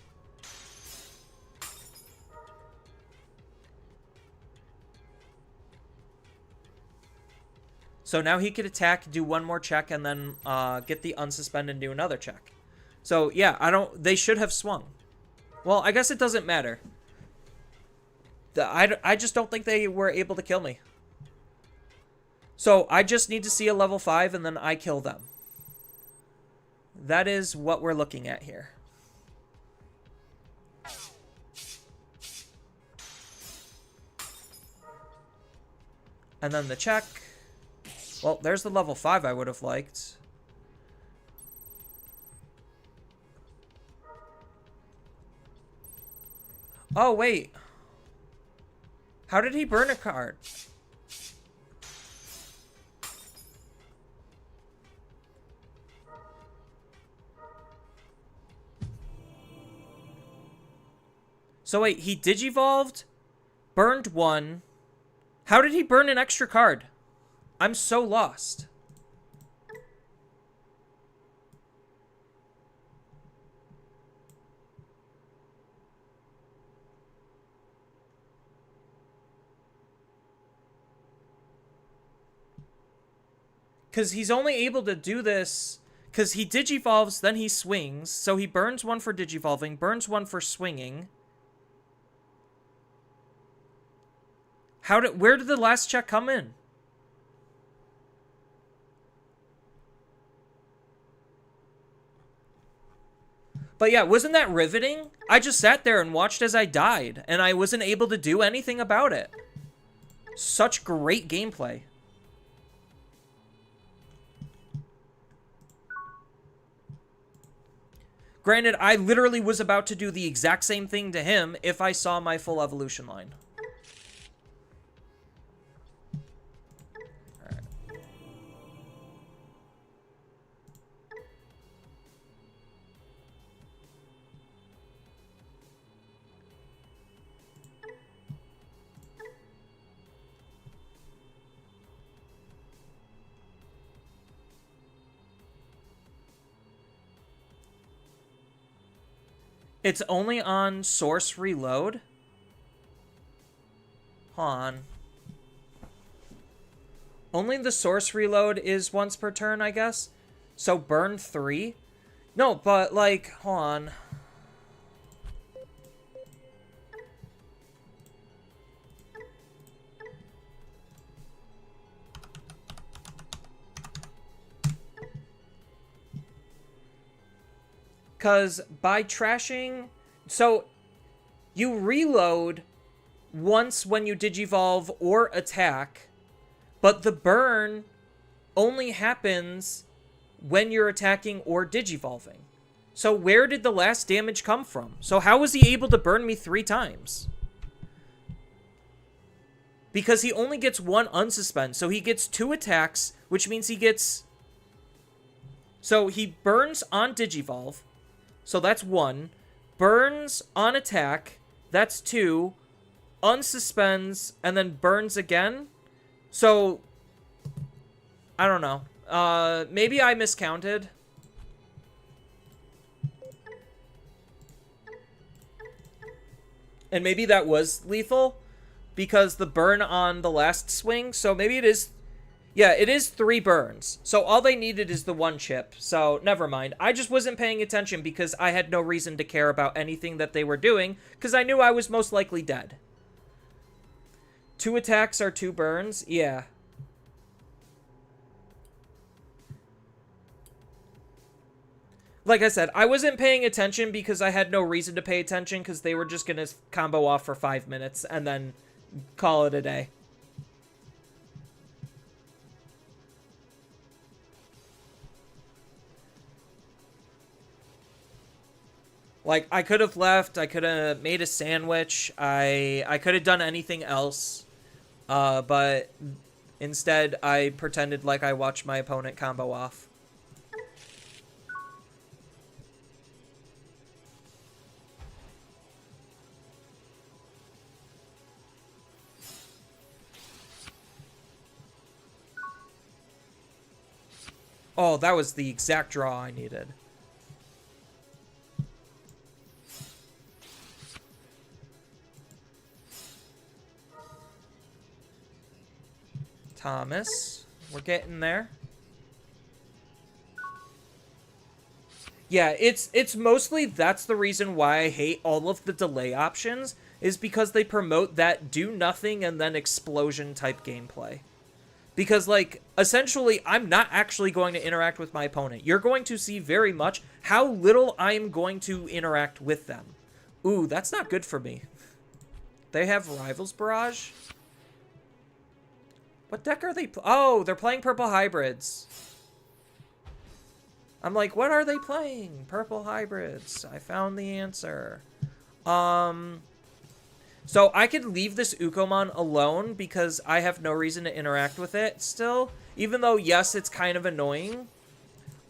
So now he could attack, do 1 more check, and then get the unsuspend and do another check. So yeah, they should have swung. Well, I guess it doesn't matter. I just don't think they were able to kill me. So I just need to see a level 5 and then I kill them. That is what we're looking at here. And then the check. Well, there's the level 5 I would have liked. Oh, wait. How did he burn a card? So wait, he digivolved, burned 1. How did he burn an extra card? I'm so lost. Because he's only able to do this because he digivolves, then he swings. So he burns 1 for digivolving, burns 1 for swinging. Where did the last check come in? But yeah, wasn't that riveting? I just sat there and watched as I died, and I wasn't able to do anything about it. Such great gameplay. Granted, I literally was about to do the exact same thing to him if I saw my full evolution line. It's only on source reload? Hold on. Only the source reload is once per turn, I guess? So burn 3? No, but like, hold on. Because by trashing... So, you reload once when you digivolve or attack, but the burn only happens when you're attacking or digivolving. So where did the last damage come from? So how was he able to burn me 3 times? Because he only gets 1 unsuspend, so he gets 2 attacks, which means he gets... So he burns on digivolve. So that's 1. Burns on attack. That's 2. Unsuspends. And then burns again. So, I don't know. Maybe I miscounted. And maybe that was lethal. Because the burn on the last swing. So maybe it is... Yeah, it is 3 burns. So all they needed is the 1 chip. So never mind. I just wasn't paying attention because I had no reason to care about anything that they were doing because I knew I was most likely dead. 2 attacks are 2 burns? Yeah. Like I said, I wasn't paying attention because I had no reason to pay attention because they were just going to combo off for 5 minutes and then call it a day. Like, I could have left, I could have made a sandwich, I could have done anything else, but instead I pretended like I watched my opponent combo off. Oh, that was the exact draw I needed. Thomas. We're getting there. Yeah, it's mostly that's the reason why I hate all of the delay options, is because they promote that do nothing and then explosion type gameplay. Because, like, essentially, I'm not actually going to interact with my opponent. You're going to see very much how little I'm going to interact with them. Ooh, that's not good for me. They have Rivals Barrage? What deck are they? Oh, they're playing Purple Hybrids. I'm like, what are they playing? Purple Hybrids. I found the answer. So I could leave this Ukomon alone because I have no reason to interact with it still. Even though, yes, it's kind of annoying.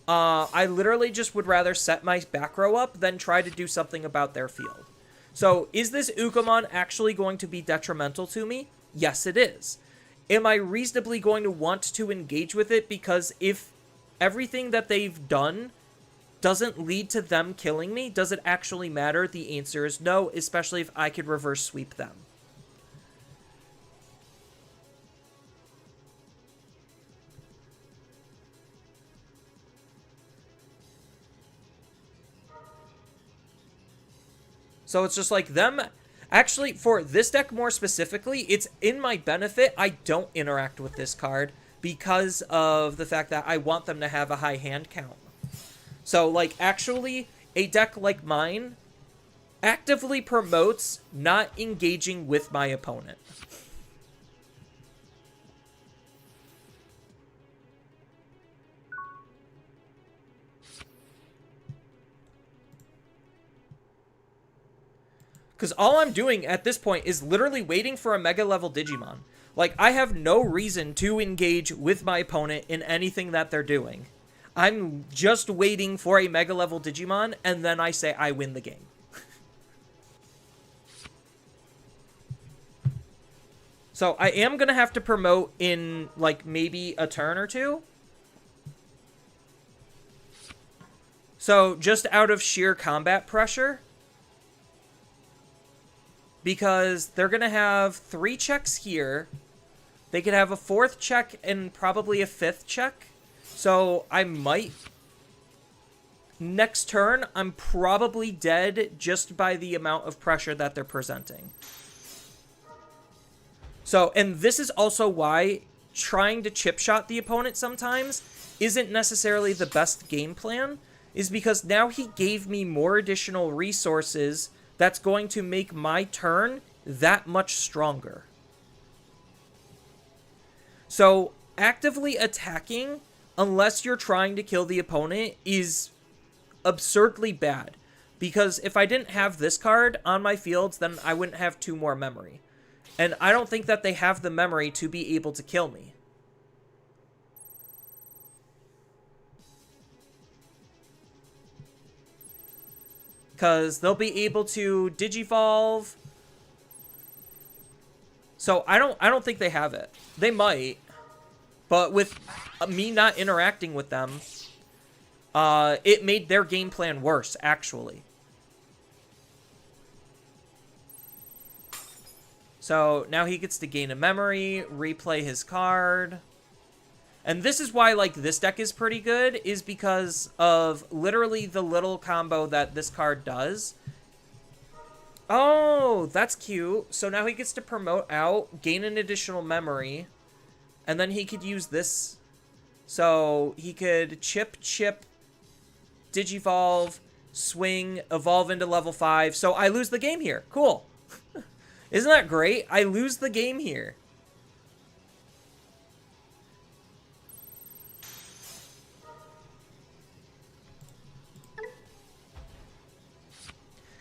I literally just would rather set my back row up than try to do something about their field. So, is this Ukomon actually going to be detrimental to me? Yes, it is. Am I reasonably going to want to engage with it? Because if everything that they've done doesn't lead to them killing me, does it actually matter? The answer is no, especially if I could reverse sweep them. So it's just like them. Actually, for this deck more specifically, it's in my benefit I don't interact with this card because of the fact that I want them to have a high hand count. So, like, actually, a deck like mine actively promotes not engaging with my opponent. Because all I'm doing at this point is literally waiting for a Mega level Digimon. Like, I have no reason to engage with my opponent in anything that they're doing. I'm just waiting for a Mega level Digimon, and then I say I win the game. So I am going to have to promote in, like, maybe a turn or two. So just out of sheer combat pressure. Because they're going to have 3 checks here. They could have a 4th check and probably a 5th check. So I might... Next turn, I'm probably dead just by the amount of pressure that they're presenting. So, and this is also why trying to chip shot the opponent sometimes isn't necessarily the best game plan, is because now he gave me more additional resources that's going to make my turn that much stronger. So, actively attacking, unless you're trying to kill the opponent, is absurdly bad. Because if I didn't have this card on my fields, then I wouldn't have 2 more memory. And I don't think that they have the memory to be able to kill me. Because they'll be able to Digivolve. So I don't think they have it. They might. But with me not interacting with them, it made their game plan worse, actually. So now he gets to gain a memory, replay his card. And this is why, like, this deck is pretty good, is because of literally the little combo that this card does. Oh, that's cute. So now he gets to promote out, gain an additional memory, and then he could use this. So he could chip, Digivolve, swing, evolve into level 5. So I lose the game here. Cool. Isn't that great? I lose the game here.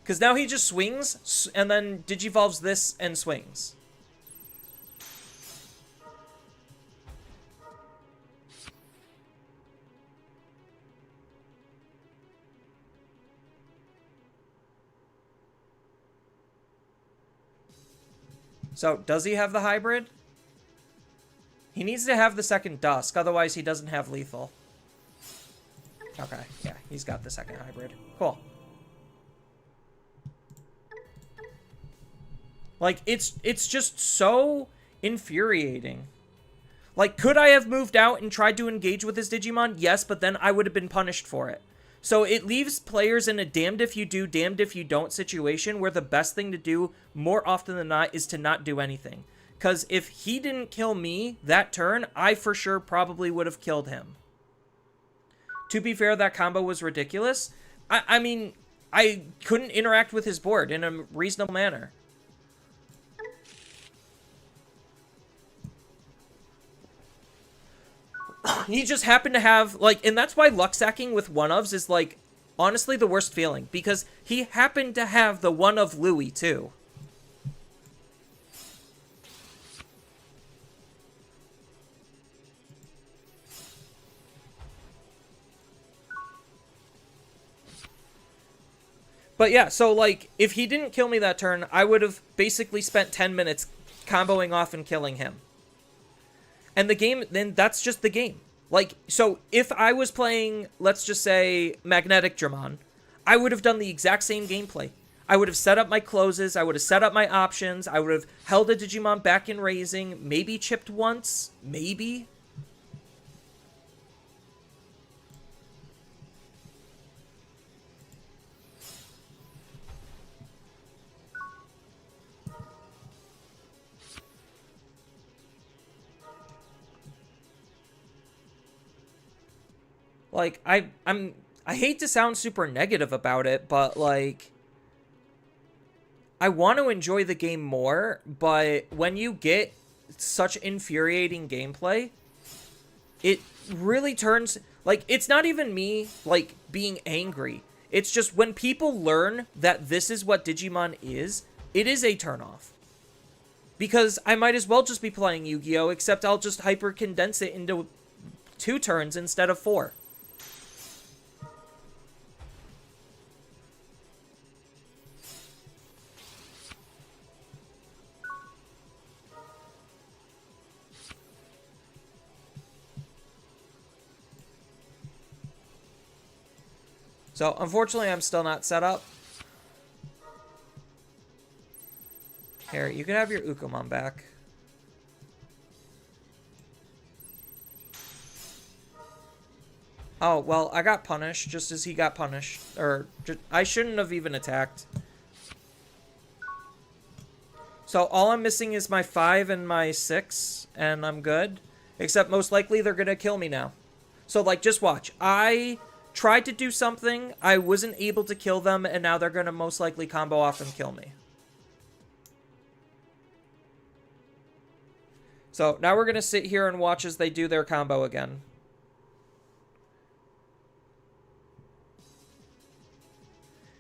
Because now he just swings, and then Digivolves this and swings. So, does he have the hybrid? He needs to have the second Dusk, otherwise he doesn't have lethal. Okay, yeah, he's got the second hybrid. Cool. Like, it's just so infuriating. Like, could I have moved out and tried to engage with his Digimon? Yes, but then I would have been punished for it. So it leaves players in a damned if you do, damned if you don't situation where the best thing to do more often than not is to not do anything. Because if he didn't kill me that turn, I for sure probably would have killed him. To be fair, that combo was ridiculous. I mean, I couldn't interact with his board in a reasonable manner. He just happened to have, like, and that's why luck sacking with one-ofs is, like, honestly the worst feeling. Because he happened to have the one of Louis, too. But yeah, so, like, if he didn't kill me that turn, I would have basically spent 10 minutes comboing off and killing him. And the game, then that's just the game. Like, so if I was playing, let's just say, Magnetic Dramon, I would have done the exact same gameplay. I would have set up my closes, I would have set up my options, I would have held a Digimon back in raising, maybe chipped once, maybe. Like, I hate to sound super negative about it, but, like, I want to enjoy the game more, but when you get such infuriating gameplay, it really turns, like, it's not even me, like, being angry. It's just when people learn that this is what Digimon is, it is a turnoff. Because I might as well just be playing Yu-Gi-Oh! Except I'll just hyper-condense it into 2 turns instead of 4. So, unfortunately, I'm still not set up. Here, you can have your Ukomon back. Oh, well, I got punished just as he got punished. Or, I shouldn't have even attacked. So, all I'm missing is my 5 and my 6, and I'm good. Except, most likely, they're gonna kill me now. So, like, just watch. I tried to do something, I wasn't able to kill them, and now they're gonna most likely combo off and kill me. So, now we're gonna sit here and watch as they do their combo again.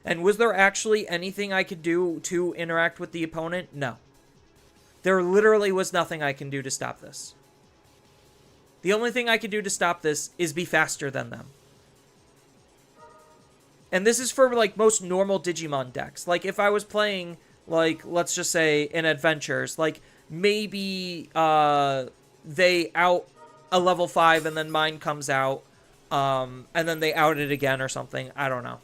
And was there actually anything I could do to interact with the opponent? No. There literally was nothing I can do to stop this. The only thing I can do to stop this is be faster than them. And this is for, like, most normal Digimon decks. Like, if I was playing, like, let's just say, in Adventures, like, maybe they out a level 5 and then mine comes out, and then they out it again or something. I don't know.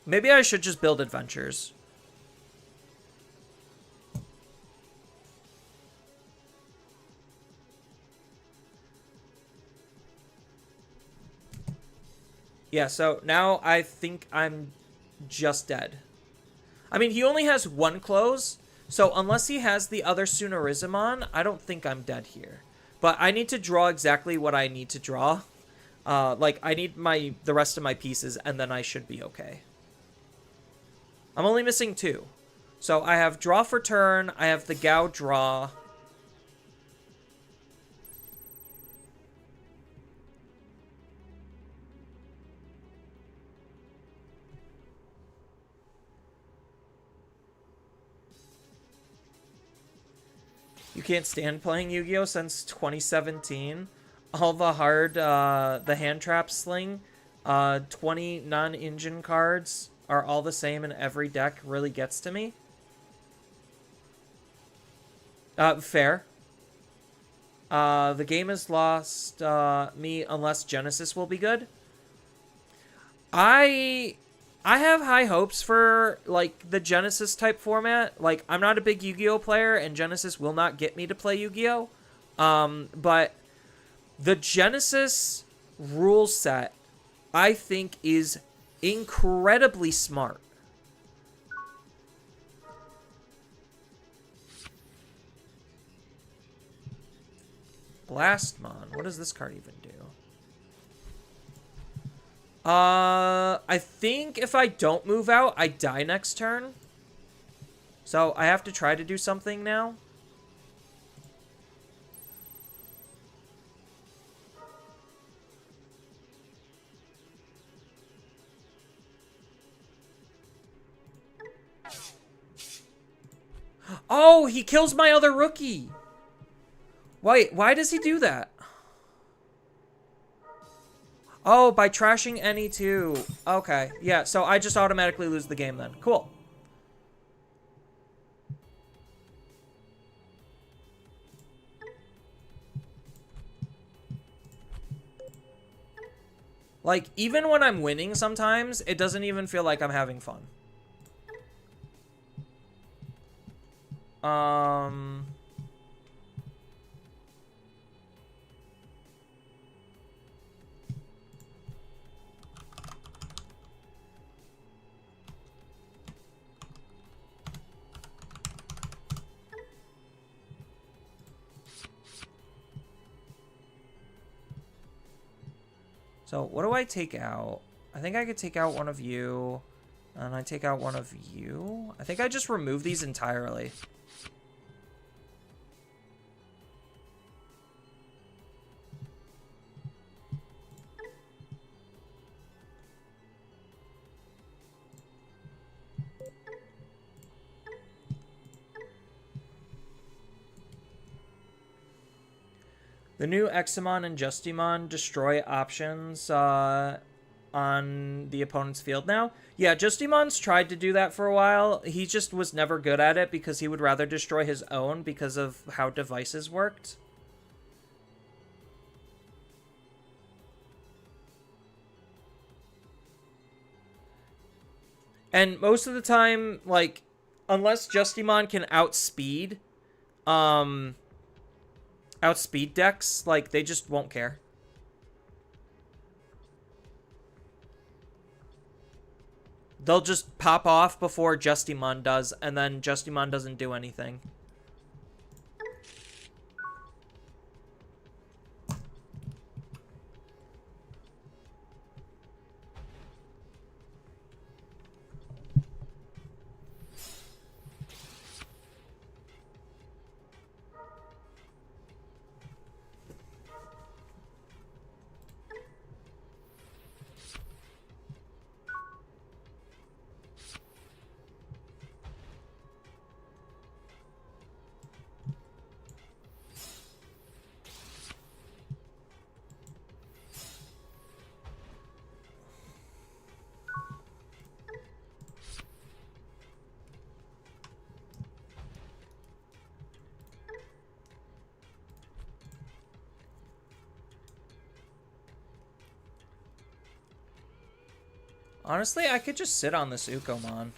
Maybe I should just build Adventures. Yeah, so now I think I'm just dead. I mean, he only has 1 close, so unless he has the other Tsunorizumon, I don't think I'm dead here. But I need to draw exactly what I need to draw. Like, I need the rest of my pieces, and then I should be okay. I'm only missing 2. So I have draw for turn, I have the Gao draw. You can't stand playing Yu-Gi-Oh! Since 2017. All the hard, the hand trap sling, 20 non-engine cards are all the same in every deck really gets to me. Fair. The game has lost me unless Genesis will be good. I have high hopes for, like, the Genesis type format. Like, I'm not a big Yu-Gi-Oh player, and Genesis will not get me to play Yu-Gi-Oh. But the Genesis rule set, I think, is incredibly smart. Blastmon. What does this card even do? I think if I don't move out, I die next turn. So I have to try to do something now. Oh, he kills my other rookie. Wait, why does he do that? Oh, by trashing any two. Okay, yeah, so I just automatically lose the game then. Cool. Like, even when I'm winning sometimes, it doesn't even feel like I'm having fun. So, what do I take out? I think I could take out one of you. And I take out one of you. I think I just remove these entirely. The new Examon and Justimon destroy options on the opponent's field now. Yeah, Justimon's tried to do that for a while. He just was never good at it because he would rather destroy his own because of how devices worked. And most of the time, like, unless Justimon can outspeed decks, like, they just won't care. They'll just pop off before Justimon does, and then Justimon doesn't do anything. Honestly, I could just sit on this Ukomon.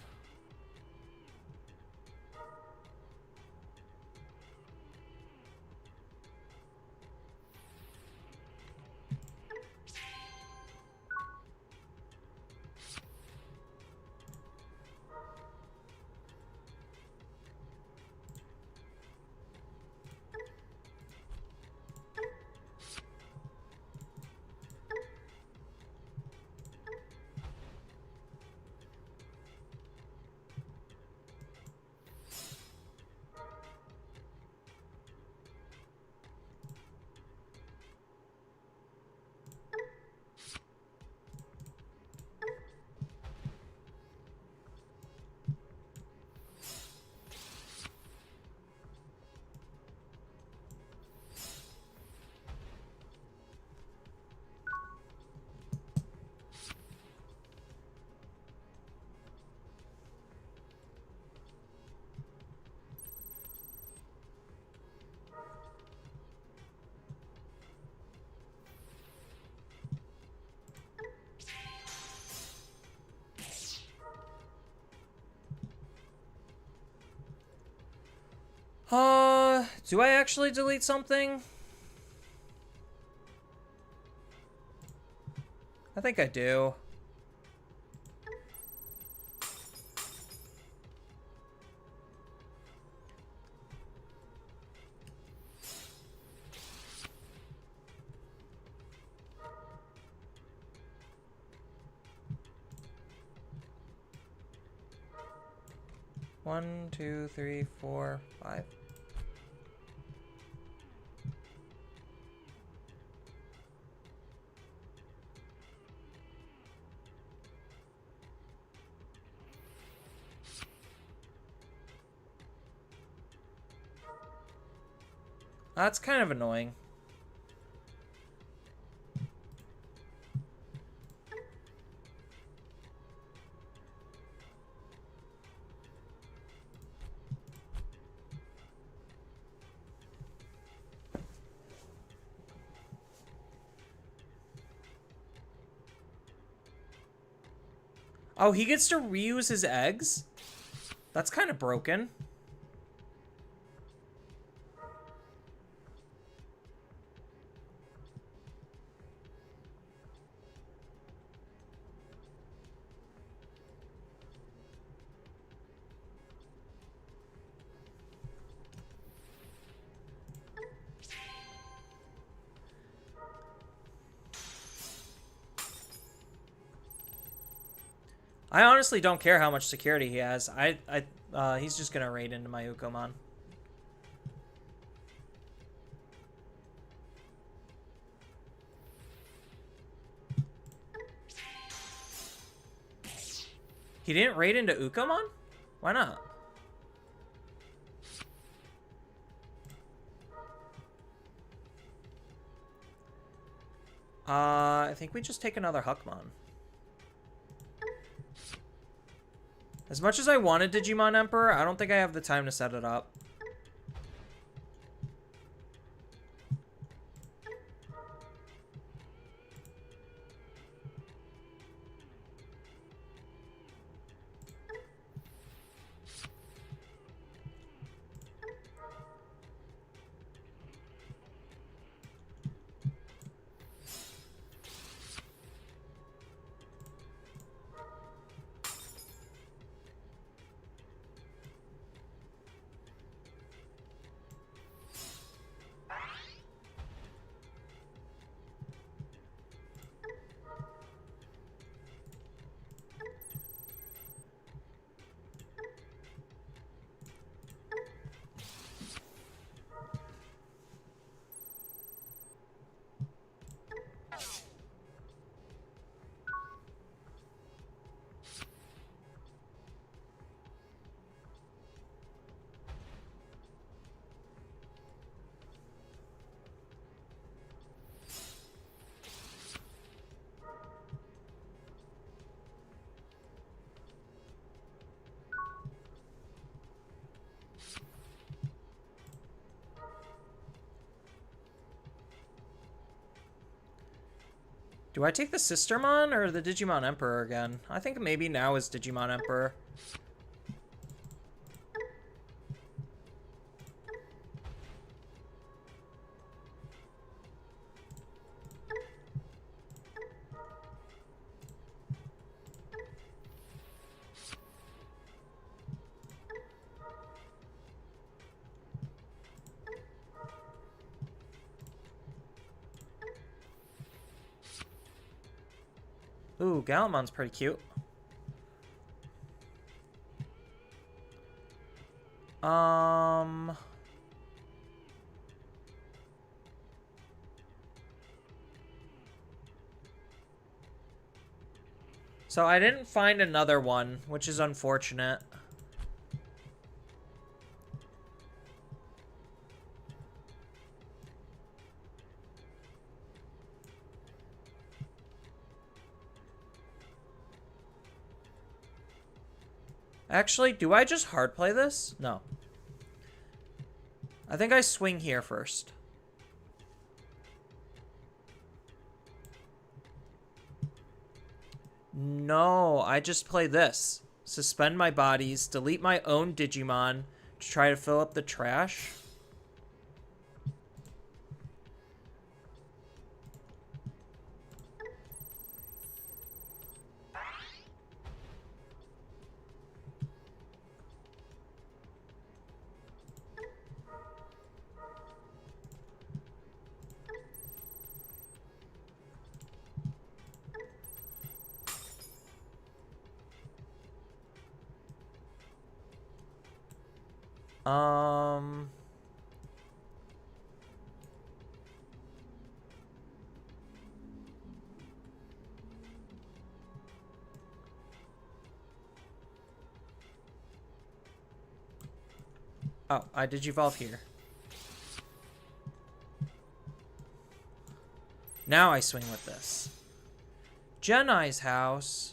Do I actually delete something? I think I do. One, two, three, four, five. That's kind of annoying. Oh, he gets to reuse his eggs? That's kind of broken. I honestly don't care how much security he has. He's just gonna raid into my Ukomon. He didn't raid into Ukomon? Why not? I think we just take another Huckmon. As much as I wanted Digimon Emperor, I don't think I have the time to set it up. Do I take the Sistermon or the Digimon Emperor again? I think maybe now is Digimon Emperor. Ooh, Galamon's pretty cute. So I didn't find another one, which is unfortunate. Actually, do I just hard play this? No. I think I swing here first. No, I just play this. Suspend my bodies, delete my own Digimon, try to fill up the trash. Oh, I digivolve here. Now I swing with this. Jedi's house.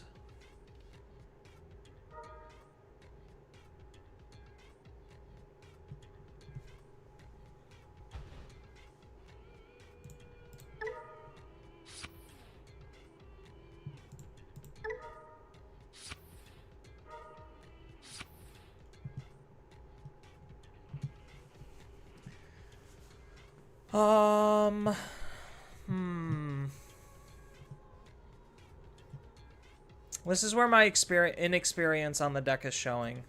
This is where my inexperience on the deck is showing.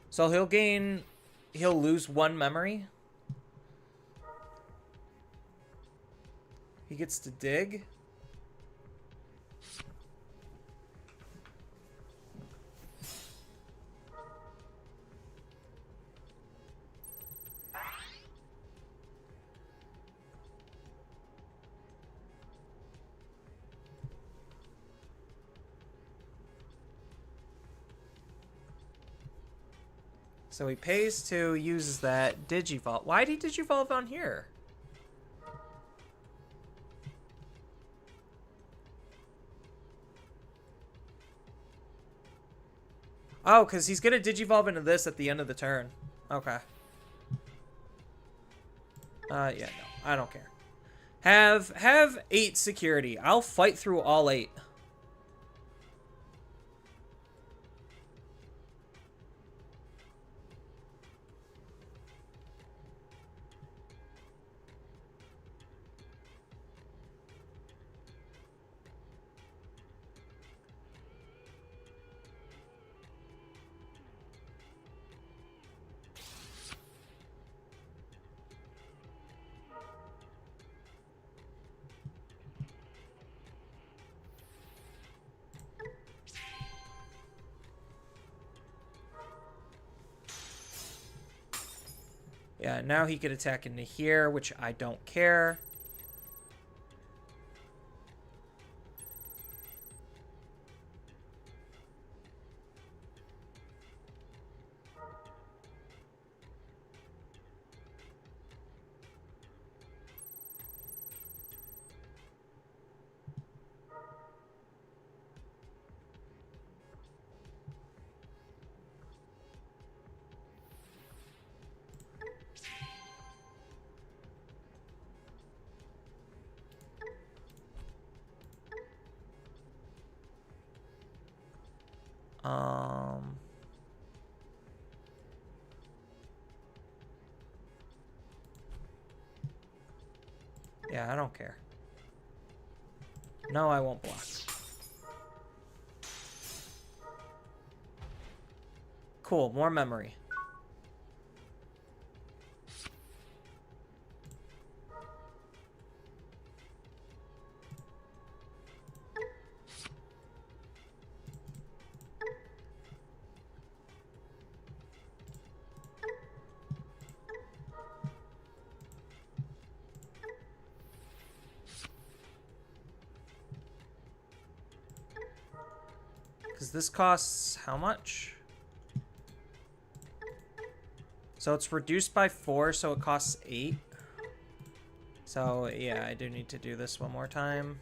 So he'll lose 1 memory. He gets to dig. So he pays 2, uses that, digivolve. Why did he digivolve on here? Oh, because he's going to digivolve into this at the end of the turn. Okay. Yeah, no. I don't care. Have 8 security. I'll fight through all 8. Yeah, now he could attack into here, which I don't care. Yeah, I don't care. No, I won't block. Cool, more memory. Because this costs how much? So it's reduced by 4, so it costs 8. So yeah, I do need to do this one more time.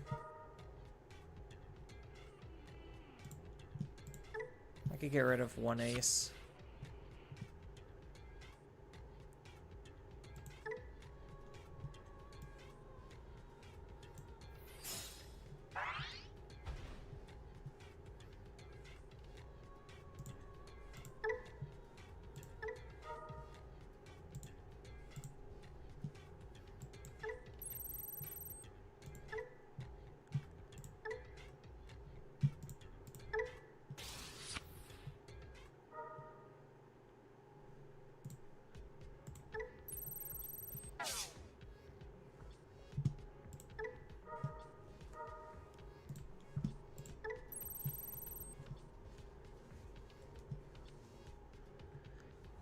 I could get rid of 1 ace.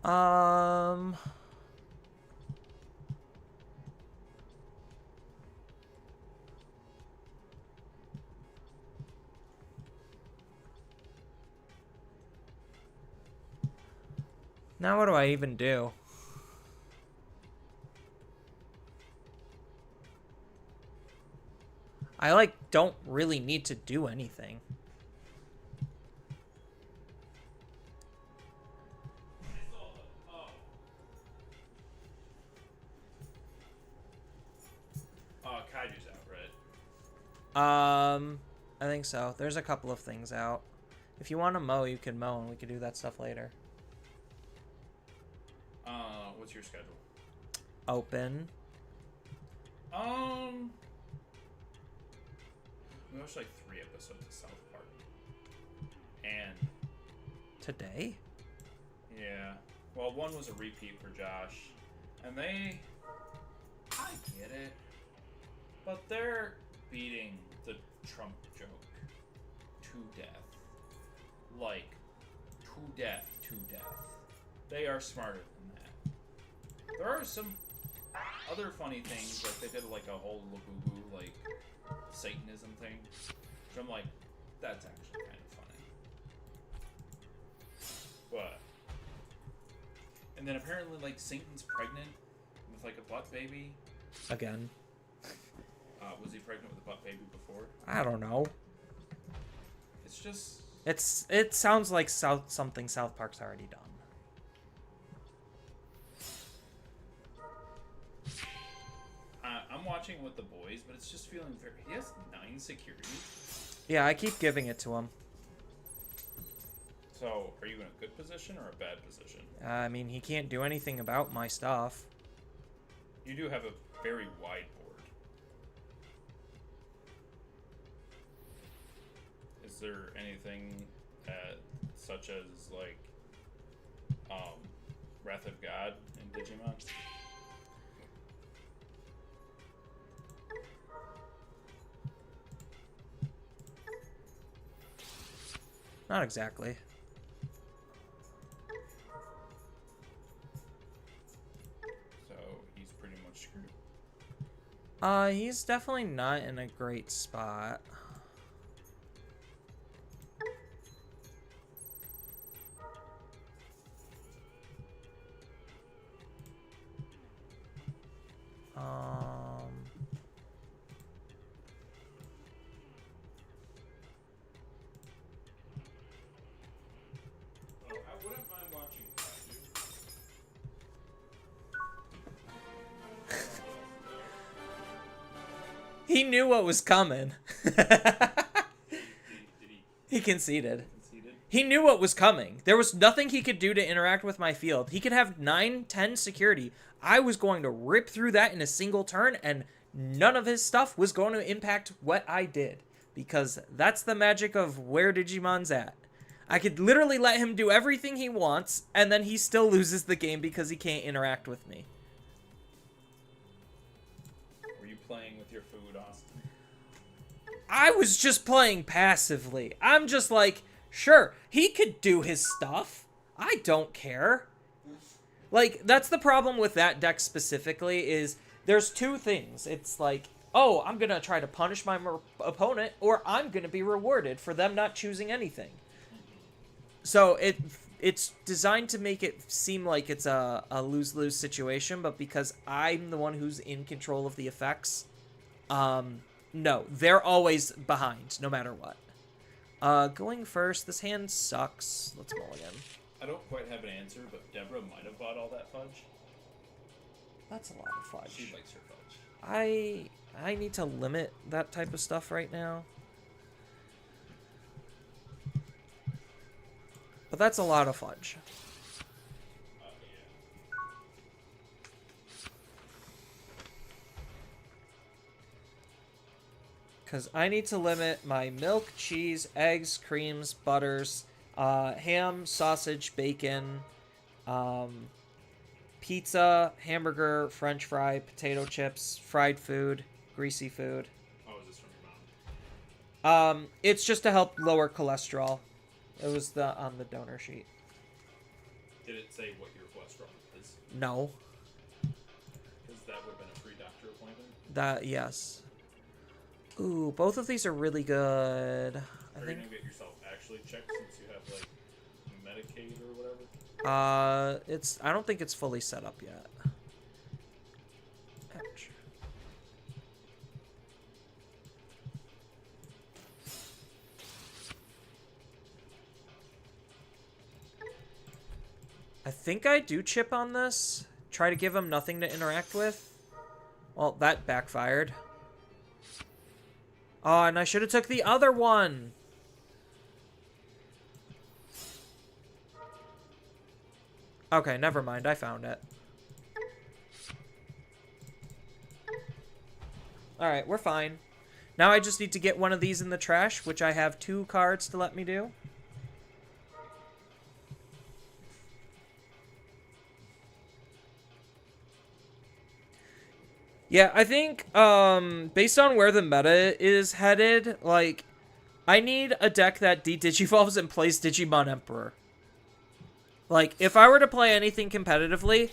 Um... Now what do I even do? I, like, don't really need to do anything. Kaiju's out, right? I think so. There's a couple of things out. If you want to mow, you can mow, and we can do that stuff later. What's your schedule? Open. We watched like 3 episodes of South Park. And Today? yeah. Well, one was a repeat for Josh. And I get it. But they're beating the Trump joke to death. Like, to death. They are smarter than that. There are some other funny things, like they did like a whole Labubu, like, Satanism thing. So I'm like, that's actually kind of funny. But, and then apparently, like, Satan's pregnant with, like, a butt baby. Again. Was he pregnant with a butt baby before? I don't know. It's just... It sounds like something South Park's already done. I'm watching with the boys, but it's just feeling very... He has 9 security. Yeah, I keep giving it to him. So, are you in a good position or a bad position? I mean, he can't do anything about my stuff. You do have a very wide board. Is there anything such as, like, Wrath of God in Digimon? Not exactly. So, he's pretty much screwed. He's definitely not in a great spot. I wouldn't mind watching Kaiju. He knew what was coming. He conceded. He knew what was coming. There was nothing he could do to interact with my field. He could have 9-10 security. I was going to rip through that in a single turn, and none of his stuff was going to impact what I did. Because that's the magic of where Digimon's at. I could literally let him do everything he wants, and then he still loses the game because he can't interact with me. Were you playing with your food, Austin? I was just playing passively. I'm just like, sure, he could do his stuff. I don't care. Like, that's the problem with that deck specifically, is there's 2 things. It's like, oh, I'm going to try to punish my opponent, or I'm going to be rewarded for them not choosing anything. So it's designed to make it seem like it's a lose-lose situation, but because I'm the one who's in control of the effects, no, they're always behind, no matter what. Going first, this hand sucks. Let's mulligan. I don't quite have an answer, but Deborah might have bought all that fudge. That's a lot of fudge. She likes her fudge. I need to limit that type of stuff right now. But that's a lot of fudge. Because I need to limit my milk, cheese, eggs, creams, butters, ham, sausage, bacon, pizza, hamburger, french fry, potato chips, fried food, greasy food. Oh, is this from your mom? It's just to help lower cholesterol. It was on the donor sheet. Did it say what your No. Because that would have been a free doctor appointment. That, yes. Ooh, both of these are really good. Are you gonna get yourself actually checked since you have like Medicaid or whatever? I don't think it's fully set up yet. Ouch. I think I do chip on this. Try to give him nothing to interact with. Well, that backfired. Oh, and I should have took the other one. Okay, never mind. I found it. Alright, we're fine. Now I just need to get one of these in the trash, which I have 2 cards to let me do. Yeah, I think, based on where the meta is headed, like, I need a deck that de-digivolves and plays Digimon Emperor. Like, if I were to play anything competitively,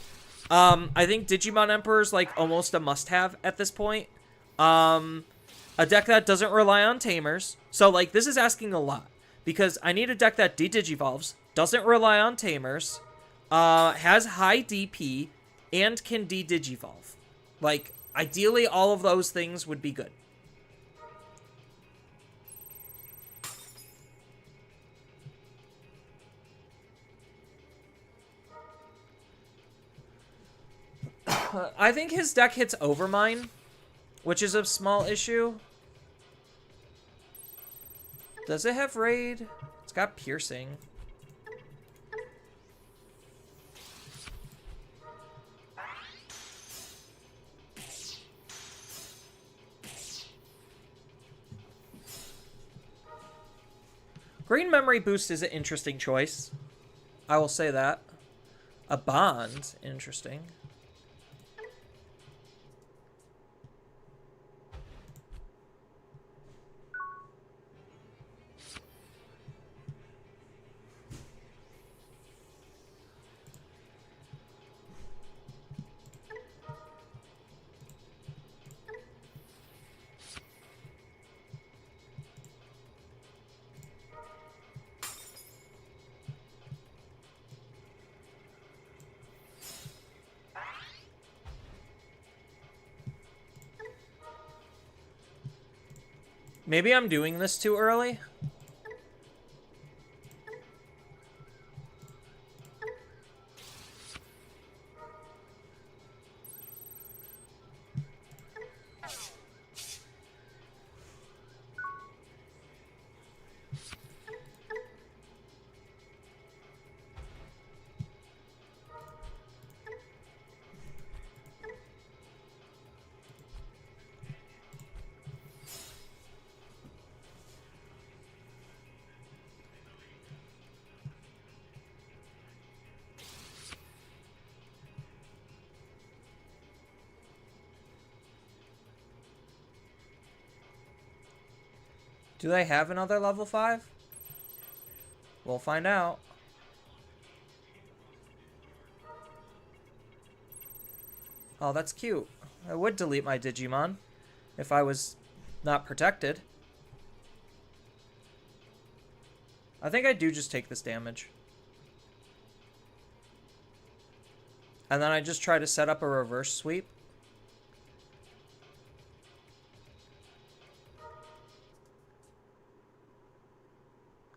I think Digimon Emperor is, like, almost a must-have at this point. A deck that doesn't rely on Tamers. So, like, this is asking a lot. Because I need a deck that de-digivolves, doesn't rely on Tamers, has high DP, and can de-digivolve. Like, ideally, all of those things would be good. I think his deck hits Overmine, which is a small issue. Does it have Raid? It's got Piercing. Green Memory Boost is an interesting choice. I will say that. A Bond, interesting. Maybe I'm doing this too early. Do they have another level 5? We'll find out. Oh, that's cute. I would delete my Digimon if I was not protected. I think I do just take this damage. And then I just try to set up a reverse sweep.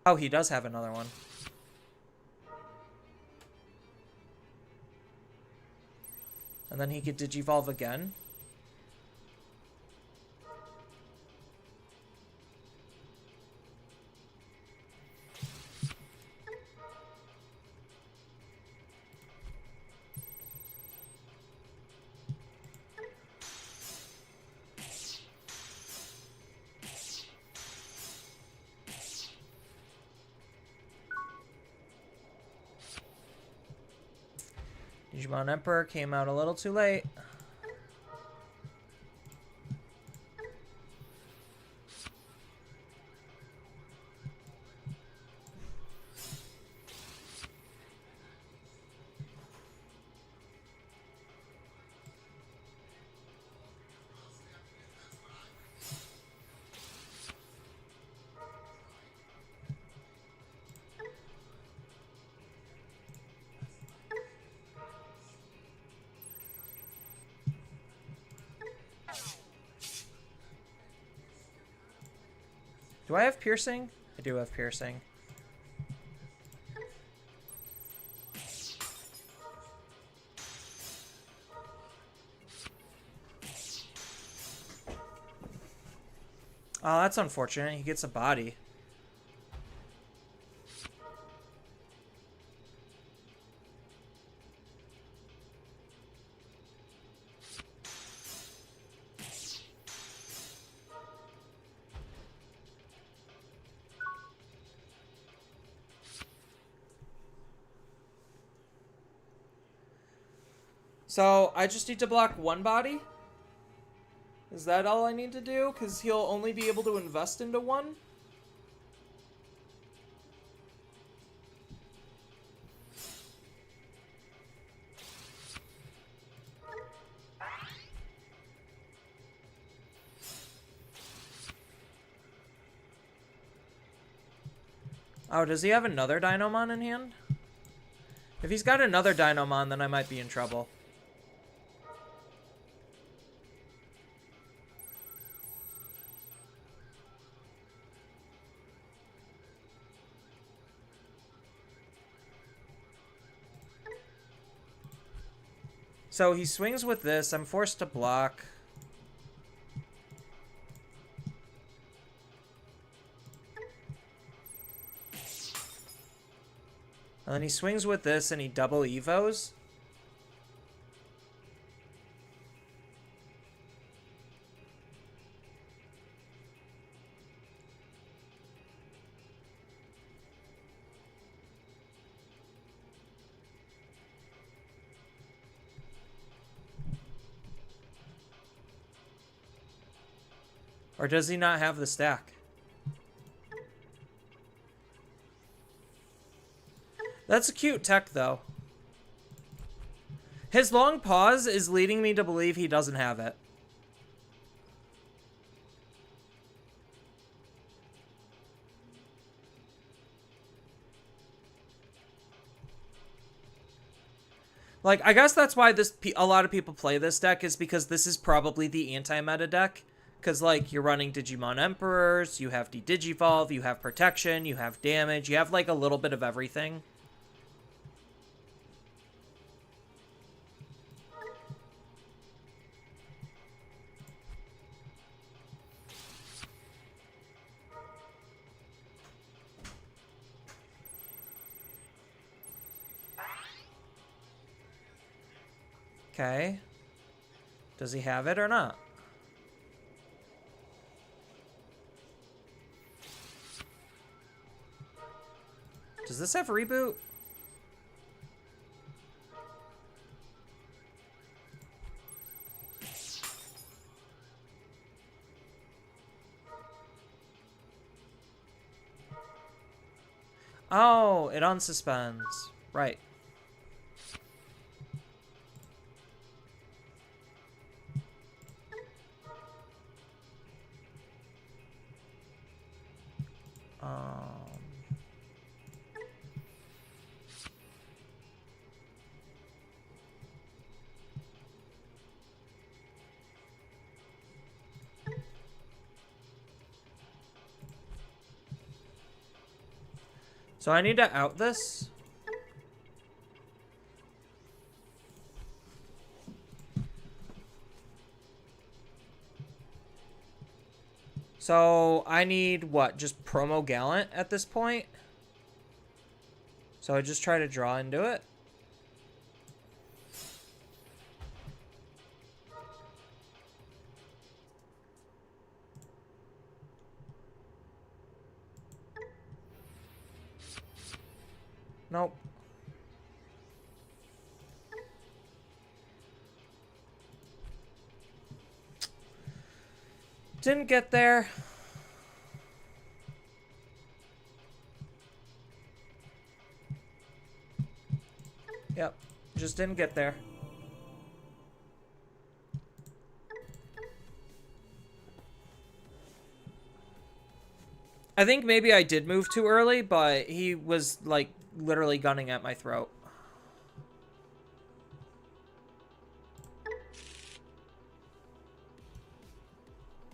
Oh, he does have another one. And then he could Digivolve again. Digimon Emperor came out a little too late. Do I have piercing? I do have piercing. Oh, that's unfortunate. He gets a body. So, I just need to block one body? Is that all I need to do? Because he'll only be able to invest into one? Oh, does he have another Dynamon in hand? If he's got another Dynamon, then I might be in trouble. So he swings with this. I'm forced to block. And then he swings with this and he double evos. Or does he not have the stack? That's a cute tech, though. His long pause is leading me to believe he doesn't have it. Like, I guess that's why a lot of people play this deck, is because this is probably the anti-meta deck. Because, like, you're running Digimon Emperors, you have De-Digivolve, you have Protection, you have Damage, you have, like, a little bit of everything. Okay. Does he have it or not? Does this have reboot? Oh, it unsuspends. Right. So I need to out this. So I need what? Just promo Gallant at this point? So I just try to draw into it. Nope. Didn't get there. Yep, just didn't get there. I think maybe I did move too early, but he was, like, literally gunning at my throat.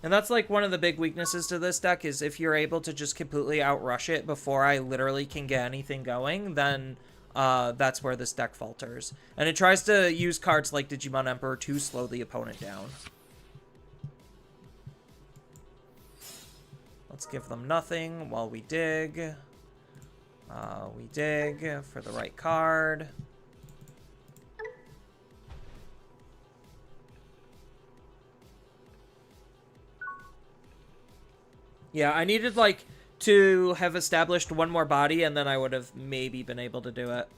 And that's like one of the big weaknesses to this deck is if you're able to just completely outrush it before I literally can get anything going, then that's where this deck falters. And it tries to use cards like Digimon Emperor to slow the opponent down. Let's give them nothing while we dig. We dig for the right card. Yeah, I needed, like, to have established one more body, and then I would have maybe been able to do it.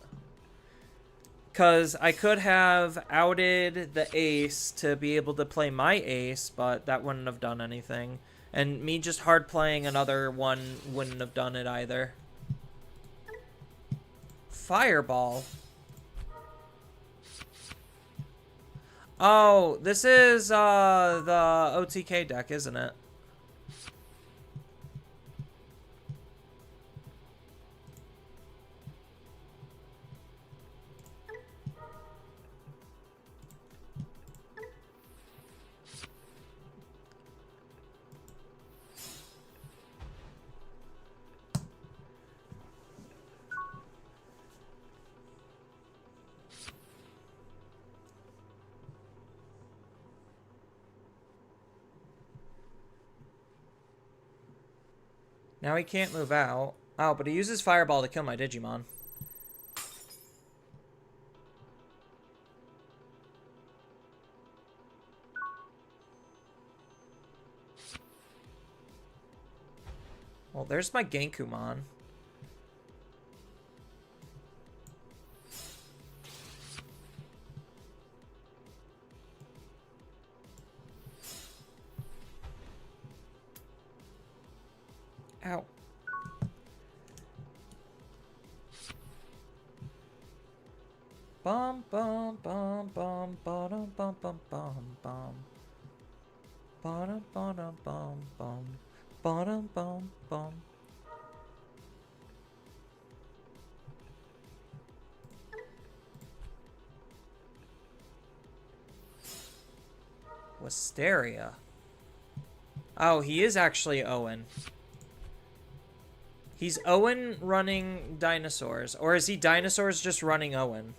Because I could have outed the ace to be able to play my ace, but that wouldn't have done anything. And me just hard playing another one wouldn't have done it either. Fireball. Oh, this is the OTK deck, isn't it? Now he can't move out. Oh, but he uses Fireball to kill my Digimon. Well, there's my Genkumon. Ow. Bum bum bum bum bum bum bum bum bum. Bum bum bum bum bum bum bum. Wisteria. Oh, he is actually Owen. He's Owen running dinosaurs. Or is he dinosaurs just running Owen?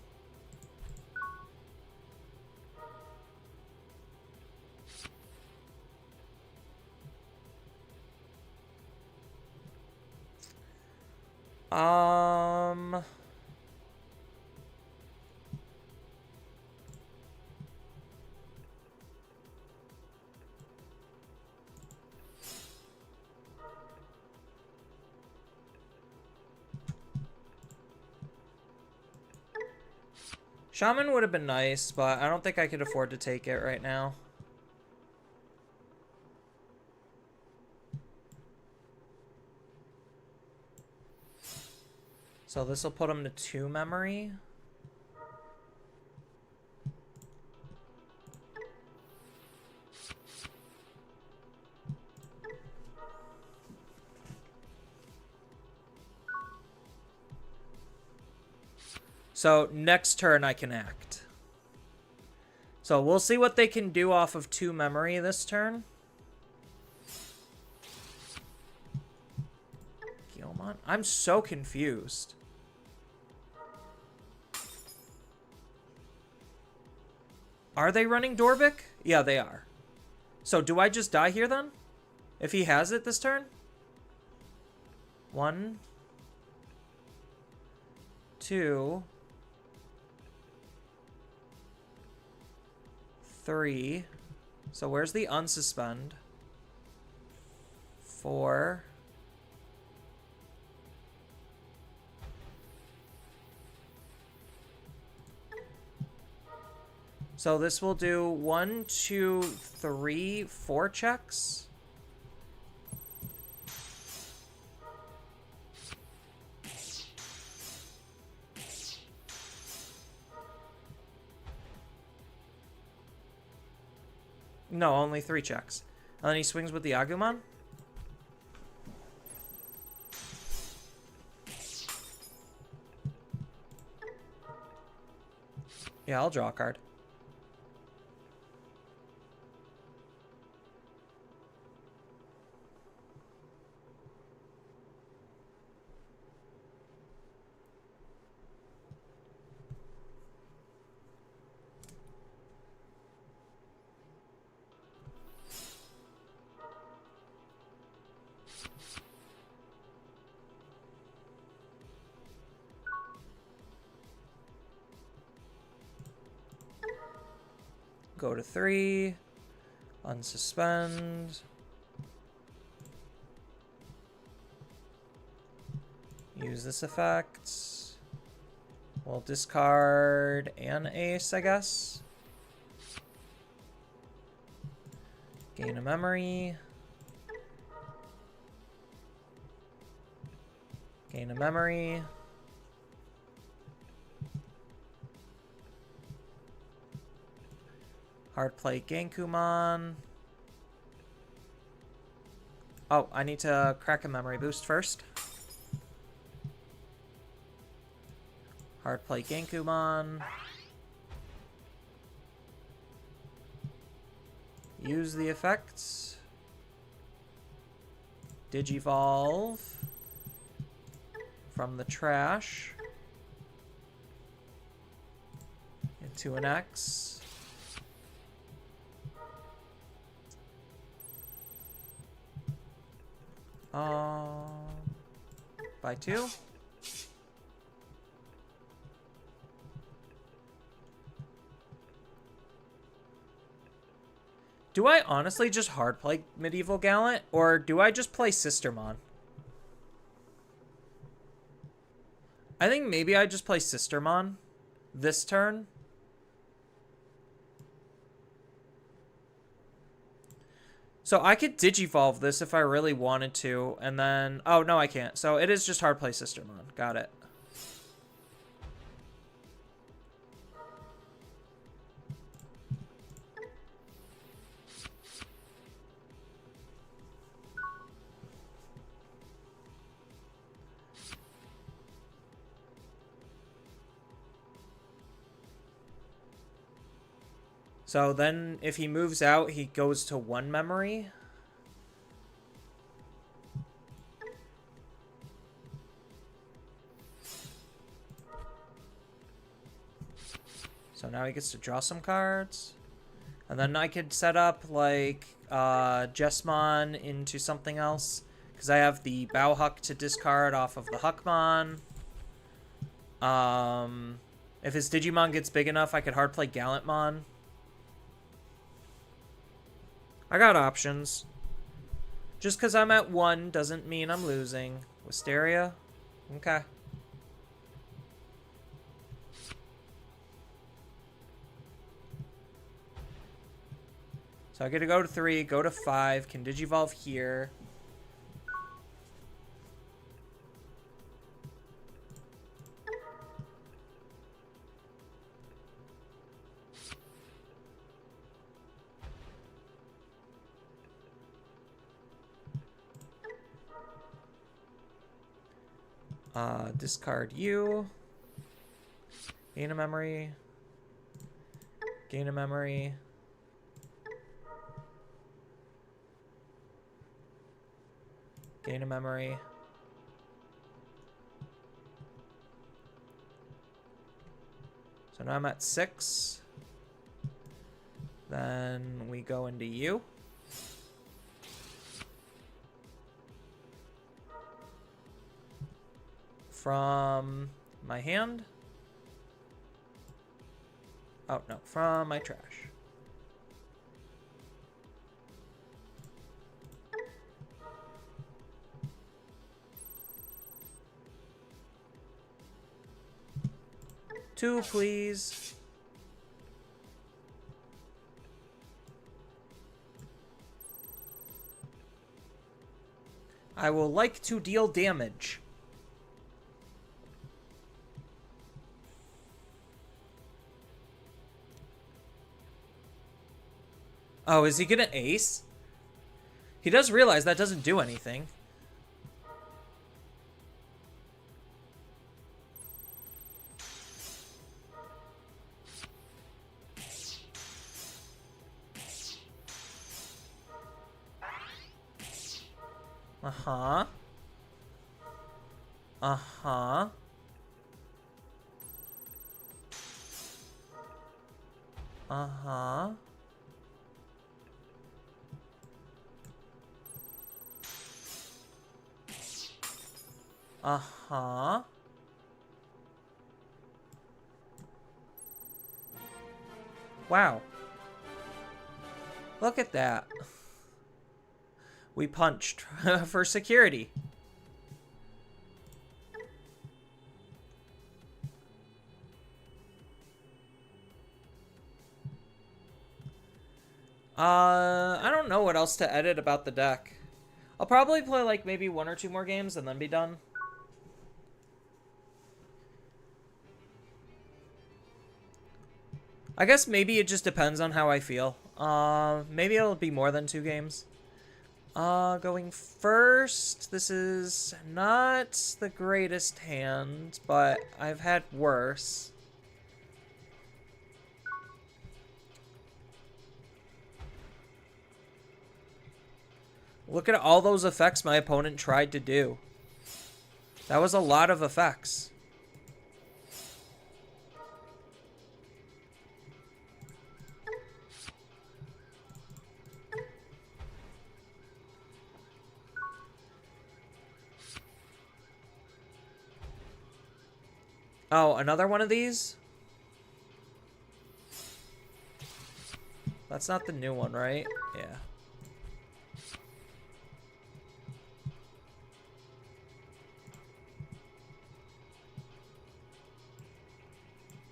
Shaman would have been nice, but I don't think I could afford to take it right now. So this will put him to 2 memory. So next turn I can act. So we'll see what they can do off of 2 memory this turn. Gilmon? I'm so confused. Are they running Dorbic? Yeah, they are. So do I just die here then? If he has it this turn? 1, 2, 3. So where's the unsuspend? 4. So this will do 1, 2, 3, 4 checks. No, only 3 checks. And then he swings with the Agumon. Yeah, I'll draw a card. Go to 3. Unsuspend. Use this effect. We'll discard an ace, I guess. Gain a memory. Gain a memory. Hard play Genkumon. Oh, I need to crack a memory boost first. Hard play Genkumon. Use the effects. Digivolve from the trash into an X. By 2. Do I honestly just hard play Medieval Gallant, or do I just play Sistermon? I think maybe I just play Sistermon this turn. So I could Digivolve this if I really wanted to, and then... Oh, no, I can't. So it is just hard play Sistermon. Got it. So then if he moves out, he goes to 1 memory. So now he gets to draw some cards. And then I could set up like Jessmon into something else. Because I have the Bauhuck to discard off of the Huckmon. If his Digimon gets big enough, I could hard play Gallantmon. I got options. Just because I'm at 1 doesn't mean I'm losing. Wisteria? Okay. So I get to go to 3, go to 5, can Digivolve here. Discard you. Gain a memory. Gain a memory. Gain a memory. So now I'm at 6. Then we go into you. From my hand. Oh, no, from my trash. Two, please. I will like to deal damage. Oh, is he gonna ace? He does realize that doesn't do anything. Uh-huh. Uh-huh. Uh-huh. Uh-huh. Wow. Look at that. We punched for security. I don't know what else to edit about the deck. I'll probably play like maybe 1 or 2 more games and then be done. I guess maybe it just depends on how I feel. Maybe it'll be more than 2 games. Going first, this is not the greatest hand, but I've had worse. Look at all those effects my opponent tried to do. That was a lot of effects. Oh, another one of these? That's not the new one, right? Yeah.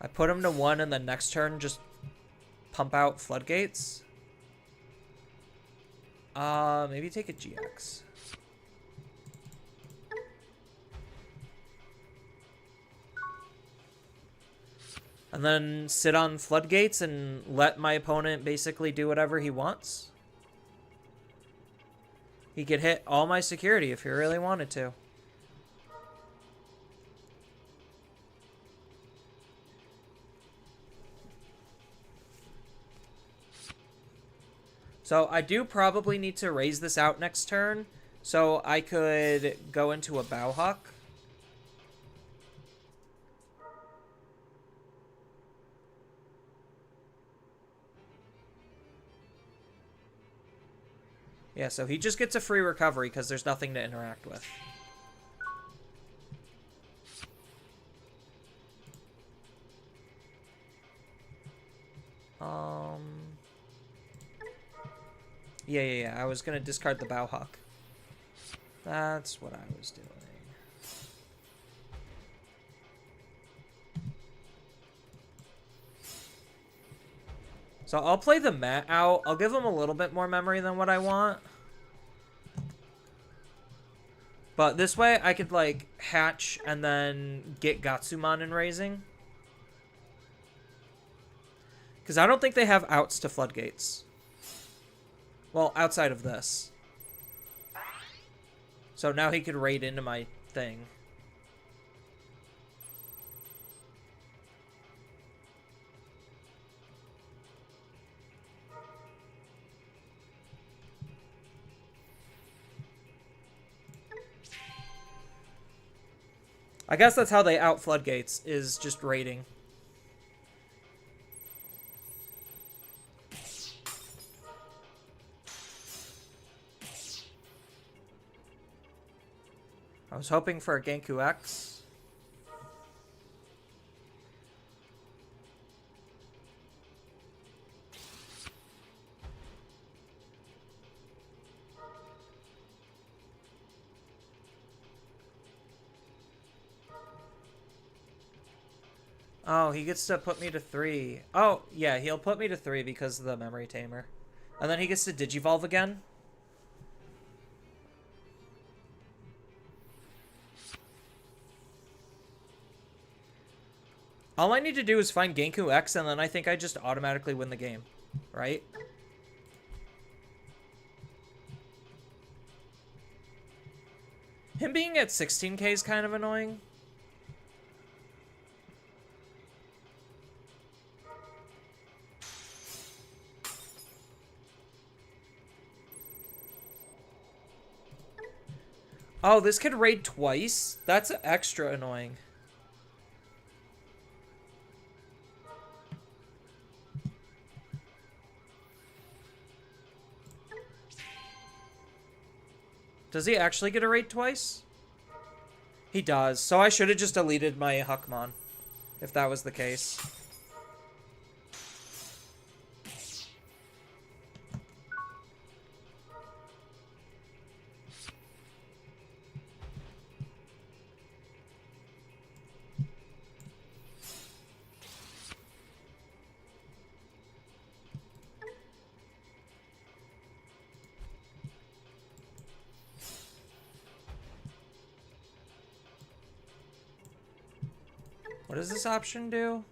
I put him to 1 and then next turn just pump out floodgates. Maybe take a GX. And then sit on floodgates and let my opponent basically do whatever he wants. He could hit all my security if he really wanted to. So I do probably need to raise this out next turn so I could go into a Bowhawk. Yeah, so he just gets a free recovery because there's nothing to interact with. Yeah. I was going to discard the Bowhawk. That's what I was doing. So I'll play the Mat out. I'll give him a little bit more memory than what I want. But this way I could like hatch and then get Gatsumon in raising. Because I don't think they have outs to floodgates. Well, outside of this. So now he could raid into my thing. I guess that's how they out floodgates, is just raiding. I was hoping for a Genku X. Oh, he gets to put me to 3. Oh, yeah, he'll put me to 3 because of the Memory Tamer. And then he gets to Digivolve again. All I need to do is find Genku X, and then I think I just automatically win the game. Right? Him being at 16k is kind of annoying. Oh, this could raid twice? That's extra annoying. Does he actually get a raid twice? He does. So I should have just deleted my Huckmon, if that was the case. What does this option do?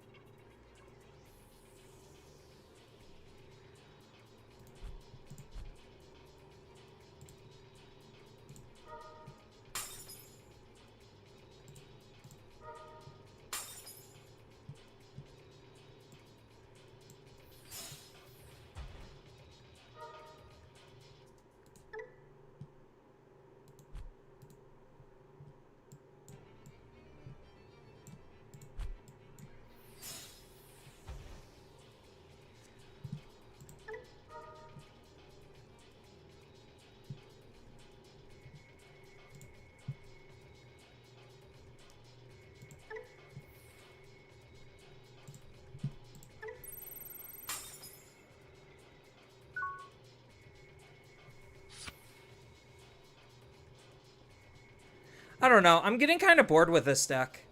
I don't know. I'm getting kind of bored with this deck.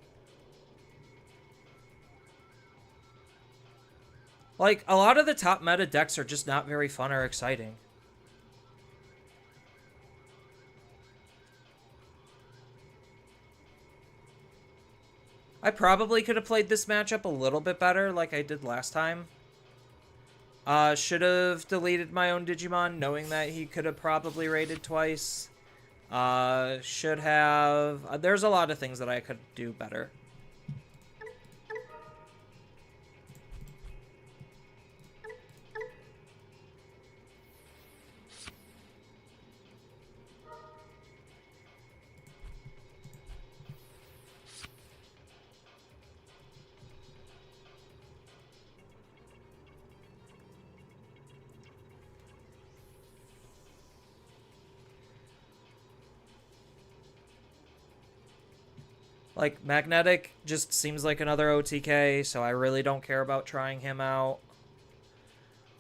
Like, a lot of the top meta decks are just not very fun or exciting. I probably could have played this matchup a little bit better like I did last time. Should have deleted my own Digimon knowing that he could have probably raided twice. Should have... there's a lot of things that I could do better. Like, Magnetic just seems like another OTK, so I really don't care about trying him out.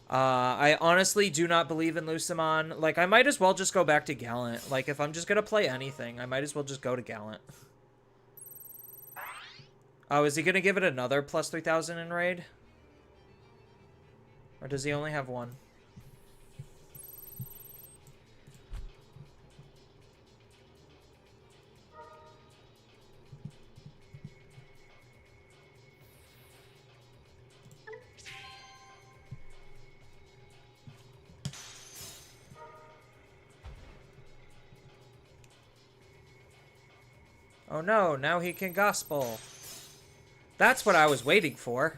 I honestly do not believe in Lucimon. Like, I might as well just go back to Gallant. Like, if I'm just gonna play anything, I might as well just go to Gallant. Oh, is he gonna give it another plus 3,000 in raid? Or does he only have one? Oh no, now he can gospel. That's what I was waiting for.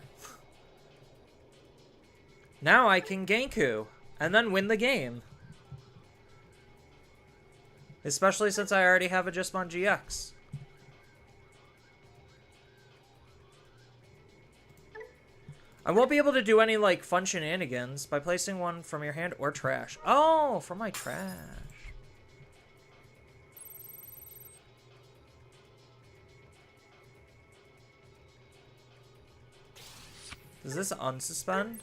Now I can Genku, and then win the game. Especially since I already have a Justmon GX. I won't be able to do any, like, fun shenanigans by placing one from your hand or trash. Oh, from my trash. Does this unsuspend?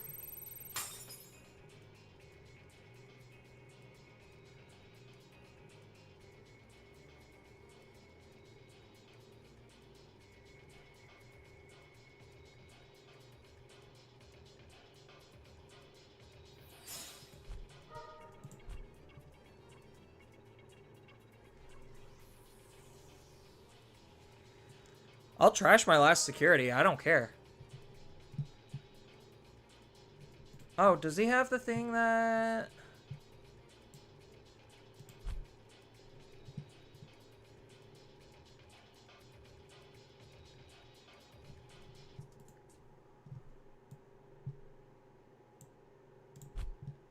I'll trash my last security. I don't care. Oh, does he have the thing that...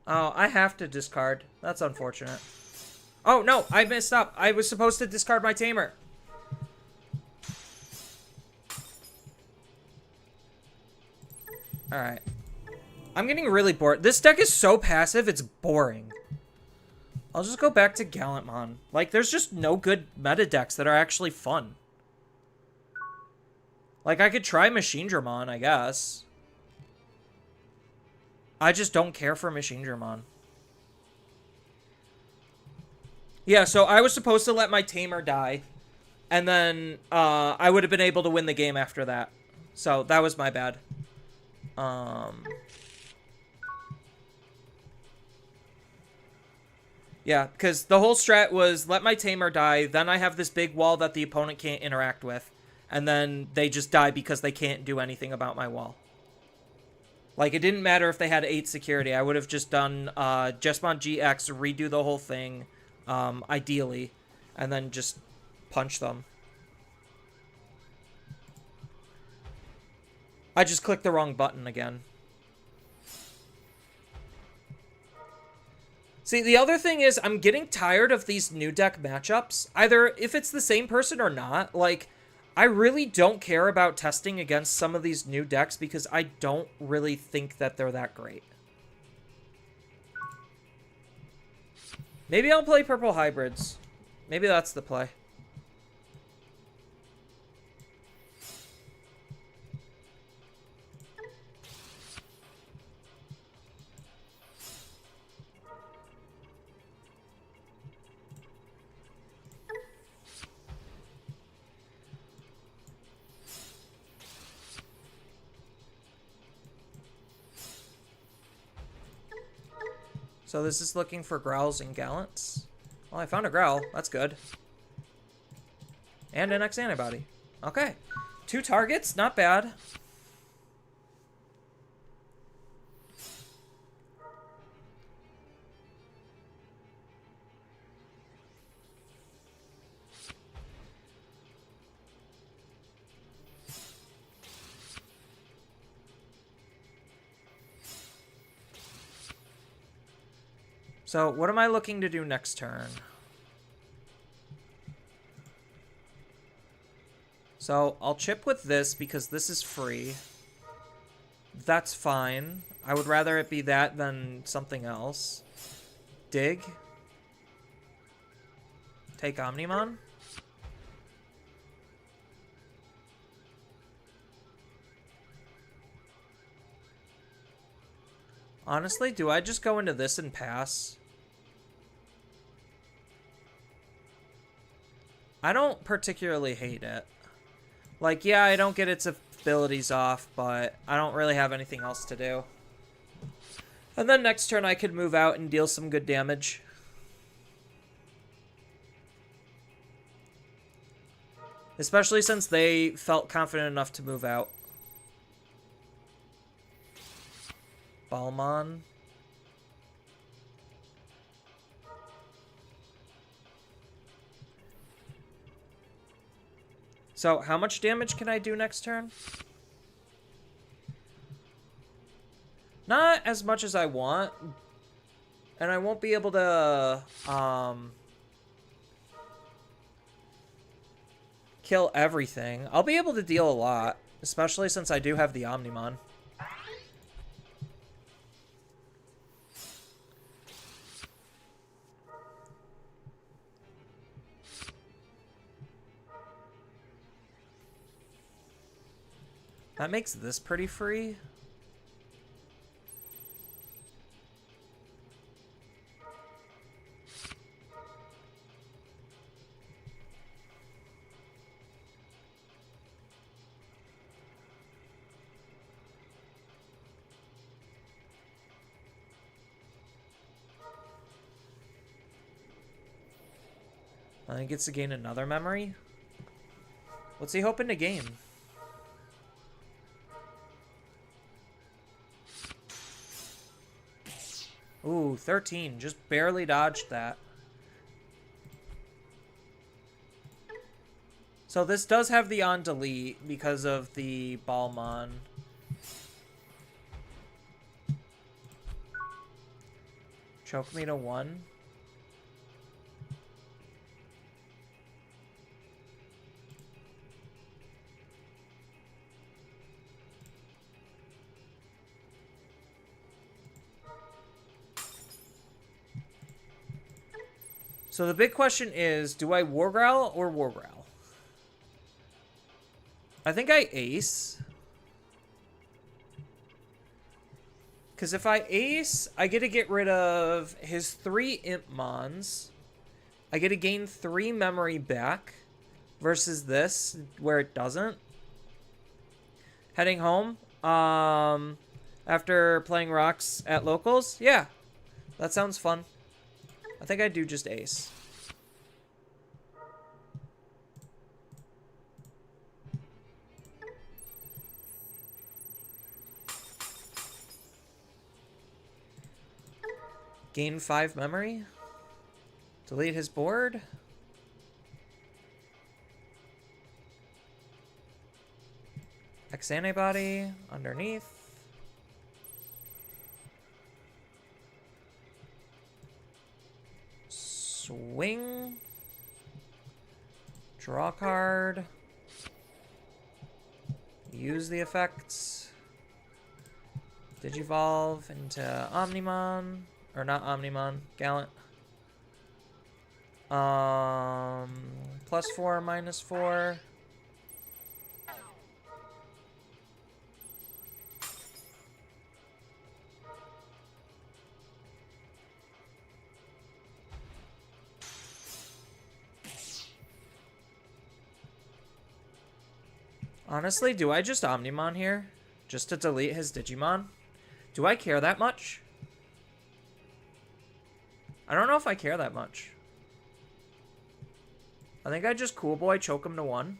Oh, I have to discard. That's unfortunate. Oh, no, I messed up. I was supposed to discard my tamer. Alright. I'm getting really bored. This deck is so passive, it's boring. I'll just go back to Gallantmon. Like, there's just no good meta decks that are actually fun. Like, I could try Machinedramon, I guess. I just don't care for Machinedramon. Yeah, so I was supposed to let my tamer die. And then, I would have been able to win the game after that. So, that was my bad. Yeah, because the whole strat was let my tamer die, then I have this big wall that the opponent can't interact with. and then they just die because they can't do anything about my wall. Like, it didn't matter if they had 8 security. I would have just done Jesmon GX, redo the whole thing, ideally, and then just punch them. I just clicked the wrong button again. See, the other thing is, I'm getting tired of these new deck matchups. Either if it's the same person or not, like, I really don't care about testing against some of these new decks because I don't really think that they're that great. Maybe I'll play purple hybrids. Maybe that's the play. So this is looking for growls and gallants. Well, I found a growl. That's good. And an X antibody. Okay. 2 targets. Not bad. So, what am I looking to do next turn? So, I'll chip with this because this is free. That's fine. I would rather it be that than something else. Dig. Take Omnimon. Honestly, do I just go into this and pass? I don't particularly hate it. Like, yeah, I don't get its abilities off, but I don't really have anything else to do. And then next turn I could move out and deal some good damage. Especially since they felt confident enough to move out. Balmon. So, how much damage can I do next turn? Not as much as I want. And I won't be able to, kill everything. I'll be able to deal a lot. Especially since I do have the Omnimon. That makes this pretty free. I think it's to gain another memory. What's he hoping to gain? Ooh, 13. Just barely dodged that. So this does have the on delete because of the Balmon. Choke me to 1. So the big question is, do I War Growl or War Growl? I think I Ace. Because if I Ace, I get to get rid of his 3 Impmons. I get to gain 3 memory back. Versus this, where it doesn't. Heading home. After playing rocks at locals. Yeah, that sounds fun. I think I do just Ace. Gain 5 memory. Delete his board. X antibody underneath. Swing. Draw card. Use the effects. Digivolve into Omnimon. Or not Omnimon, Gallant. +4, -4. Honestly, do I just Omnimon here? Just to delete his Digimon? Do I care that much? I don't know if I care that much. I think I just Cool Boy choke him to 1.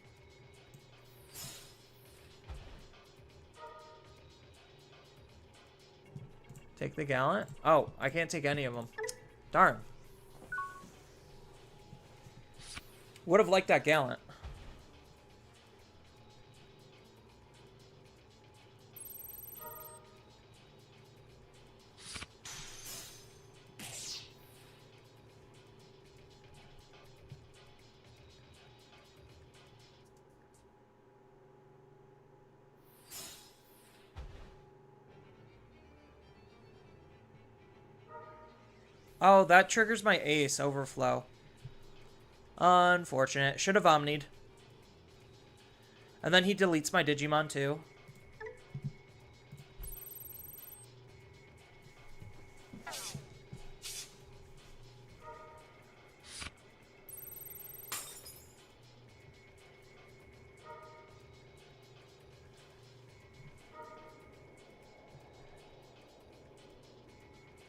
Take the Gallant. Oh, I can't take any of them. Darn. Would have liked that Gallant. Oh, that triggers my ace overflow. Unfortunate. Should have omnied. And then he deletes my Digimon too.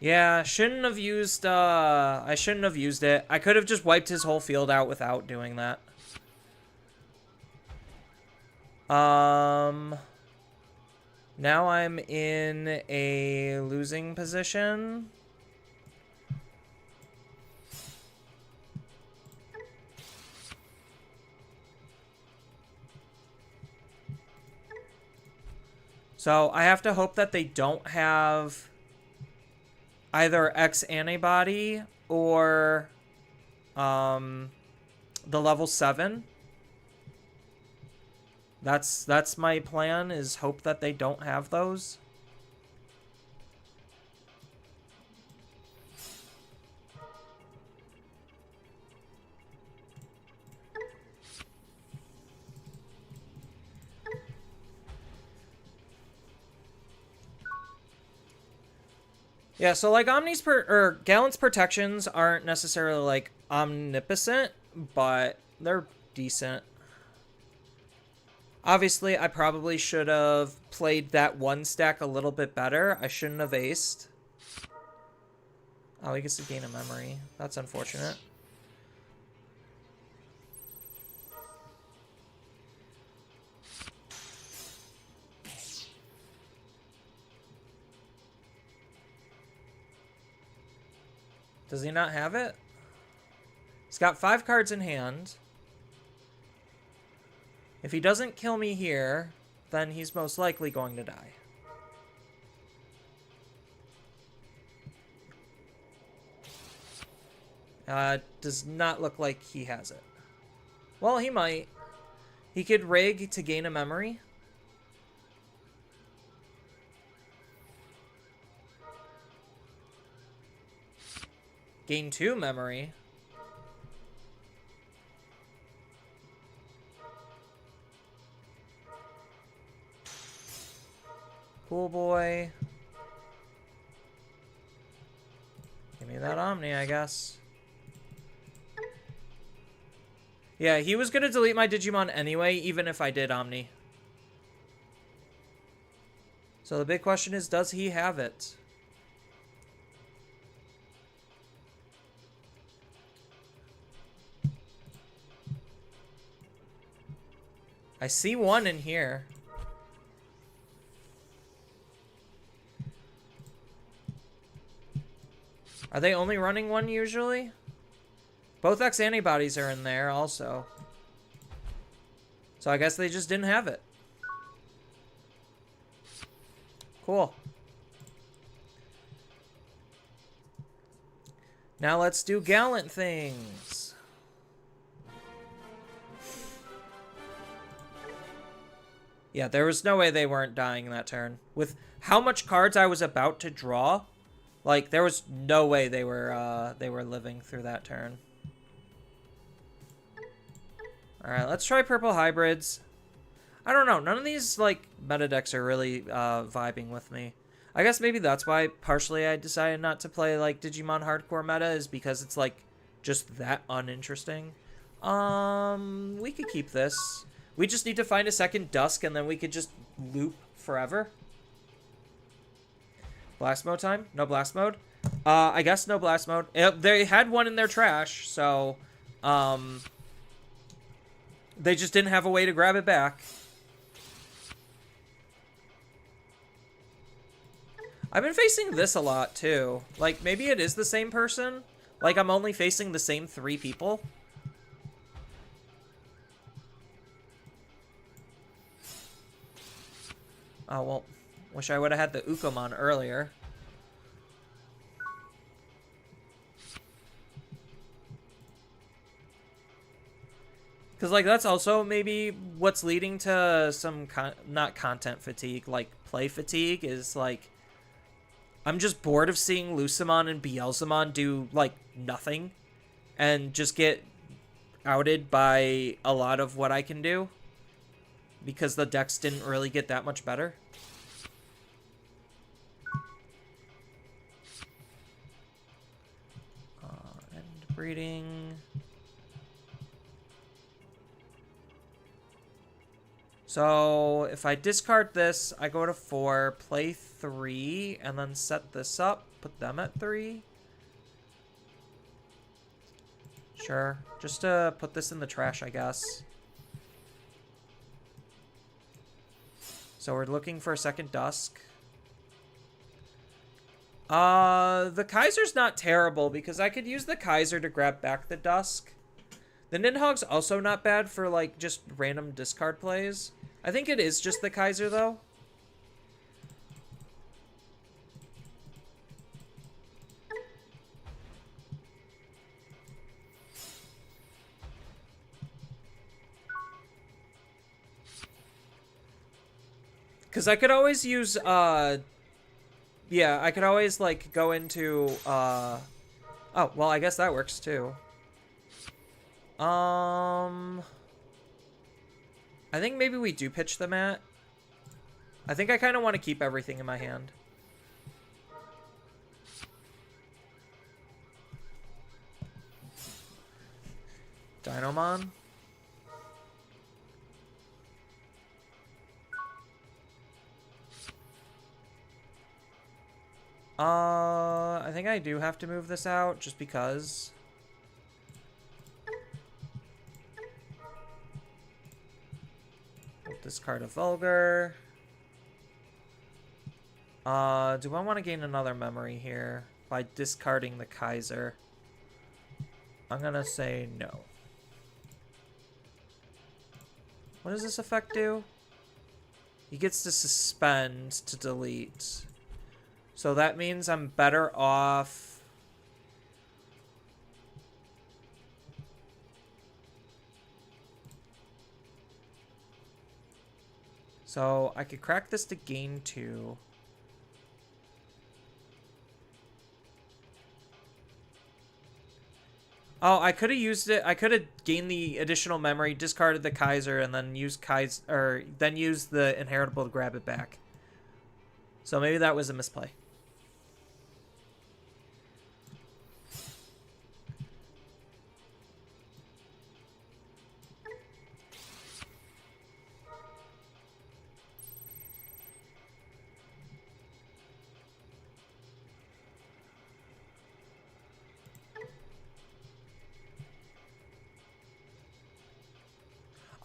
Yeah, shouldn't have used, I shouldn't have used it. I could have just wiped his whole field out without doing that. Now I'm in a losing position. So I have to hope that they don't have either X antibody or the level 7. That's my plan, is hope that they don't have those. Yeah, so like Gallant's protections aren't necessarily like omnipotent, but they're decent. Obviously, I probably should have played that one stack a little bit better. I shouldn't have aced. Oh, he gets to gain a memory. That's unfortunate. Does he not have it? He's got 5 cards in hand. If he doesn't kill me here, then he's most likely going to die. Does not look like he has it. Well, he might. He could rig to gain a memory. Gain 2 memory. Cool boy. Give me that Omni, I guess. Yeah, he was going to delete my Digimon anyway, even if I did Omni. So the big question is, does he have it? I see one in here. Are they only running one usually? Both X antibodies are in there also. So I guess they just didn't have it. Cool. Now let's do gallant things. Yeah, there was no way they weren't dying that turn. With how much cards I was about to draw, like there was no way they were living through that turn. All right, let's try purple hybrids. I don't know. None of these like meta decks are really vibing with me. I guess maybe that's why partially I decided not to play like Digimon Hardcore meta, is because it's like just that uninteresting. We could keep this. We just need to find a second Dusk and then we could just loop forever. Blast mode time? No blast mode? I guess no blast mode. They had one in their trash, so they just didn't have a way to grab it back. I've been facing this a lot, too. Like, maybe it is the same person. Like, I'm only facing the same 3 people. Oh, well, wish I would have had the Ukomon earlier. Because, like, that's also maybe what's leading to some, not content fatigue, like, play fatigue, is, like, I'm just bored of seeing Lucimon and Beelzemon do, like, nothing. And just get outed by a lot of what I can do. Because the decks didn't really get that much better. End breeding. So, if I discard this, I go to 4, play 3, and then set this up, put them at 3. Sure. Just to put this in the trash, I guess. So we're looking for a second Dusk. The Kaiser's not terrible, because I could use the Kaiser to grab back the Dusk. The Ninhog's also not bad for, like, just random discard plays. I think it is just the Kaiser, though. Because I could always use, yeah, I could always, like, go into, oh, well, I guess that works, too. I think maybe we do pitch the mat. I think I kind of want to keep everything in my hand. Dinomon. I think I do have to move this out just because. Discard a Vulgar. Do I want to gain another memory here by discarding the Kaiser? I'm gonna say no. What does this effect do? He gets to suspend to delete. So that means I'm better off. So I could crack this to gain 2. Oh, I could have used it. I could have gained the additional memory, discarded the Kaiser, and then used then used the inheritable to grab it back. So maybe that was a misplay.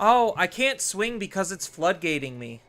Oh, I can't swing because it's floodgating me.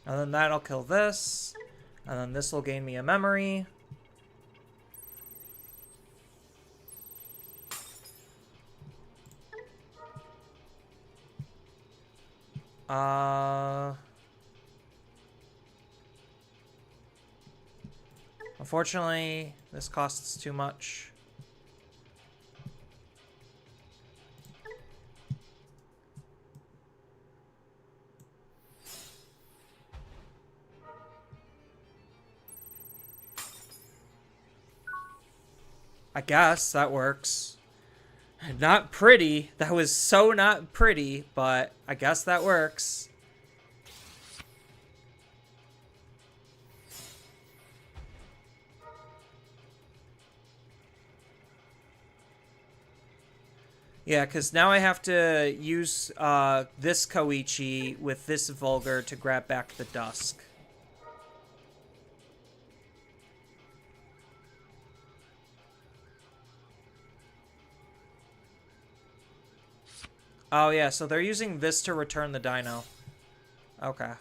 And then that'll kill this. And then this will gain me a memory. Unfortunately, this costs too much. I guess that works. Not pretty. That was so not pretty, but I guess that works. Yeah, because now I have to use this Koichi with this Vulgar to grab back the Dusk. Oh, yeah, so they're using this to return the Dino. Okay.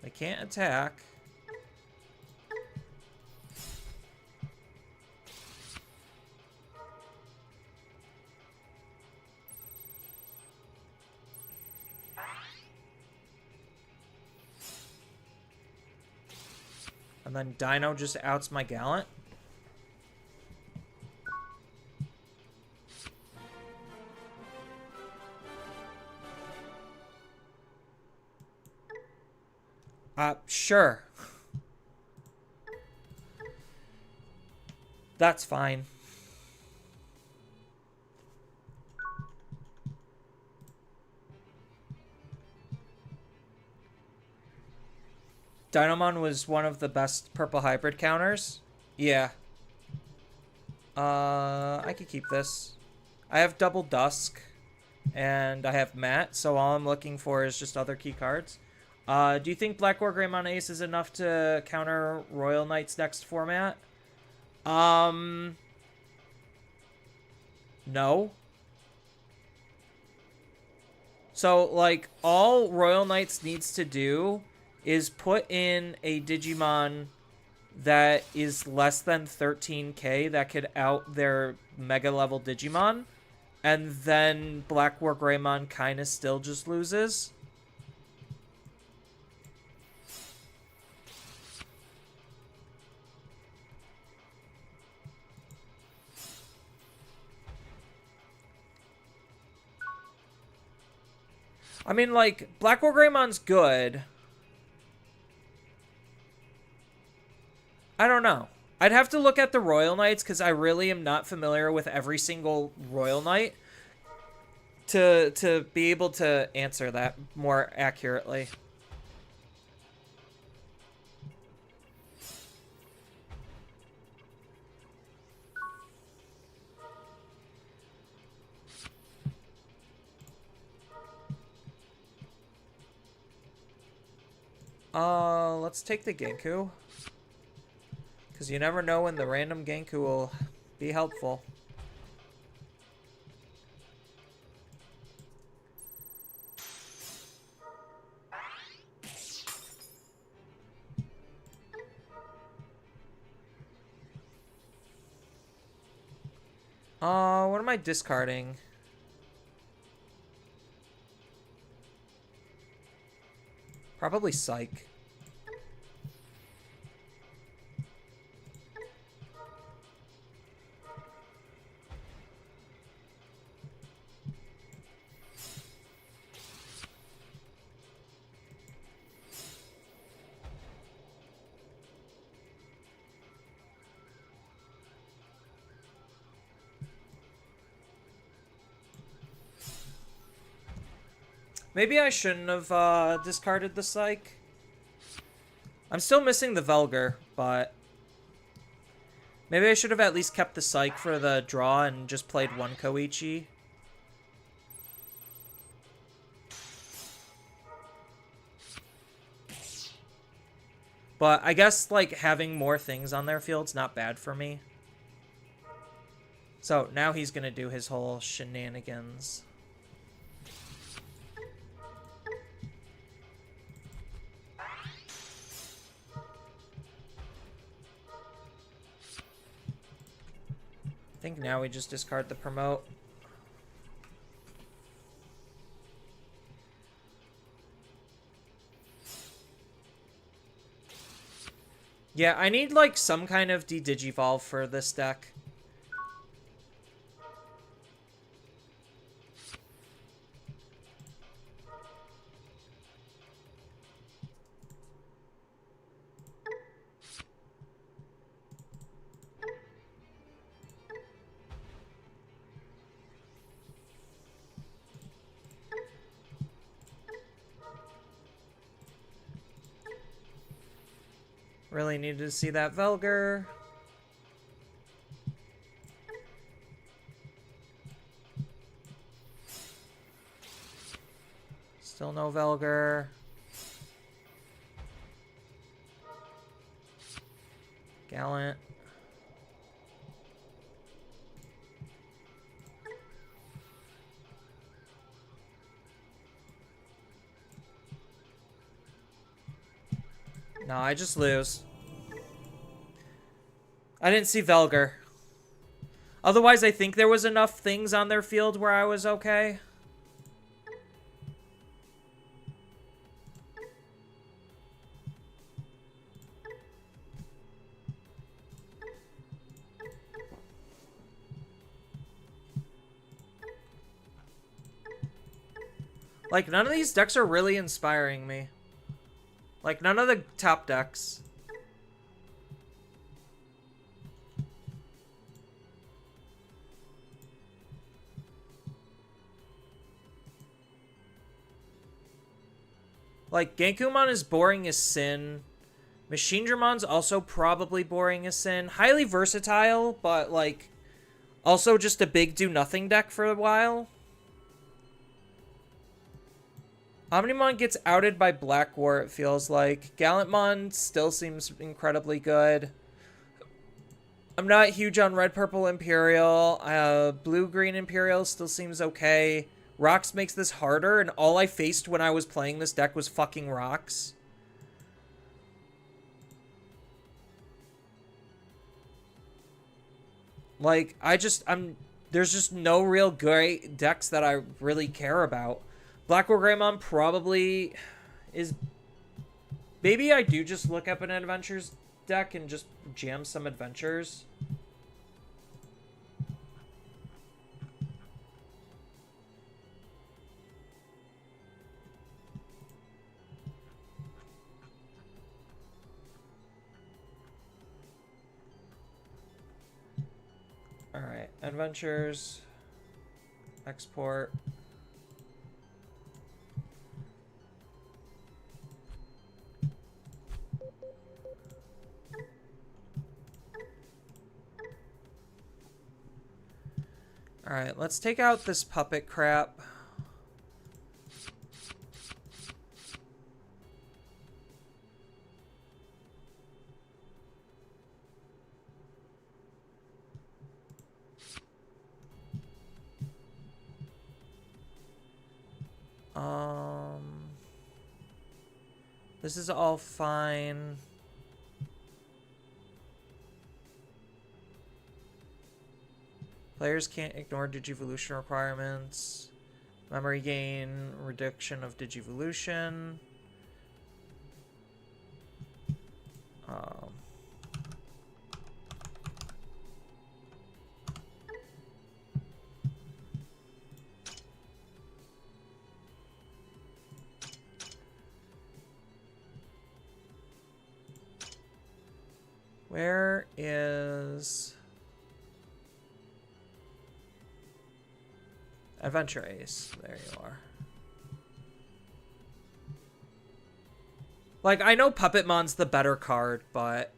They can't attack. And then Dino just outs my Gallant. Sure. That's fine. Dynamon was one of the best purple hybrid counters. Yeah. I could keep this. I have double Dusk, and I have Matt, so all I'm looking for is just other key cards. Do you think Black War Greymon Ace is enough to counter Royal Knight's next format? No. So, like, all Royal Knights needs to do is put in a Digimon that is less than 13k that could out their Mega level Digimon, and then Black War Greymon kind of still just loses. I mean, like, Black War Greymon's good. I don't know. I'd have to look at the Royal Knights, because I really am not familiar with every single Royal Knight to be able to answer that more accurately. Let's take the Genku. Because you never know when the random Genku will be helpful. What am I discarding? Probably Psych. Maybe I shouldn't have discarded the Psych. I'm still missing the Velgar, but maybe I should have at least kept the Psych for the draw and just played one Koichi. But I guess, like, having more things on their field's not bad for me. So now he's gonna do his whole shenanigans. think now we just discard the promote. Yeah, I need, like, some kind of de-digivolve for this deck. Really needed to see that Velger. Still no Velger. Gallant. No, I just lose. I didn't see Velger. Otherwise, I think there was enough things on their field where I was okay. Like, none of these decks are really inspiring me. Like, none of the top decks. Like, Genkumon is boring as sin. Machine Dramon's also probably boring as sin. Highly versatile, but, like, also just a big do-nothing deck for a while. Omnimon gets outed by Black War, it feels like. Gallantmon still seems incredibly good. I'm not huge on Red-Purple Imperial. Blue-Green Imperial still seems okay. Rocks makes this harder, and all I faced when I was playing this deck was fucking Rocks. Like, there's just no real great decks that I really care about. Black War Greymon probably is... Maybe I do just look up an Adventures deck and just jam some Adventures. Alright, Adventures. Export. Alright, let's take out this puppet crap. This is all fine. Players can't ignore Digivolution requirements. Memory gain, reduction of Digivolution. Where is... Adventure Ace. There you are. Like, I know Puppetmon's the better card, but...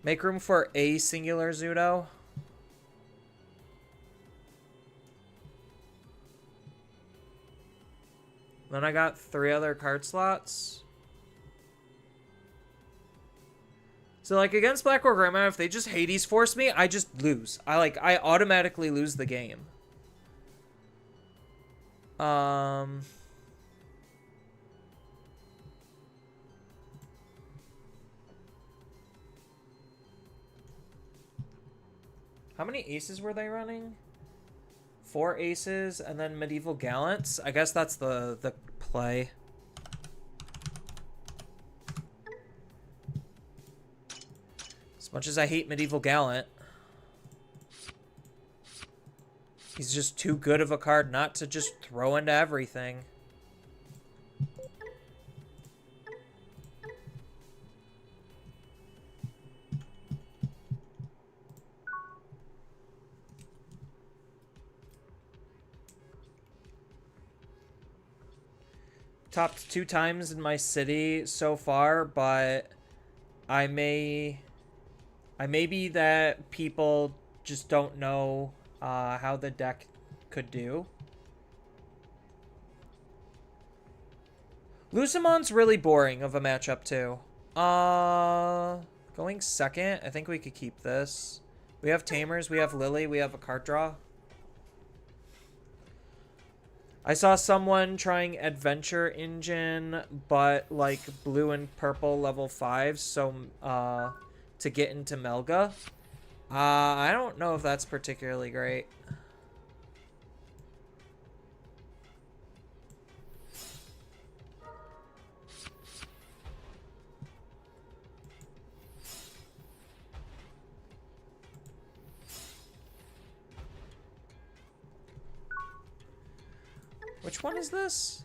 Make room for a singular Zudo. Then I got 3 other card slots. So, like, against Black War Grandma, if they just Hades force me, I just lose. I automatically lose the game. How many aces were they running? 4 aces and then Medieval Gallants. I guess that's the play. As much as I hate Medieval Gallant, he's just too good of a card not to just throw into everything. Topped 2 times in my city so far, but I may be that people just don't know how the deck could do. Lucimon's really boring of a matchup too. Going second, I think we could keep this. We have Tamers, we have Lily, we have a card draw. I saw someone trying Adventure Engine, but like blue and purple level 5, so to get into Melga. I don't know if that's particularly great. Which one is this?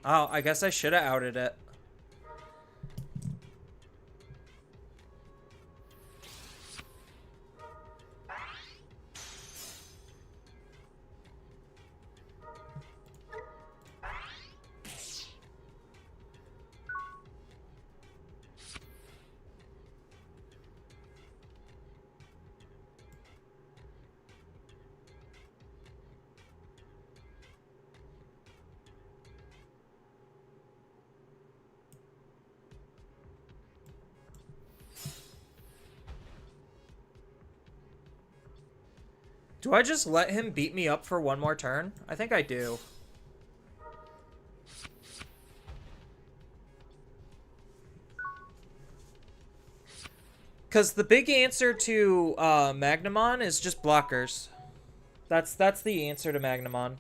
Oh, I guess I should have outed it. Do I just let him beat me up for one more turn? I think I do. Because the big answer to Magnamon is just blockers. That's the answer to Magnamon.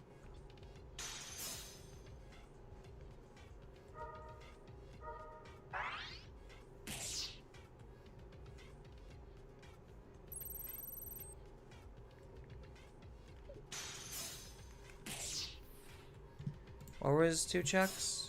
What were his 2 checks?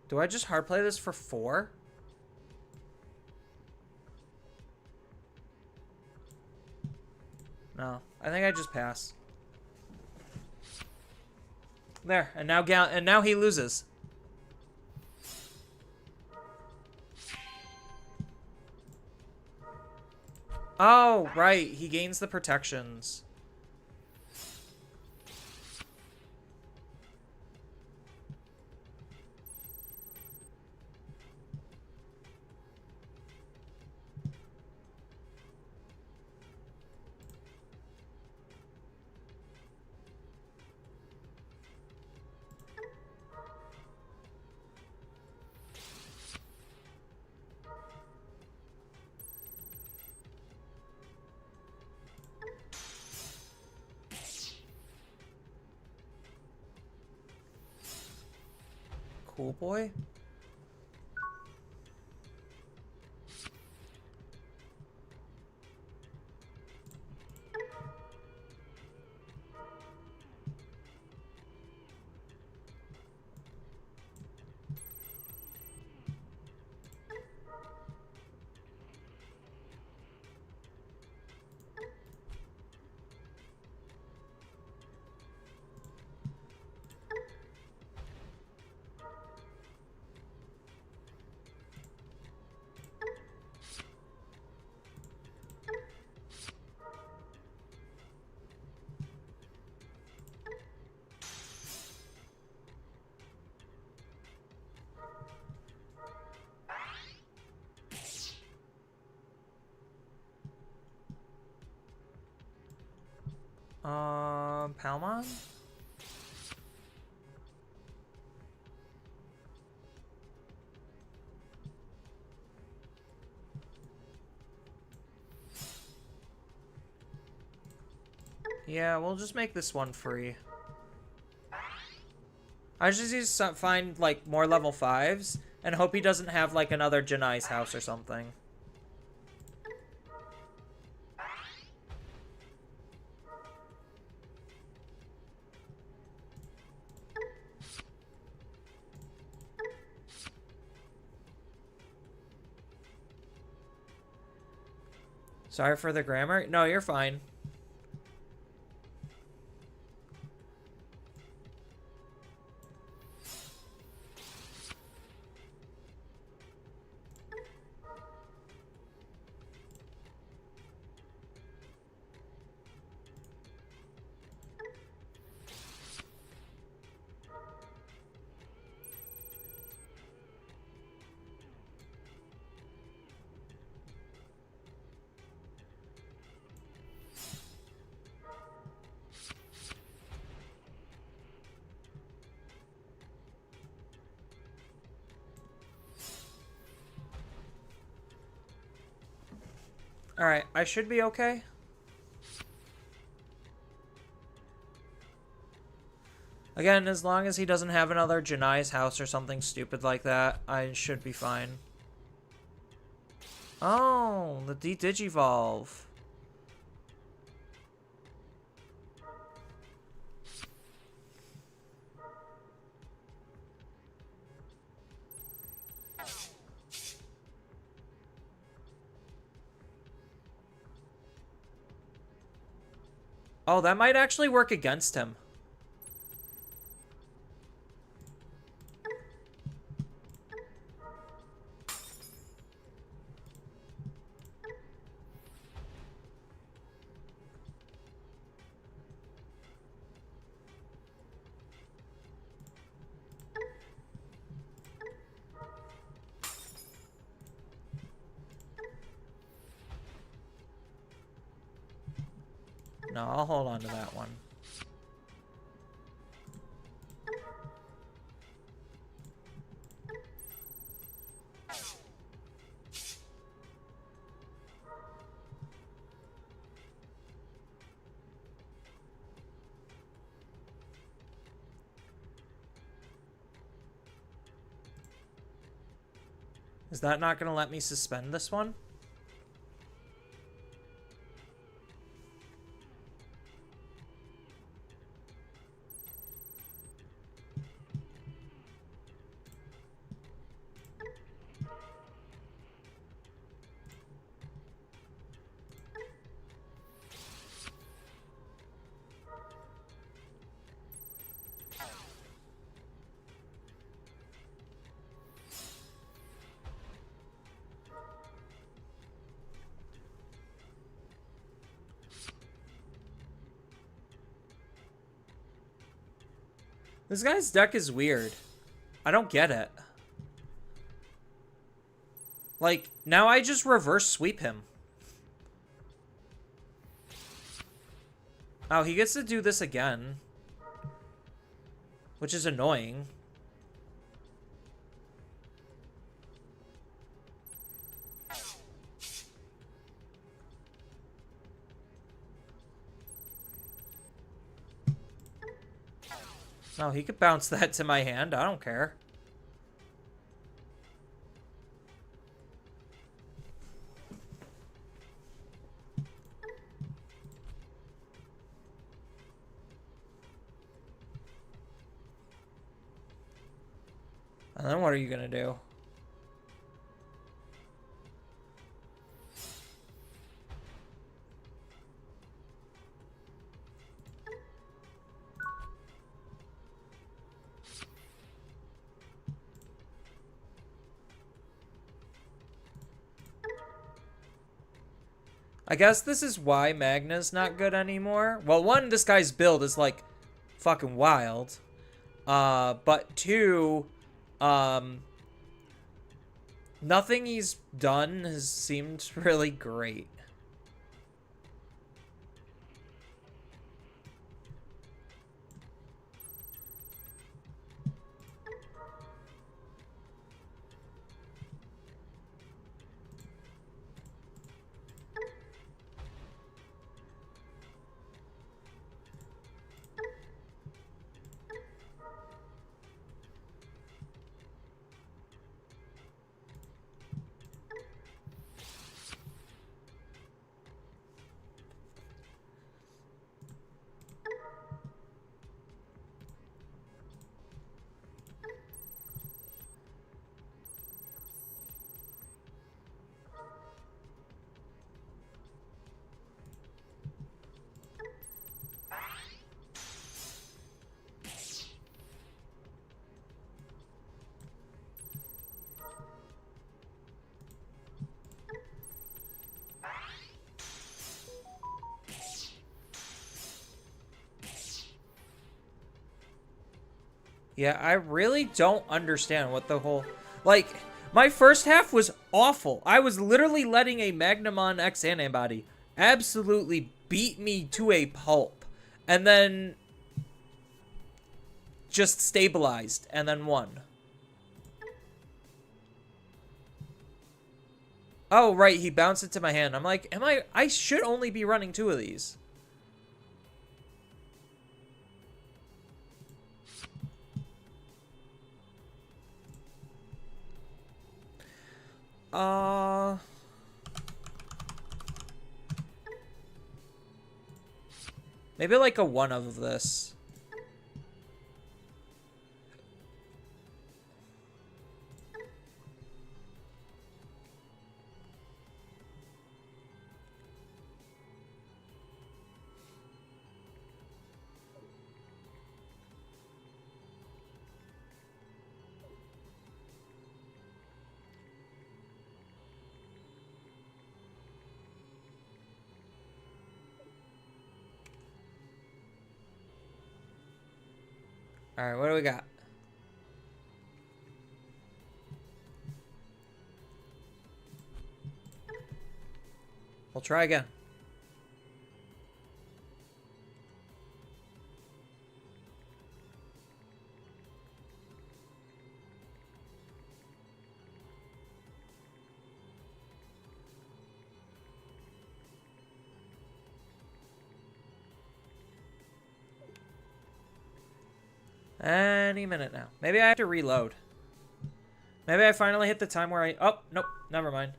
Do I just hard play this for 4? No, I think I just pass. There, and now he loses. Oh, right. He gains the protections. Cool boy. Palmon? Yeah, we'll just make this one free. I just need to find, like, more level 5s and hope he doesn't have, like, another Janai's house or something. Sorry for the grammar. No, you're fine. Alright, I should be okay. Again, as long as he doesn't have another Janai's house or something stupid like that, I should be fine. Oh, the Digivolve. Oh, that might actually work against him. No, I'll hold on to that one. Is that not going to let me suspend this one? This guy's deck is weird. I don't get it. Like, now I just reverse sweep him. Oh, he gets to do this again. Which is annoying. No, he could bounce that to my hand. I don't care. And then what are you gonna do? I guess this is why Magna's not good anymore. Well, one, this guy's build is like fucking wild. But two, nothing he's done has seemed really great. Yeah, I really don't understand what the whole... Like, my first half was awful. I was literally letting a Magnamon X antibody absolutely beat me to a pulp. And then... just stabilized, and then won. Oh, right, he bounced it to my hand. I'm like, I should only be running 2 of these. Maybe like a 1 of this. Alright, what do we got? We'll try again. Any minute now. Maybe I have to reload. Maybe I finally hit the time where I... Oh, nope. Never mind.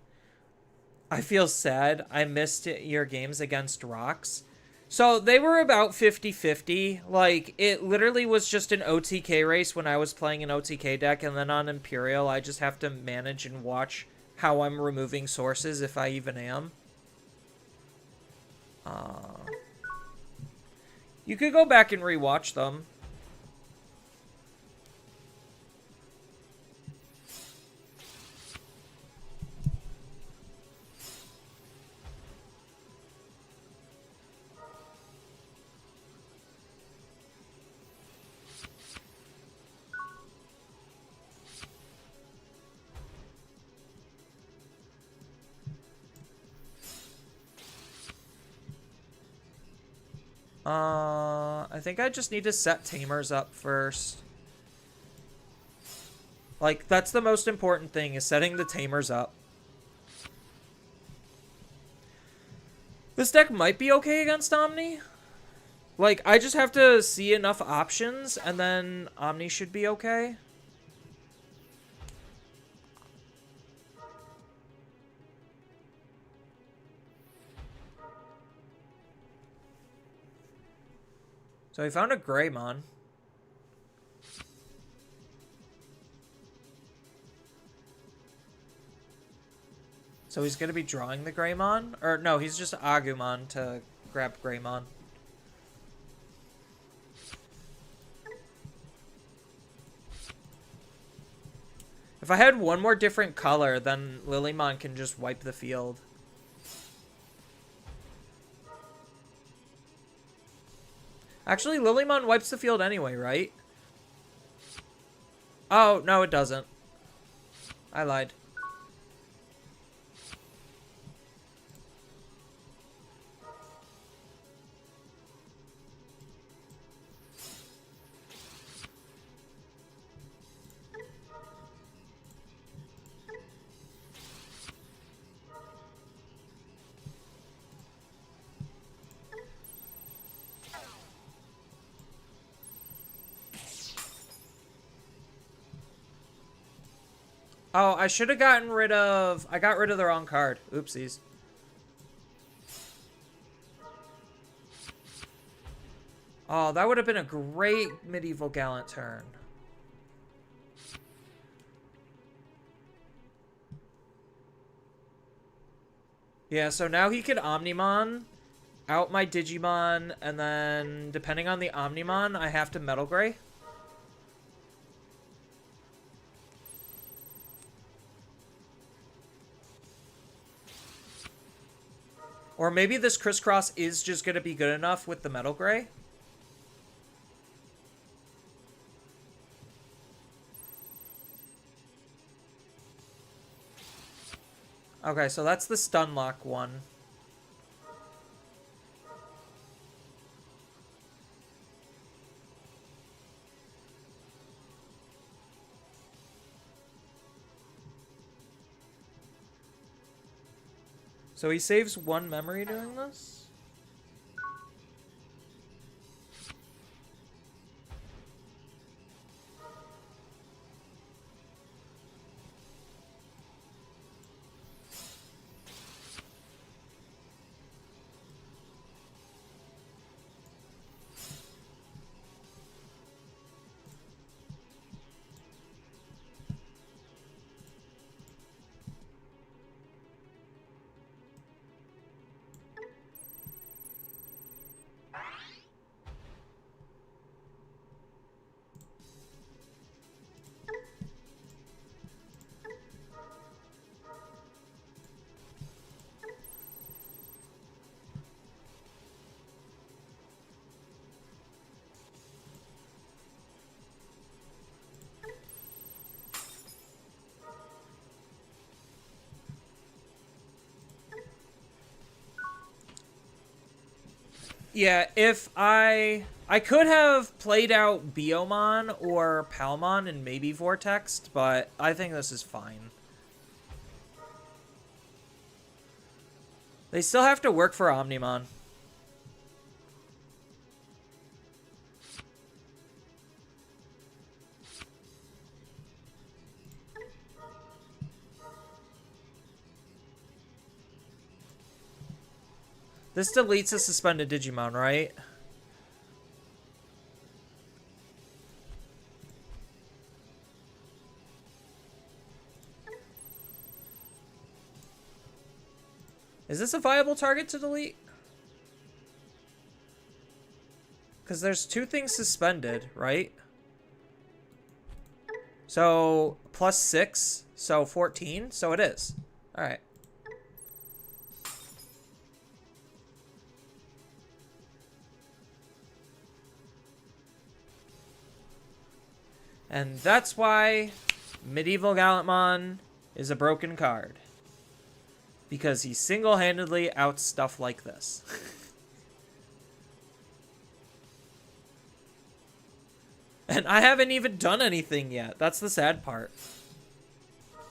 I feel sad. I missed your games against Rocks. So they were about 50-50. Like, it literally was just an OTK race when I was playing an OTK deck. And then on Imperial, I just have to manage and watch how I'm removing sources, if I even am. You could go back and rewatch them. I think I just need to set tamers up first. Like, that's the most important thing, is setting the tamers up. This deck might be okay against Omni. Like, I just have to see enough options, and then Omni should be okay. So he found a Greymon. So he's going to be drawing the Greymon? Or no, he's just Agumon to grab Greymon. If I had one more different color, then Lilymon can just wipe the field. Actually, Lilymon wipes the field anyway, right? Oh, no, it doesn't. I lied. Oh, I should have gotten rid of... I got rid of the wrong card. Oopsies. Oh, that would have been a great Medieval Gallant turn. Yeah, so now he could Omnimon, out my Digimon, and then, depending on the Omnimon, I have to Metal Gray. Or maybe this Crisscross is just going to be good enough with the Metal Gray. Okay, so that's the Stunlock one. So he saves one memory during this? Yeah, if I could have played out Biomon or Palmon and maybe Vortexed, but I think this is fine. They still have to work for Omnimon. This deletes a suspended Digimon, right? Is this a viable target to delete? Because there's two things suspended, right? So, plus 6, so 14, so it is. Alright. And that's why Medieval Gallantmon is a broken card. Because he single-handedly outs stuff like this. And I haven't even done anything yet. That's the sad part.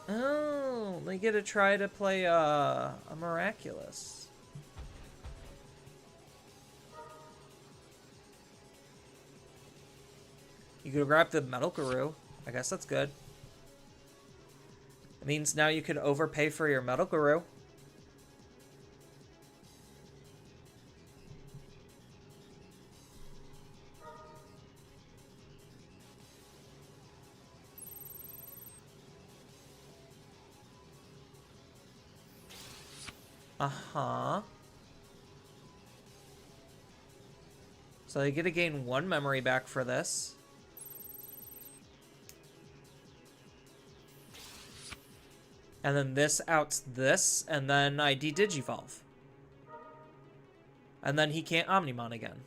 Oh, they get to try to play a Miraculous. You could grab the Metal Guru. I guess that's good. It means now you could overpay for your Metal Guru. Uh-huh. So they get to gain 1 memory back for this. And then this outs this, and then I de-digivolve. And then he can't Omnimon again.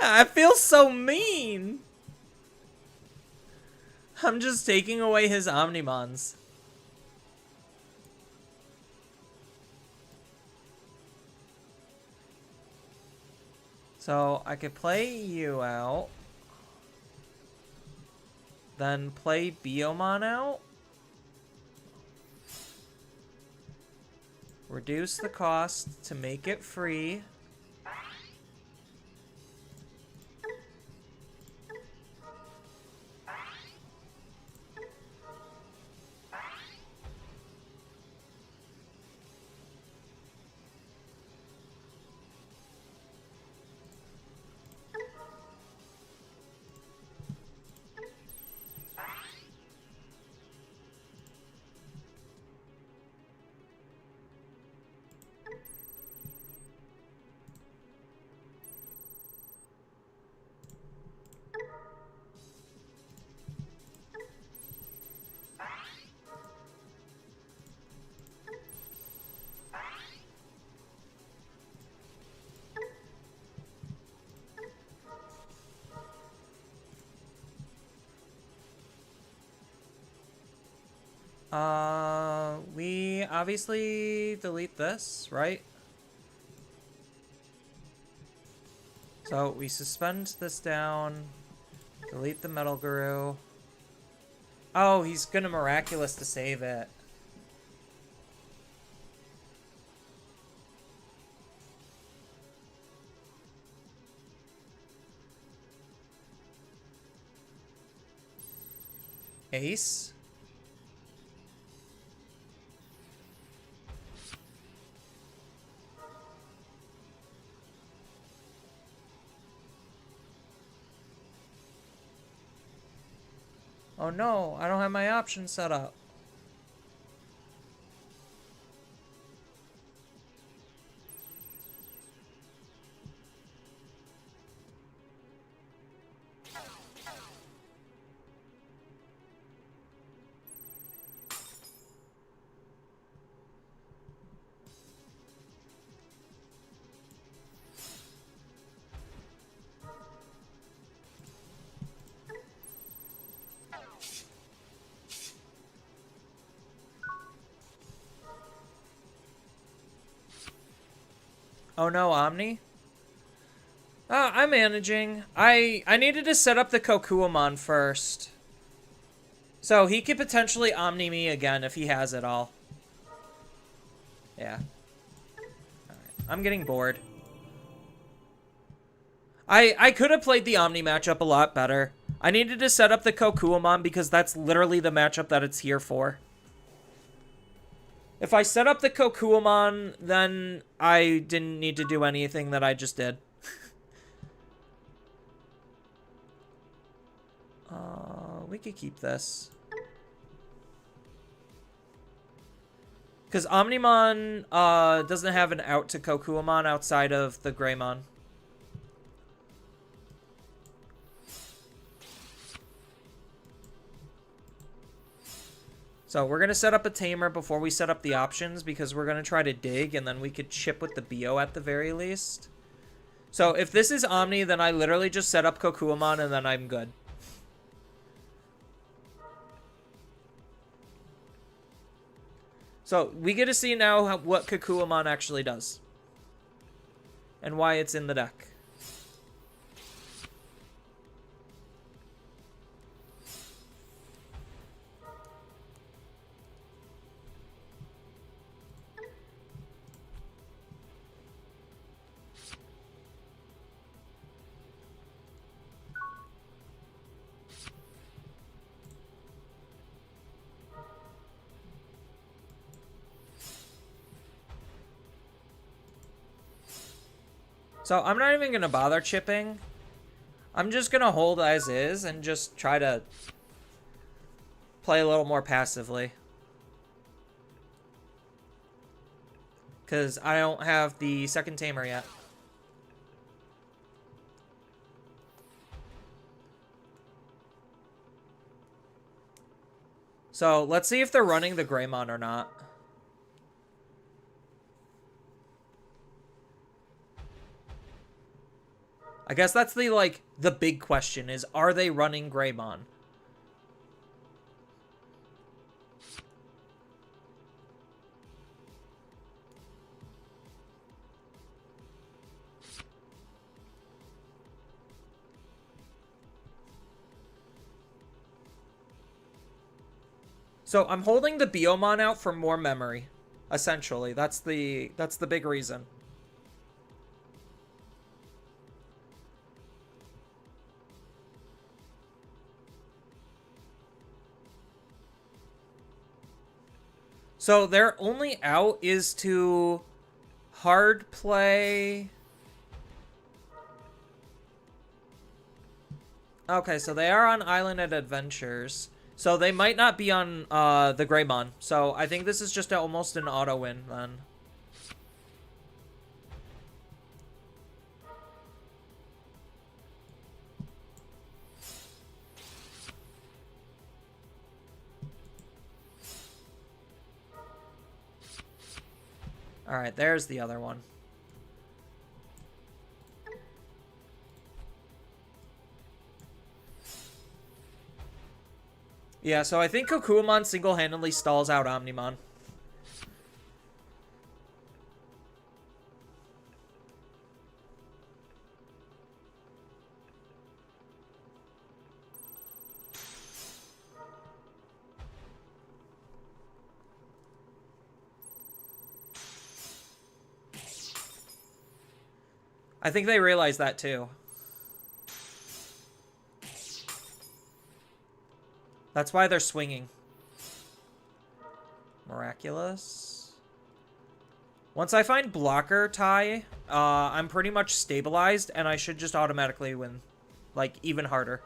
I feel so mean. I'm just taking away his Omnimons. So I could play you out. Then play Biomon out. Reduce the cost to make it free. We obviously delete this, right? So we suspend this down, delete the Metal Guru. Oh, he's gonna Miraculous to save it. Ace? Oh no, I don't have my options set up. Oh no, Omni? I'm managing. I needed to set up the Kokuamon first. So he could potentially Omni me again if he has it all. Yeah. Alright. I'm getting bored. I could have played the Omni matchup a lot better. I needed to set up the Kokuamon because that's literally the matchup that it's here for. If I set up the Kokuamon, then I didn't need to do anything that I just did. We could keep this. Because Omnimon doesn't have an out to Kokuamon outside of the Greymon. So we're going to set up a tamer before we set up the options because we're going to try to dig and then we could chip with the BO at the very least. So if this is Omni, then I literally just set up Kokuamon and then I'm good. So we get to see now what Kokuamon actually does. And why it's in the deck. So I'm not even going to bother chipping. I'm just going to hold as is and just try to play a little more passively. Because I don't have the second tamer yet. So let's see if they're running the Greymon or not. I guess that's the big question is, are they running Greymon? So I'm holding the Biomon out for more memory. Essentially, that's the big reason. So their only out is to hard play. Okay, so they are on Island and Adventures. So they might not be on the Greymon. So I think this is just almost an auto win then. Alright, there's the other one. Yeah, so I think Kokuamon single-handedly stalls out Omnimon. I think they realize that too. That's why they're swinging. Miraculous. Once I find blocker tie, I'm pretty much stabilized, and I should just automatically win. Like, even harder.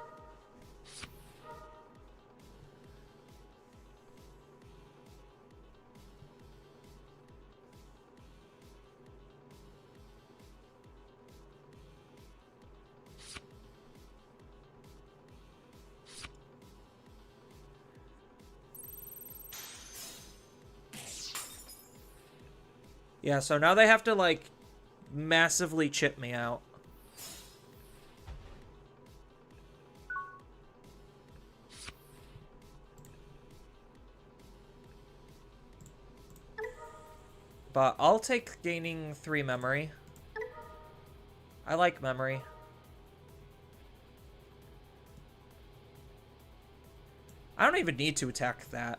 Yeah, so now they have to, like, massively chip me out. But I'll take gaining 3 memory. I like memory. I don't even need to attack that.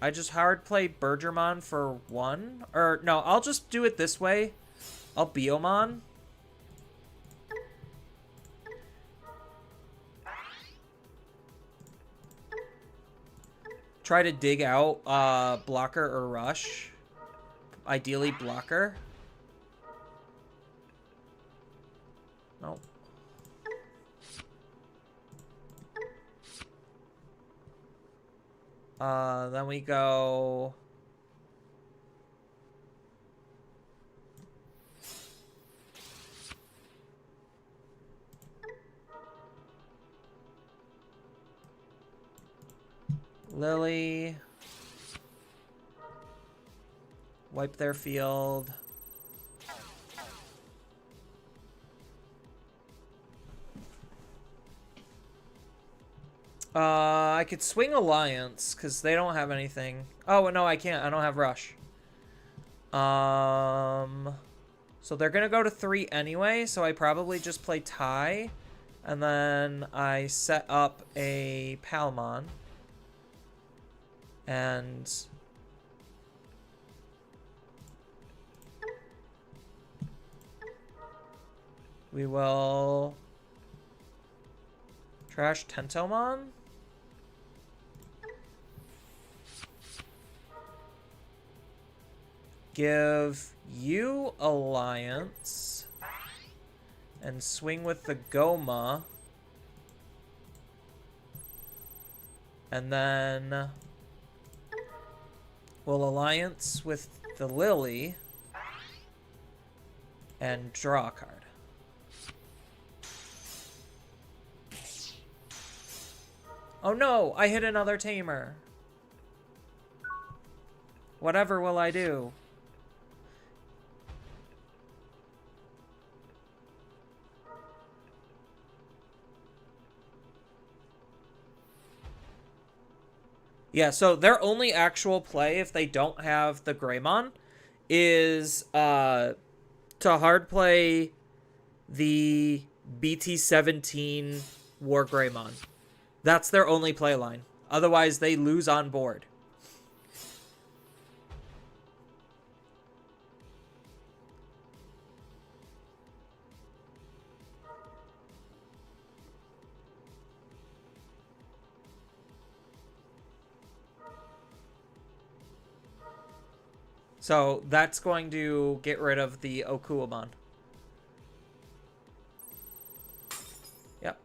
I just hard play Bergermon for 1. Or, no, I'll just do it this way. I'll Biomon. Try to dig out Blocker or Rush. Ideally Blocker. Nope. Then we go... Lily. Wipe their field. I could swing Alliance, because they don't have anything. Oh, no, I can't. I don't have Rush. So they're going to go to 3 anyway, so I probably just play tie. And then I set up a Palmon. And... we will... trash Tentomon. Give you Alliance. And swing with the Goma. And then we'll Alliance with the Lily. And draw a card. Oh no, I hit another Tamer. Whatever will I do? Yeah, so their only actual play, if they don't have the Greymon, is to hard play the BT-17 War Greymon. That's their only play line. Otherwise, they lose on board. So that's going to get rid of the Okuamon. Yep.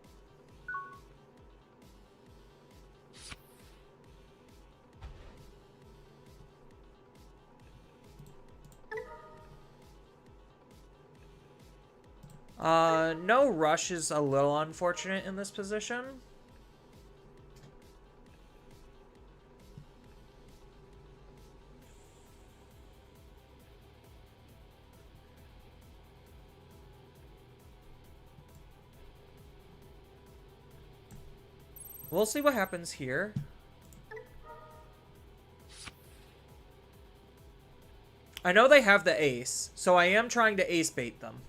No rush is a little unfortunate in this position. We'll see what happens here. I know they have the ace, so I am trying to ace bait them.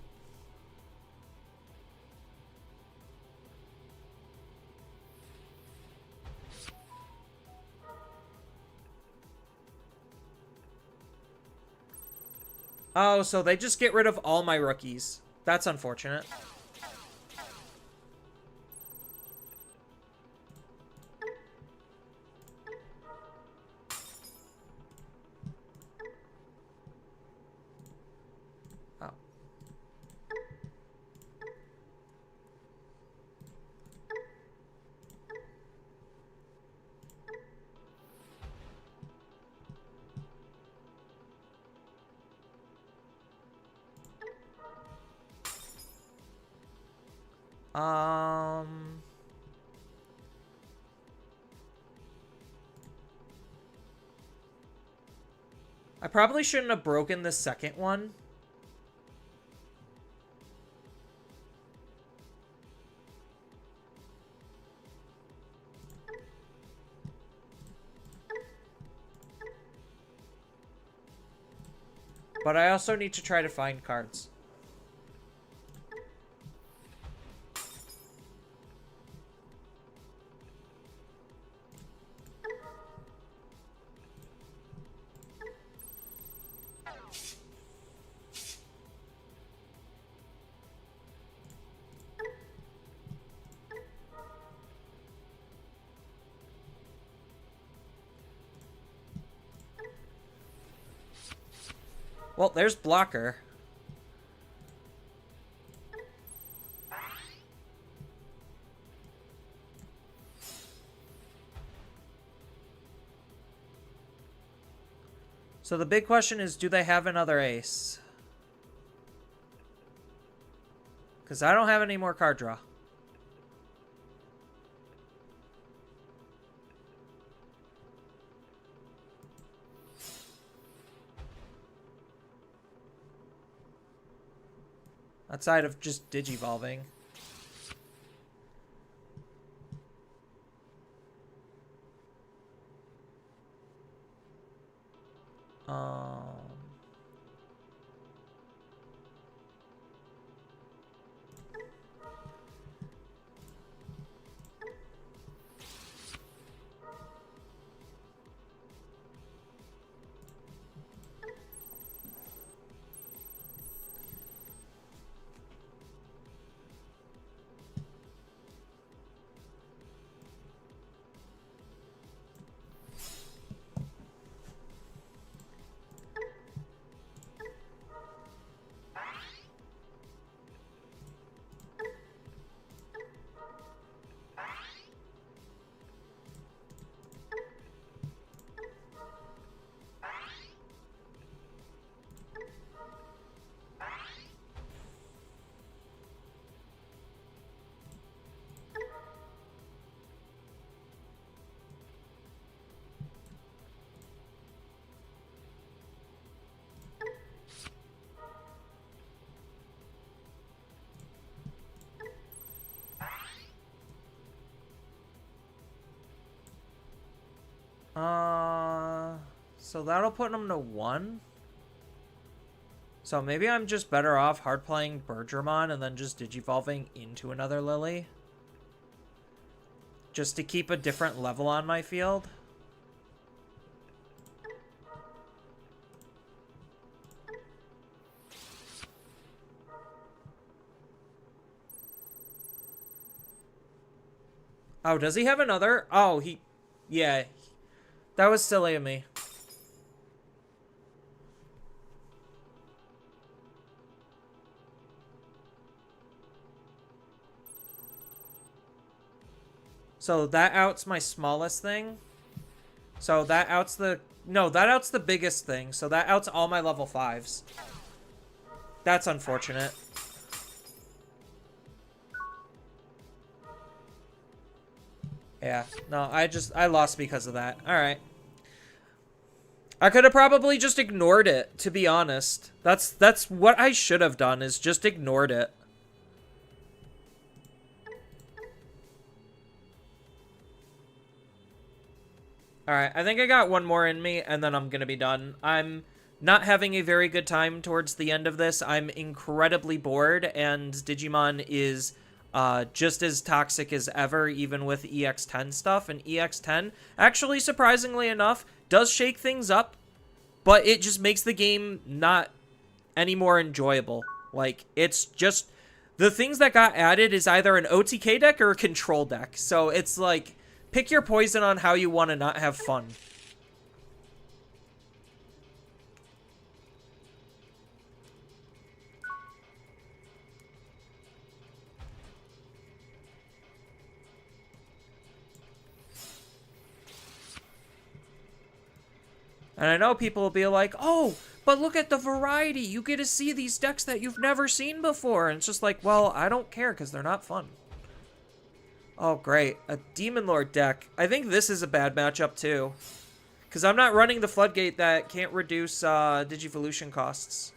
Oh, so they just get rid of all my rookies. That's unfortunate. Oh. I probably shouldn't have broken the second one. But I also need to try to find cards. Well, there's blocker. So the big question is, do they have another ace? Because I don't have any more card draw. outside of just digivolving. So that'll put him to 1. So maybe I'm just better off hard playing Bergermon and then just digivolving into another Lily. Just to keep a different level on my field. Oh, does he have another? Oh, yeah. That was silly of me. So that outs my smallest thing. So that outs the... No, that outs the biggest thing. So that outs all my level 5s. That's unfortunate. Yeah, no, I lost because of that. Alright. I could have probably just ignored it, to be honest. That's what I should have done, is just ignored it. Alright, I think I got one more in me, and then I'm gonna be done. I'm not having a very good time towards the end of this. I'm incredibly bored, and Digimon is just as toxic as ever, even with EX10 stuff. And EX10, actually, surprisingly enough, does shake things up, but it just makes the game not any more enjoyable. Like, it's just... The things that got added is either an OTK deck or a control deck. So it's like... Pick your poison on how you want to not have fun. And I know people will be like, oh, but look at the variety. You get to see these decks that you've never seen before. And it's just like, well, I don't care because they're not fun. Oh, great. A Demon Lord deck. I think this is a bad matchup, too. Because I'm not running the Floodgate that can't reduce Digivolution costs.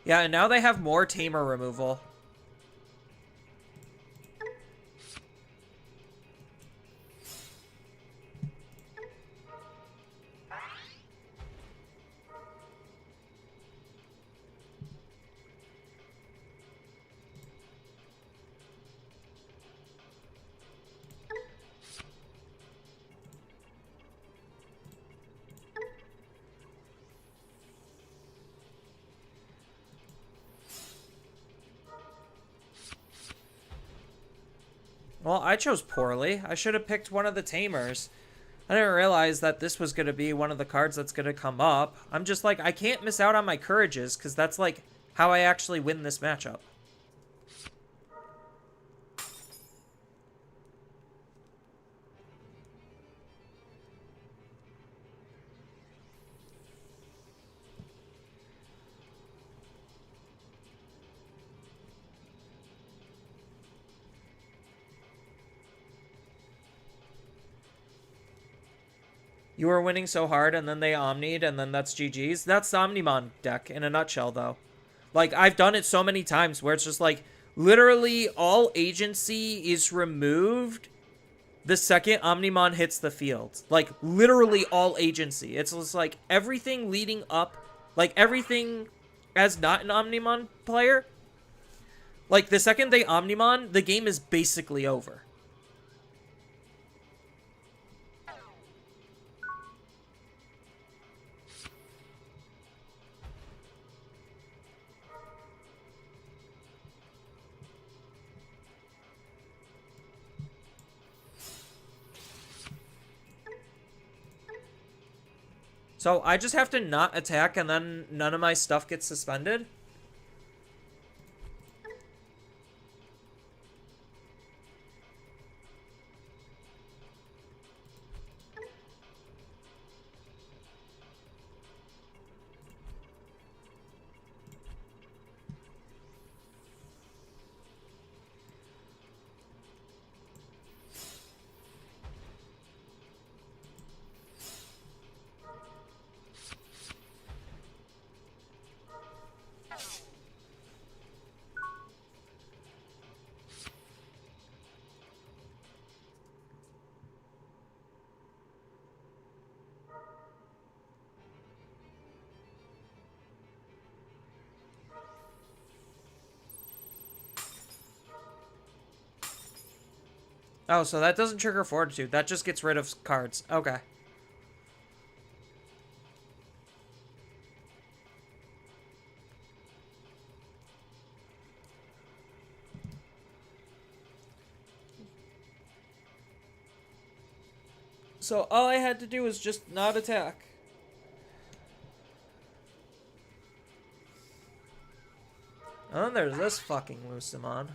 Yeah, and now they have more Tamer removal. Well, I chose poorly. I should have picked one of the Tamers. I didn't realize that this was going to be one of the cards that's going to come up. I'm just like, I can't miss out on my Courages, because that's like how I actually win this matchup. You were winning so hard, and then they omnied, and then that's GG's. That's the Omnimon deck in a nutshell, though. Like, I've done it so many times where it's just like, literally all agency is removed the second Omnimon hits the field. Like, literally all agency. It's just like, everything leading up, like, everything as not an Omnimon player, like, the second they Omnimon, the game is basically over. So I just have to not attack and then none of my stuff gets suspended? Oh, so that doesn't trigger Fortitude. That just gets rid of cards. Okay. So all I had to do was just not attack. Oh, and there's this fucking Lucimon.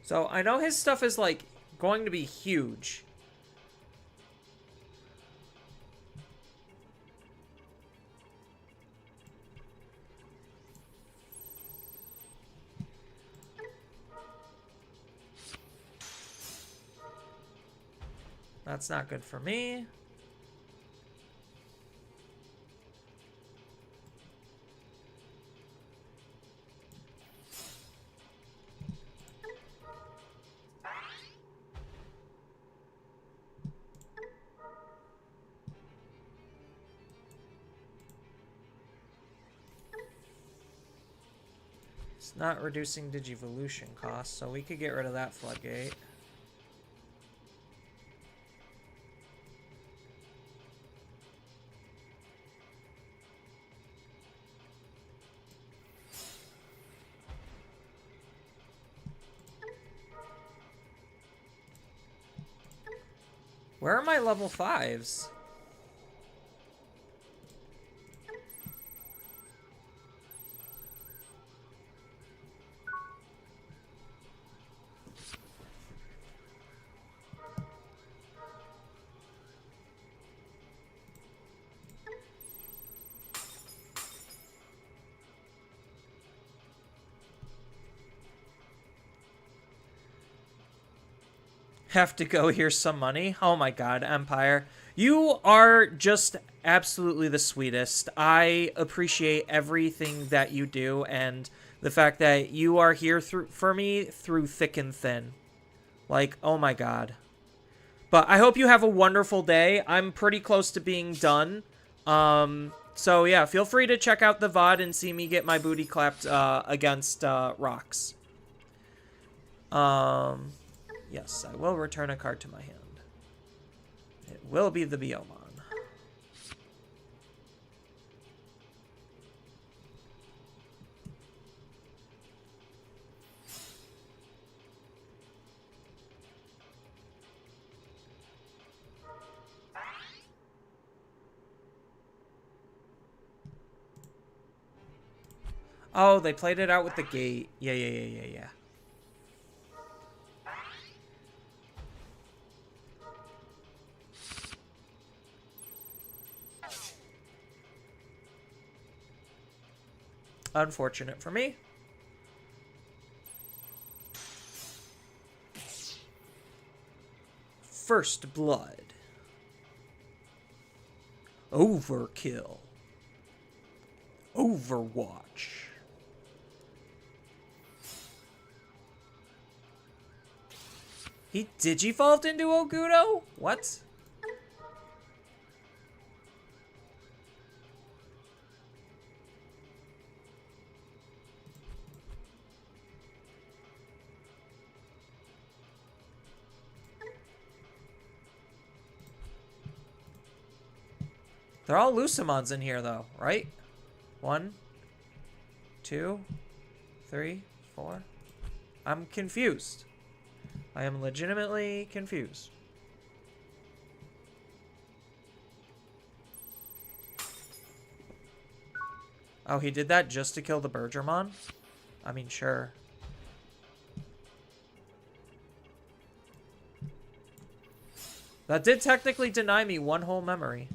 So I know his stuff is like going to be huge. That's not good for me. It's not reducing Digivolution costs, so we could get rid of that floodgate. Where are my level 5s? Have to go, here's some money. Oh my god, Empire. You are just absolutely the sweetest. I appreciate everything that you do and the fact that you are here for me through thick and thin. Like, oh my god. But I hope you have a wonderful day. I'm pretty close to being done. So yeah, feel free to check out the VOD and see me get my booty clapped against rocks. Yes, I will return a card to my hand. It will be the Biomon. Oh, they played it out with the gate. Yeah. Unfortunate for me. First blood. Overkill. Overwatch. He digivolved into Ogudo? What? They're all Lucimons in here, though, right? 1, 2, 3, 4. I'm confused. I am legitimately confused. Oh, he did that just to kill the Bergermon? I mean, sure. That did technically deny me one whole memory.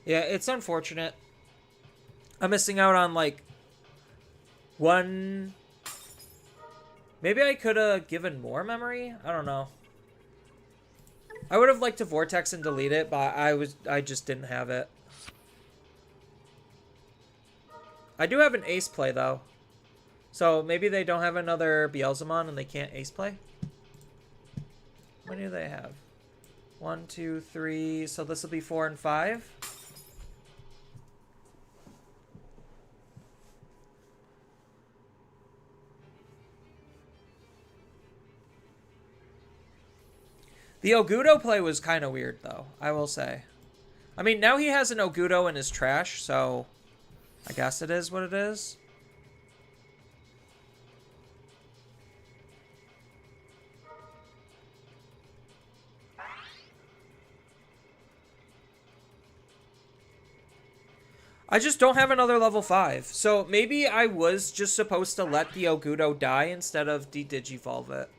Yeah, it's unfortunate. I'm missing out on, like, one... Maybe I could have given more memory? I don't know. I would have liked to vortex and delete it, but I just didn't have it. I do have an ace play, though. So maybe they don't have another Beelzemon and they can't ace play? How many do they have? 1, 2, 3. So this will be 4 and 5. The Ogudo play was kind of weird, though, I will say. I mean, now he has an Ogudo in his trash, so I guess it is what it is. I just don't have another level 5. So maybe I was just supposed to let the Ogudo die instead of de-digivolve it.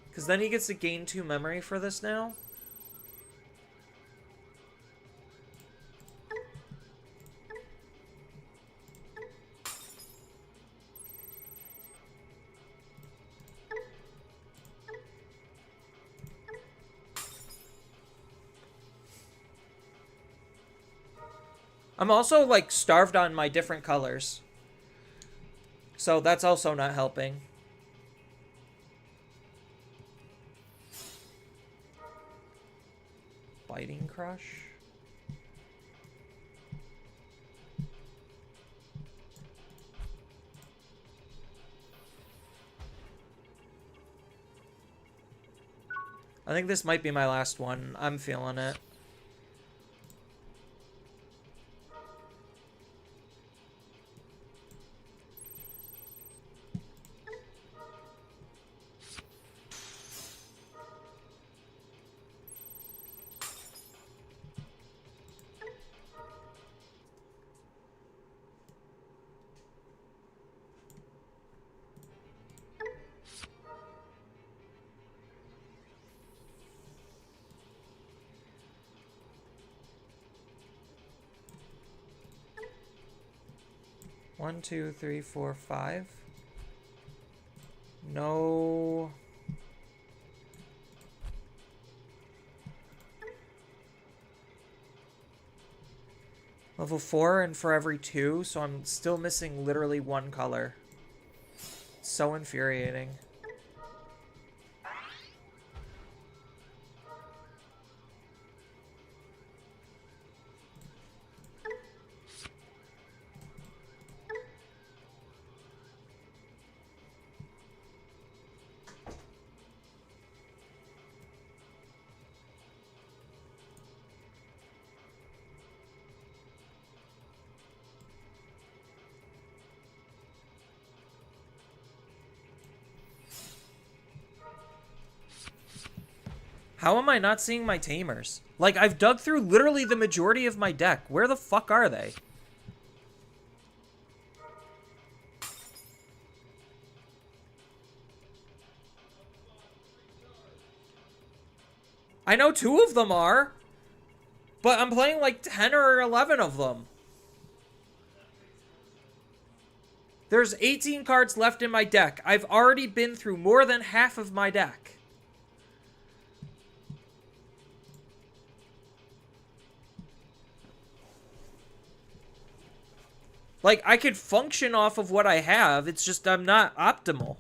Because then he gets to gain 2 memory for this now. I'm also, like, starved on my different colors. So that's also not helping. Biting Crush. I think this might be my last one. I'm feeling it. One, two, three, four, five. No. Level 4 and for every 2, so I'm still missing literally one color. So infuriating. How am I not seeing my tamers? Like, I've dug through literally the majority of my deck. Where the fuck are they? I know 2 of them are, but I'm playing like 10 or 11 of them. There's 18 cards left in my deck. I've already been through more than half of my deck. Like, I could function off of what I have. It's just I'm not optimal.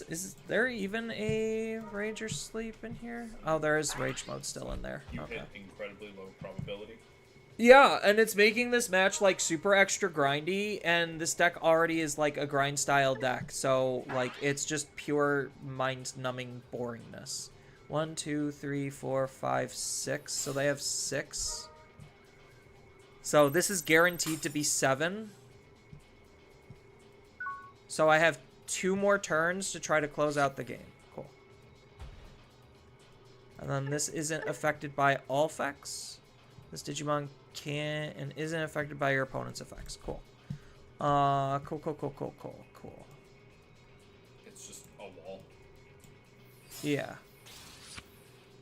Is there even a Rage or Sleep in here? Oh, there is Rage mode still in there. You Okay. hit incredibly low probability. Yeah, and it's making this match like super extra grindy, and this deck already is like a grind style deck, so like it's just pure mind-numbing boringness. 1, 2, 3, 4, 5, 6. So they have 6. So this is guaranteed to be 7. So I have 2 more turns to try to close out the game. Cool. And then this isn't affected by all effects. This Digimon can and isn't affected by your opponent's effects. Cool. Cool. It's just a wall. Yeah.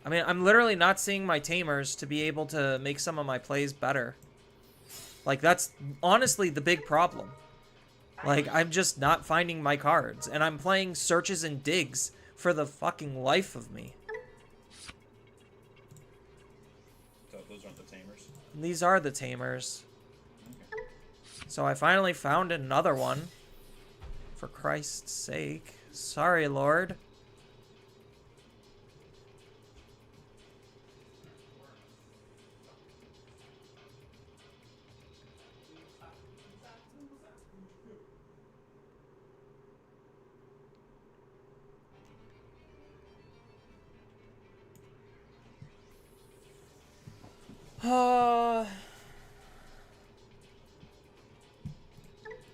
I mean, I'm literally not seeing my tamers to be able to make some of my plays better. Like, that's honestly the big problem. Like, I'm just not finding my cards, and I'm playing searches and digs for the fucking life of me. So those aren't the tamers? These are the tamers. Okay. So I finally found another one. For Christ's sake. Sorry, Lord.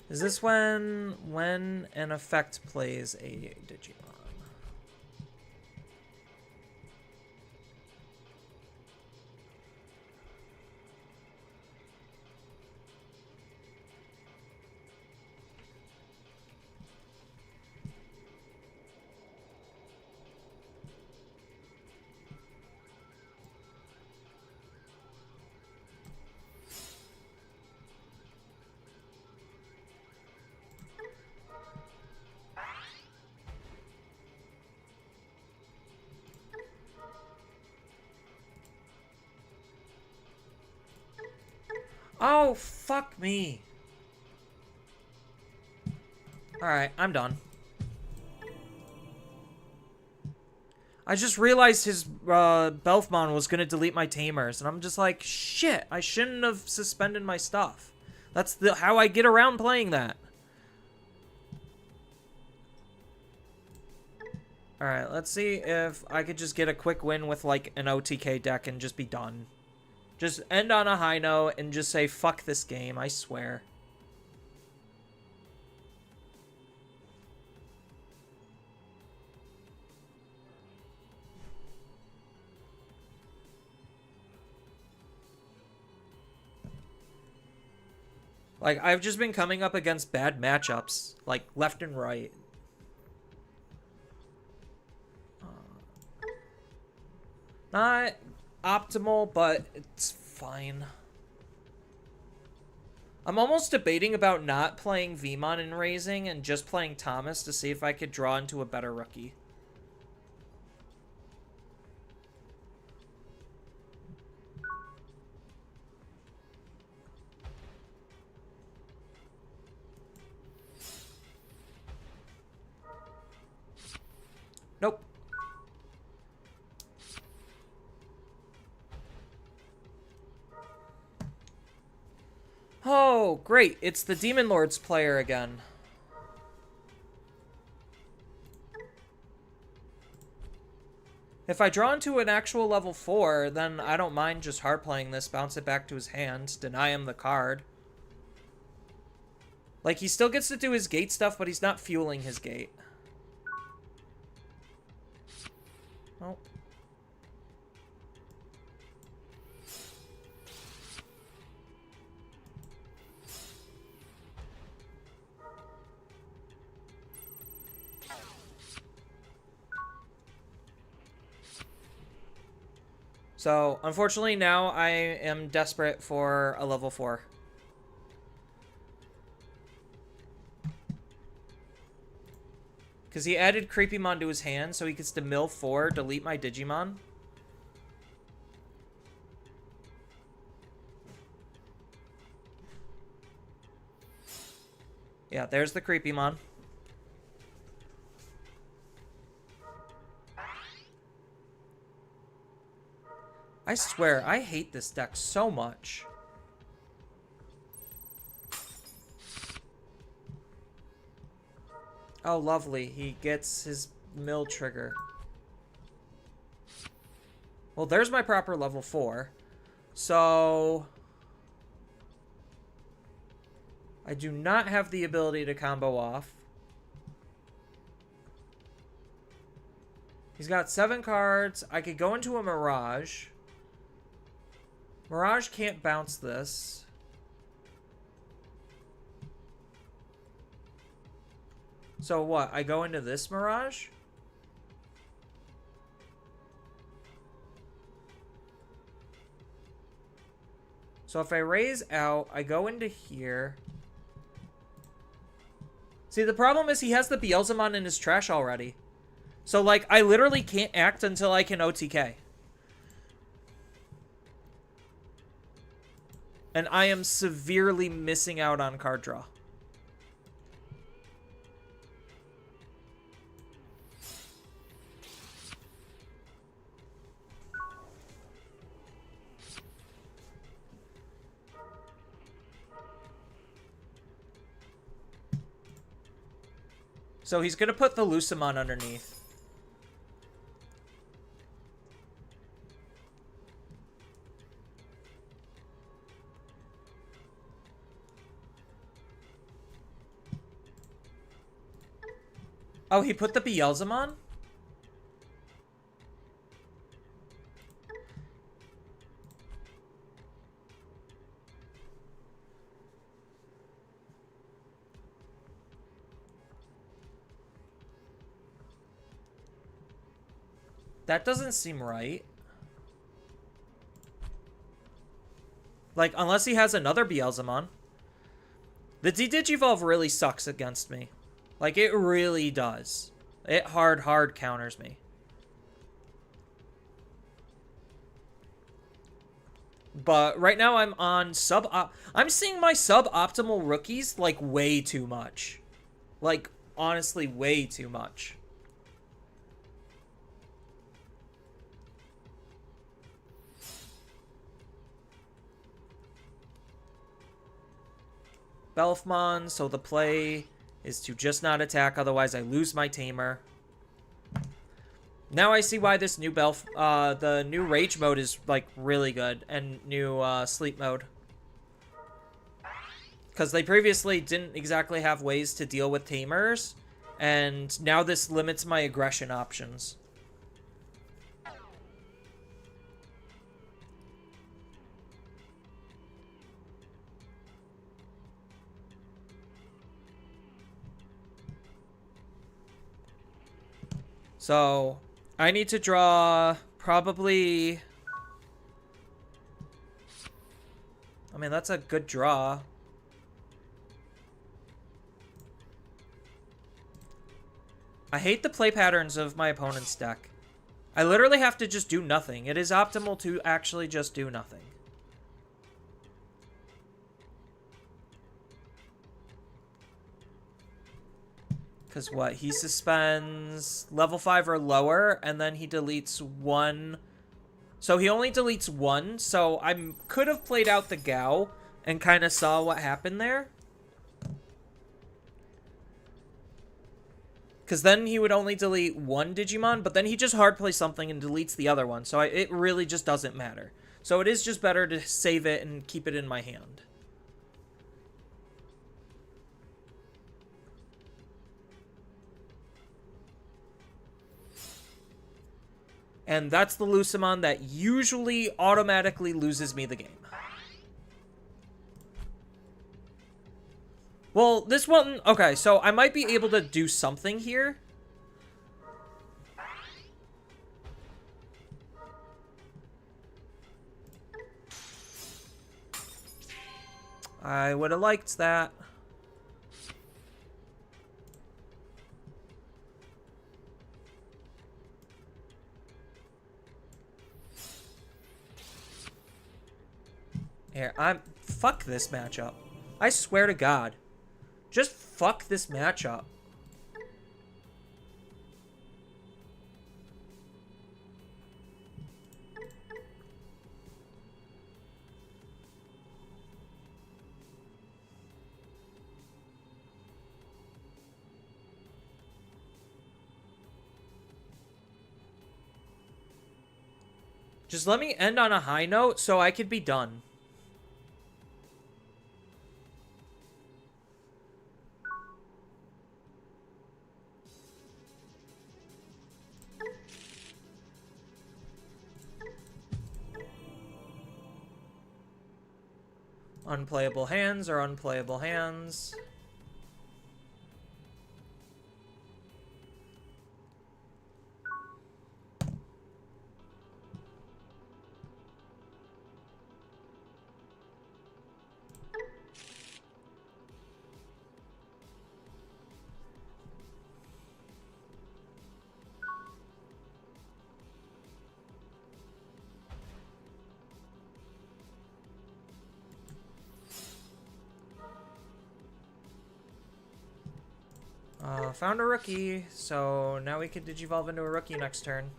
Is this when an effect plays a Digimon? Oh, fuck me. Alright, I'm done. I just realized his Belfmon was going to delete my tamers, and I'm just like, shit, I shouldn't have suspended my stuff. That's how I get around playing that. Alright, let's see if I could just get a quick win with, like, an OTK deck and just be done. Just end on a high note and just say, fuck this game, I swear. Like, I've just been coming up against bad matchups, like, left and right. Not optimal, but it's fine. I'm almost debating about not playing Vmon in Raising and just playing Thomas to see if I could draw into a better rookie. Nope. Oh, great. It's the Demon Lords player again. If I draw into an actual level 4, then I don't mind just hard playing this, bounce it back to his hand, deny him the card. Like, he still gets to do his gate stuff, but he's not fueling his gate. Oh. So, unfortunately, now I am desperate for a level 4. Because he added Creepymon to his hand, so he gets to mill 4, delete my Digimon. Yeah, there's the Creepymon. I swear, I hate this deck so much. Oh, lovely. He gets his mill trigger. Well, there's my proper level 4. So I do not have the ability to combo off. He's got 7 cards. I could go into a Mirage. Mirage can't bounce this. So what? I go into this Mirage? So if I raise out, I go into here. See, the problem is he has the Beelzemon in his trash already. So, like, I literally can't act until I can OTK. And I am severely missing out on card draw. So he's going to put the Lucemon underneath. Oh, he put the Beelzemon? That doesn't seem right. Like, unless he has another Beelzemon. The D-Digivolve really sucks against me. Like, it really does. It hard counters me. But right now I'm on I'm seeing my suboptimal rookies, like, way too much. Like, honestly, way too much. Belfmon, so the play is to just not attack, otherwise I lose my Tamer. Now I see why this new the new Rage mode is, like, really good, and new Sleep mode. Because they previously didn't exactly have ways to deal with Tamers, and now this limits my aggression options. So, I need to draw probably... I mean, that's a good draw. I hate the play patterns of my opponent's deck. I literally have to just do nothing. It is optimal to actually just do nothing. Because what? He suspends level 5 or lower, and then he deletes 1. So he only deletes 1, so I could have played out the Gao and kind of saw what happened there. Because then he would only delete 1 Digimon, but then he just hard plays something and deletes the other one. So it really just doesn't matter. So it is just better to save it and keep it in my hand. And that's the Lucemon that usually automatically loses me the game. Well, this one... Okay, so I might be able to do something here. I would have liked that. Here, fuck this matchup. I swear to God. Just fuck this matchup. Just let me end on a high note so I could be done. Unplayable hands are unplayable hands. Found a rookie, so now we can digivolve into a rookie next turn.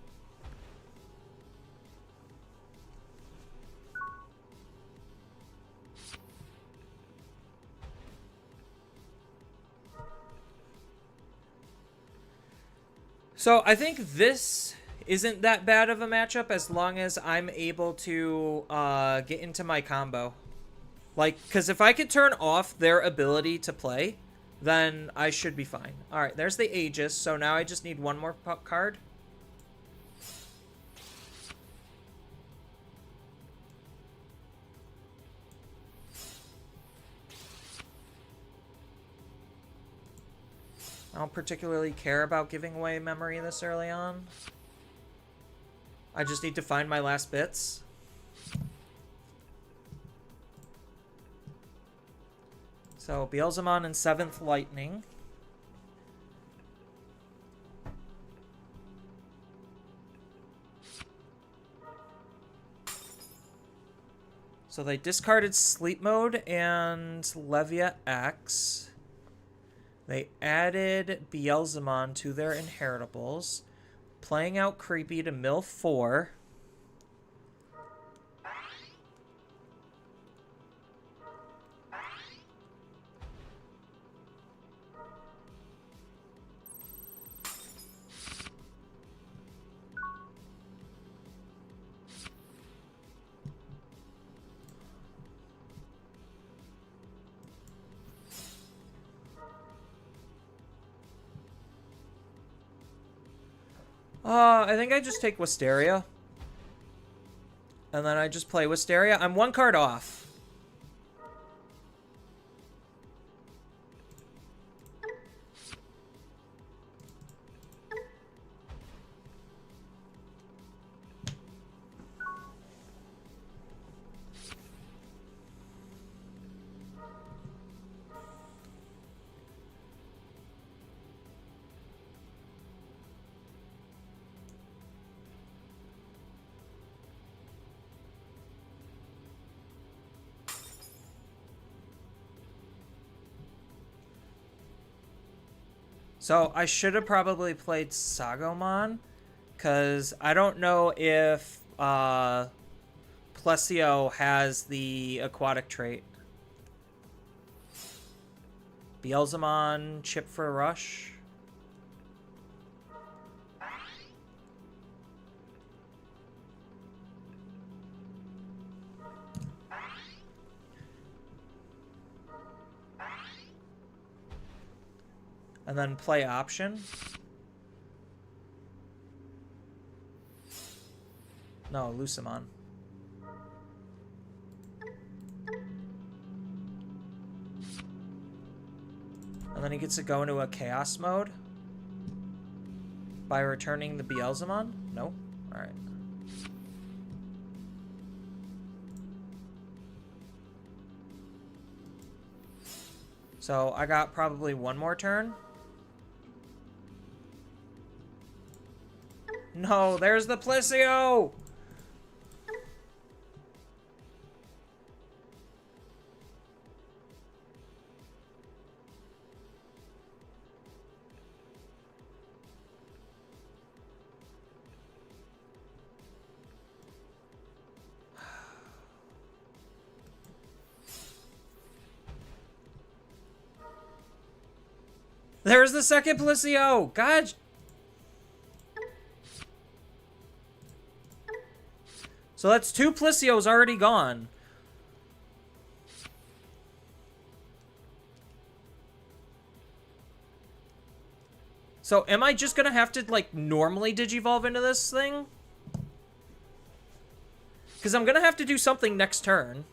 So I think this isn't that bad of a matchup as long as I'm able to get into my combo. Like, because if I could turn off their ability to play, then I should be fine. Alright, there's the Aegis, so now I just need one more card. I don't particularly care about giving away memory this early on. I just need to find my last bits. So, Beelzemon and 7th Lightning. So they discarded Sleep Mode and Levia X. They added Beelzemon to their inheritables. Playing out Creepy to mill 4. I think I just take Wisteria. And then I just play Wisteria. I'm 1 card off. So I should have probably played Sagomon, because I don't know if Plesio has the aquatic trait. Beelzemon, chip for a rush. And then play option. No, Lucemon. And then he gets to go into a chaos mode by returning the Beelzemon? Nope. Alright. So I got probably 1 more turn. No, there's the Plesio! There's the second Plesio! God! So that's 2 Plesios already gone. So am I just gonna have to, like, normally Digivolve into this thing? Because I'm gonna have to do something next turn.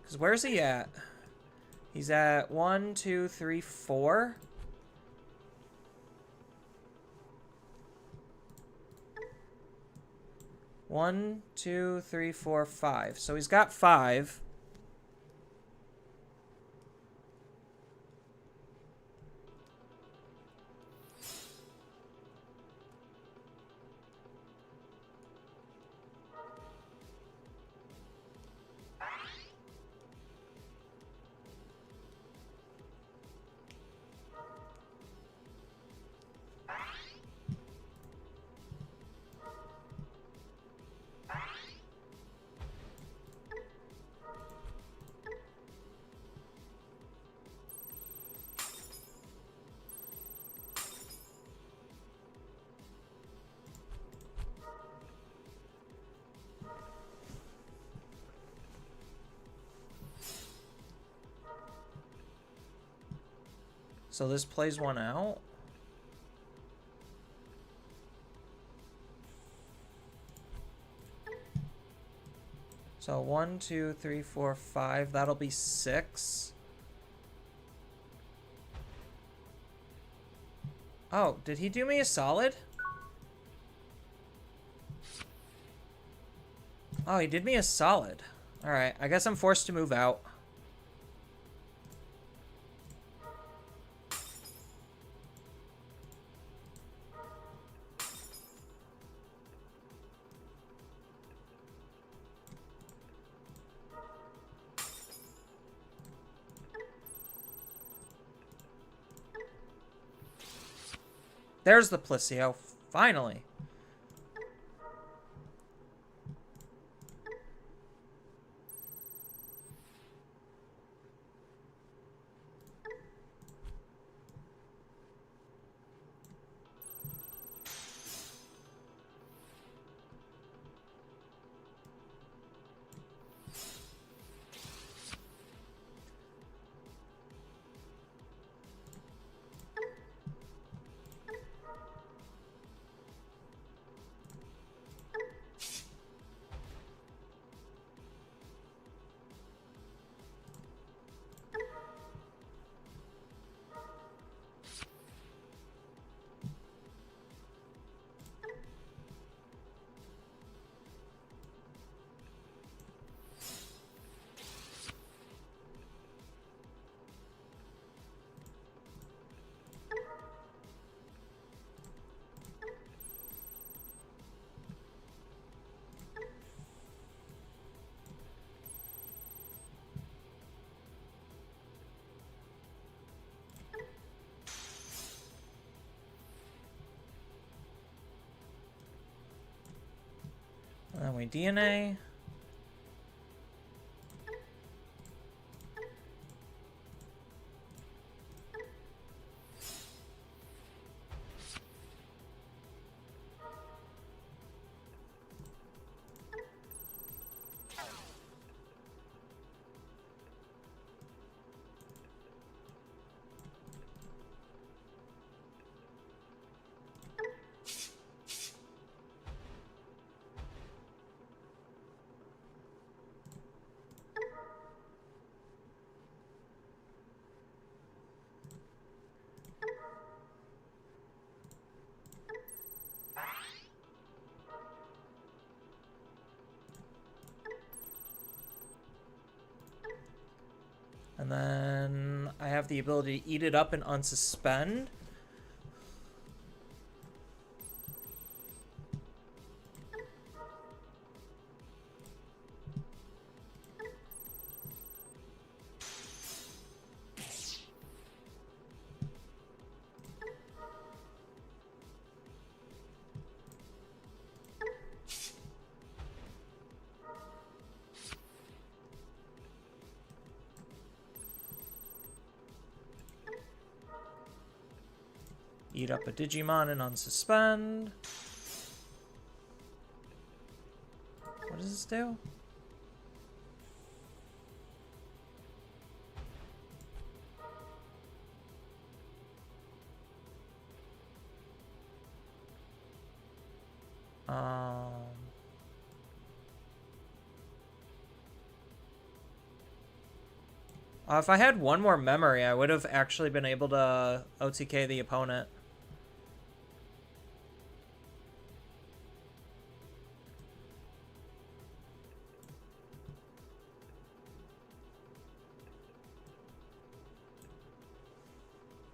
Because where's he at? He's at 1, 2, 3, 4. One, 2, 3, 4, 5. So he's got 5. So this plays 1 out. So 1, 2, 3, 4, 5. That'll be 6. Oh, did he do me a solid? Oh, he did me a solid. Alright, I guess I'm forced to move out. There's the Plissio. Finally. And then we DNA. And then I have the ability to eat it up and unsuspend. Eat up a Digimon and unsuspend. What does this do? If I had one more memory, I would have actually been able to OTK the opponent.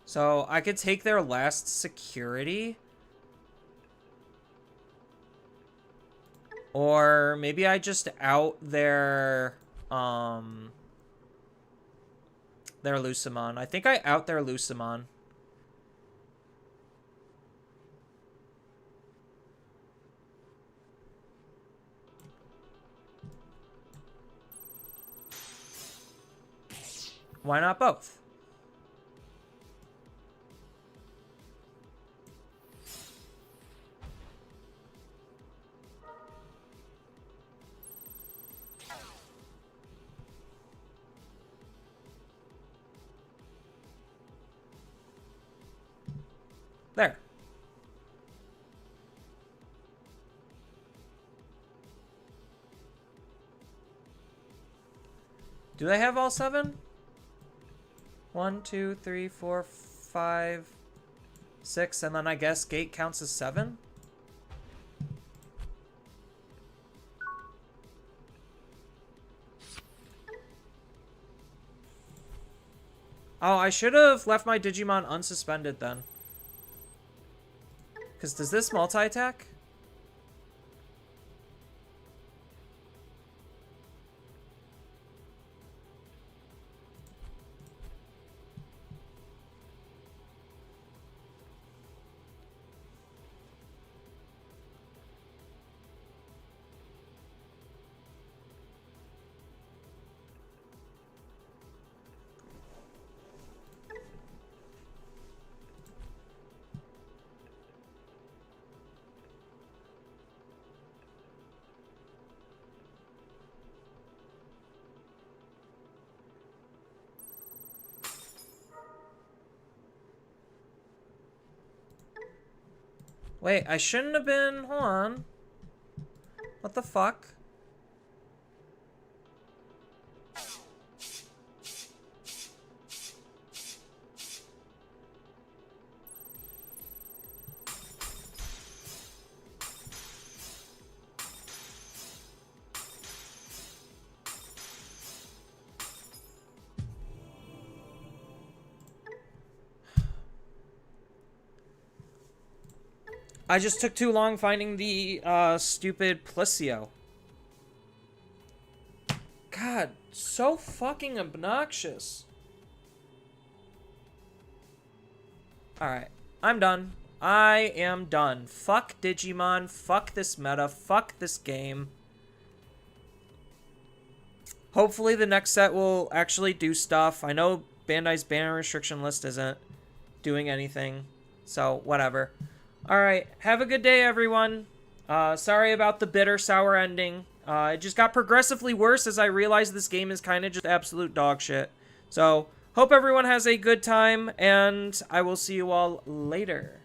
So I could take their last security. Or maybe I just out their Lucimon. I think I out their Lucimon. Why not both? There. Do they have all 7? 1, 2, 3, 4, 5, 6, and then I guess gate counts as 7? Oh, I should have left my Digimon unsuspended then. Because does this multi-attack? Wait, I shouldn't have been... Hold on. What the fuck? I just took too long finding the stupid Plissio. God, so fucking obnoxious. Alright, I'm done. I am done. Fuck Digimon, fuck this meta, fuck this game. Hopefully the next set will actually do stuff. I know Bandai's banner restriction list isn't doing anything, so whatever. Alright, have a good day, everyone. Sorry about the bitter, sour ending. It just got progressively worse as I realized this game is kind of just absolute dog shit. So, hope everyone has a good time, and I will see you all later.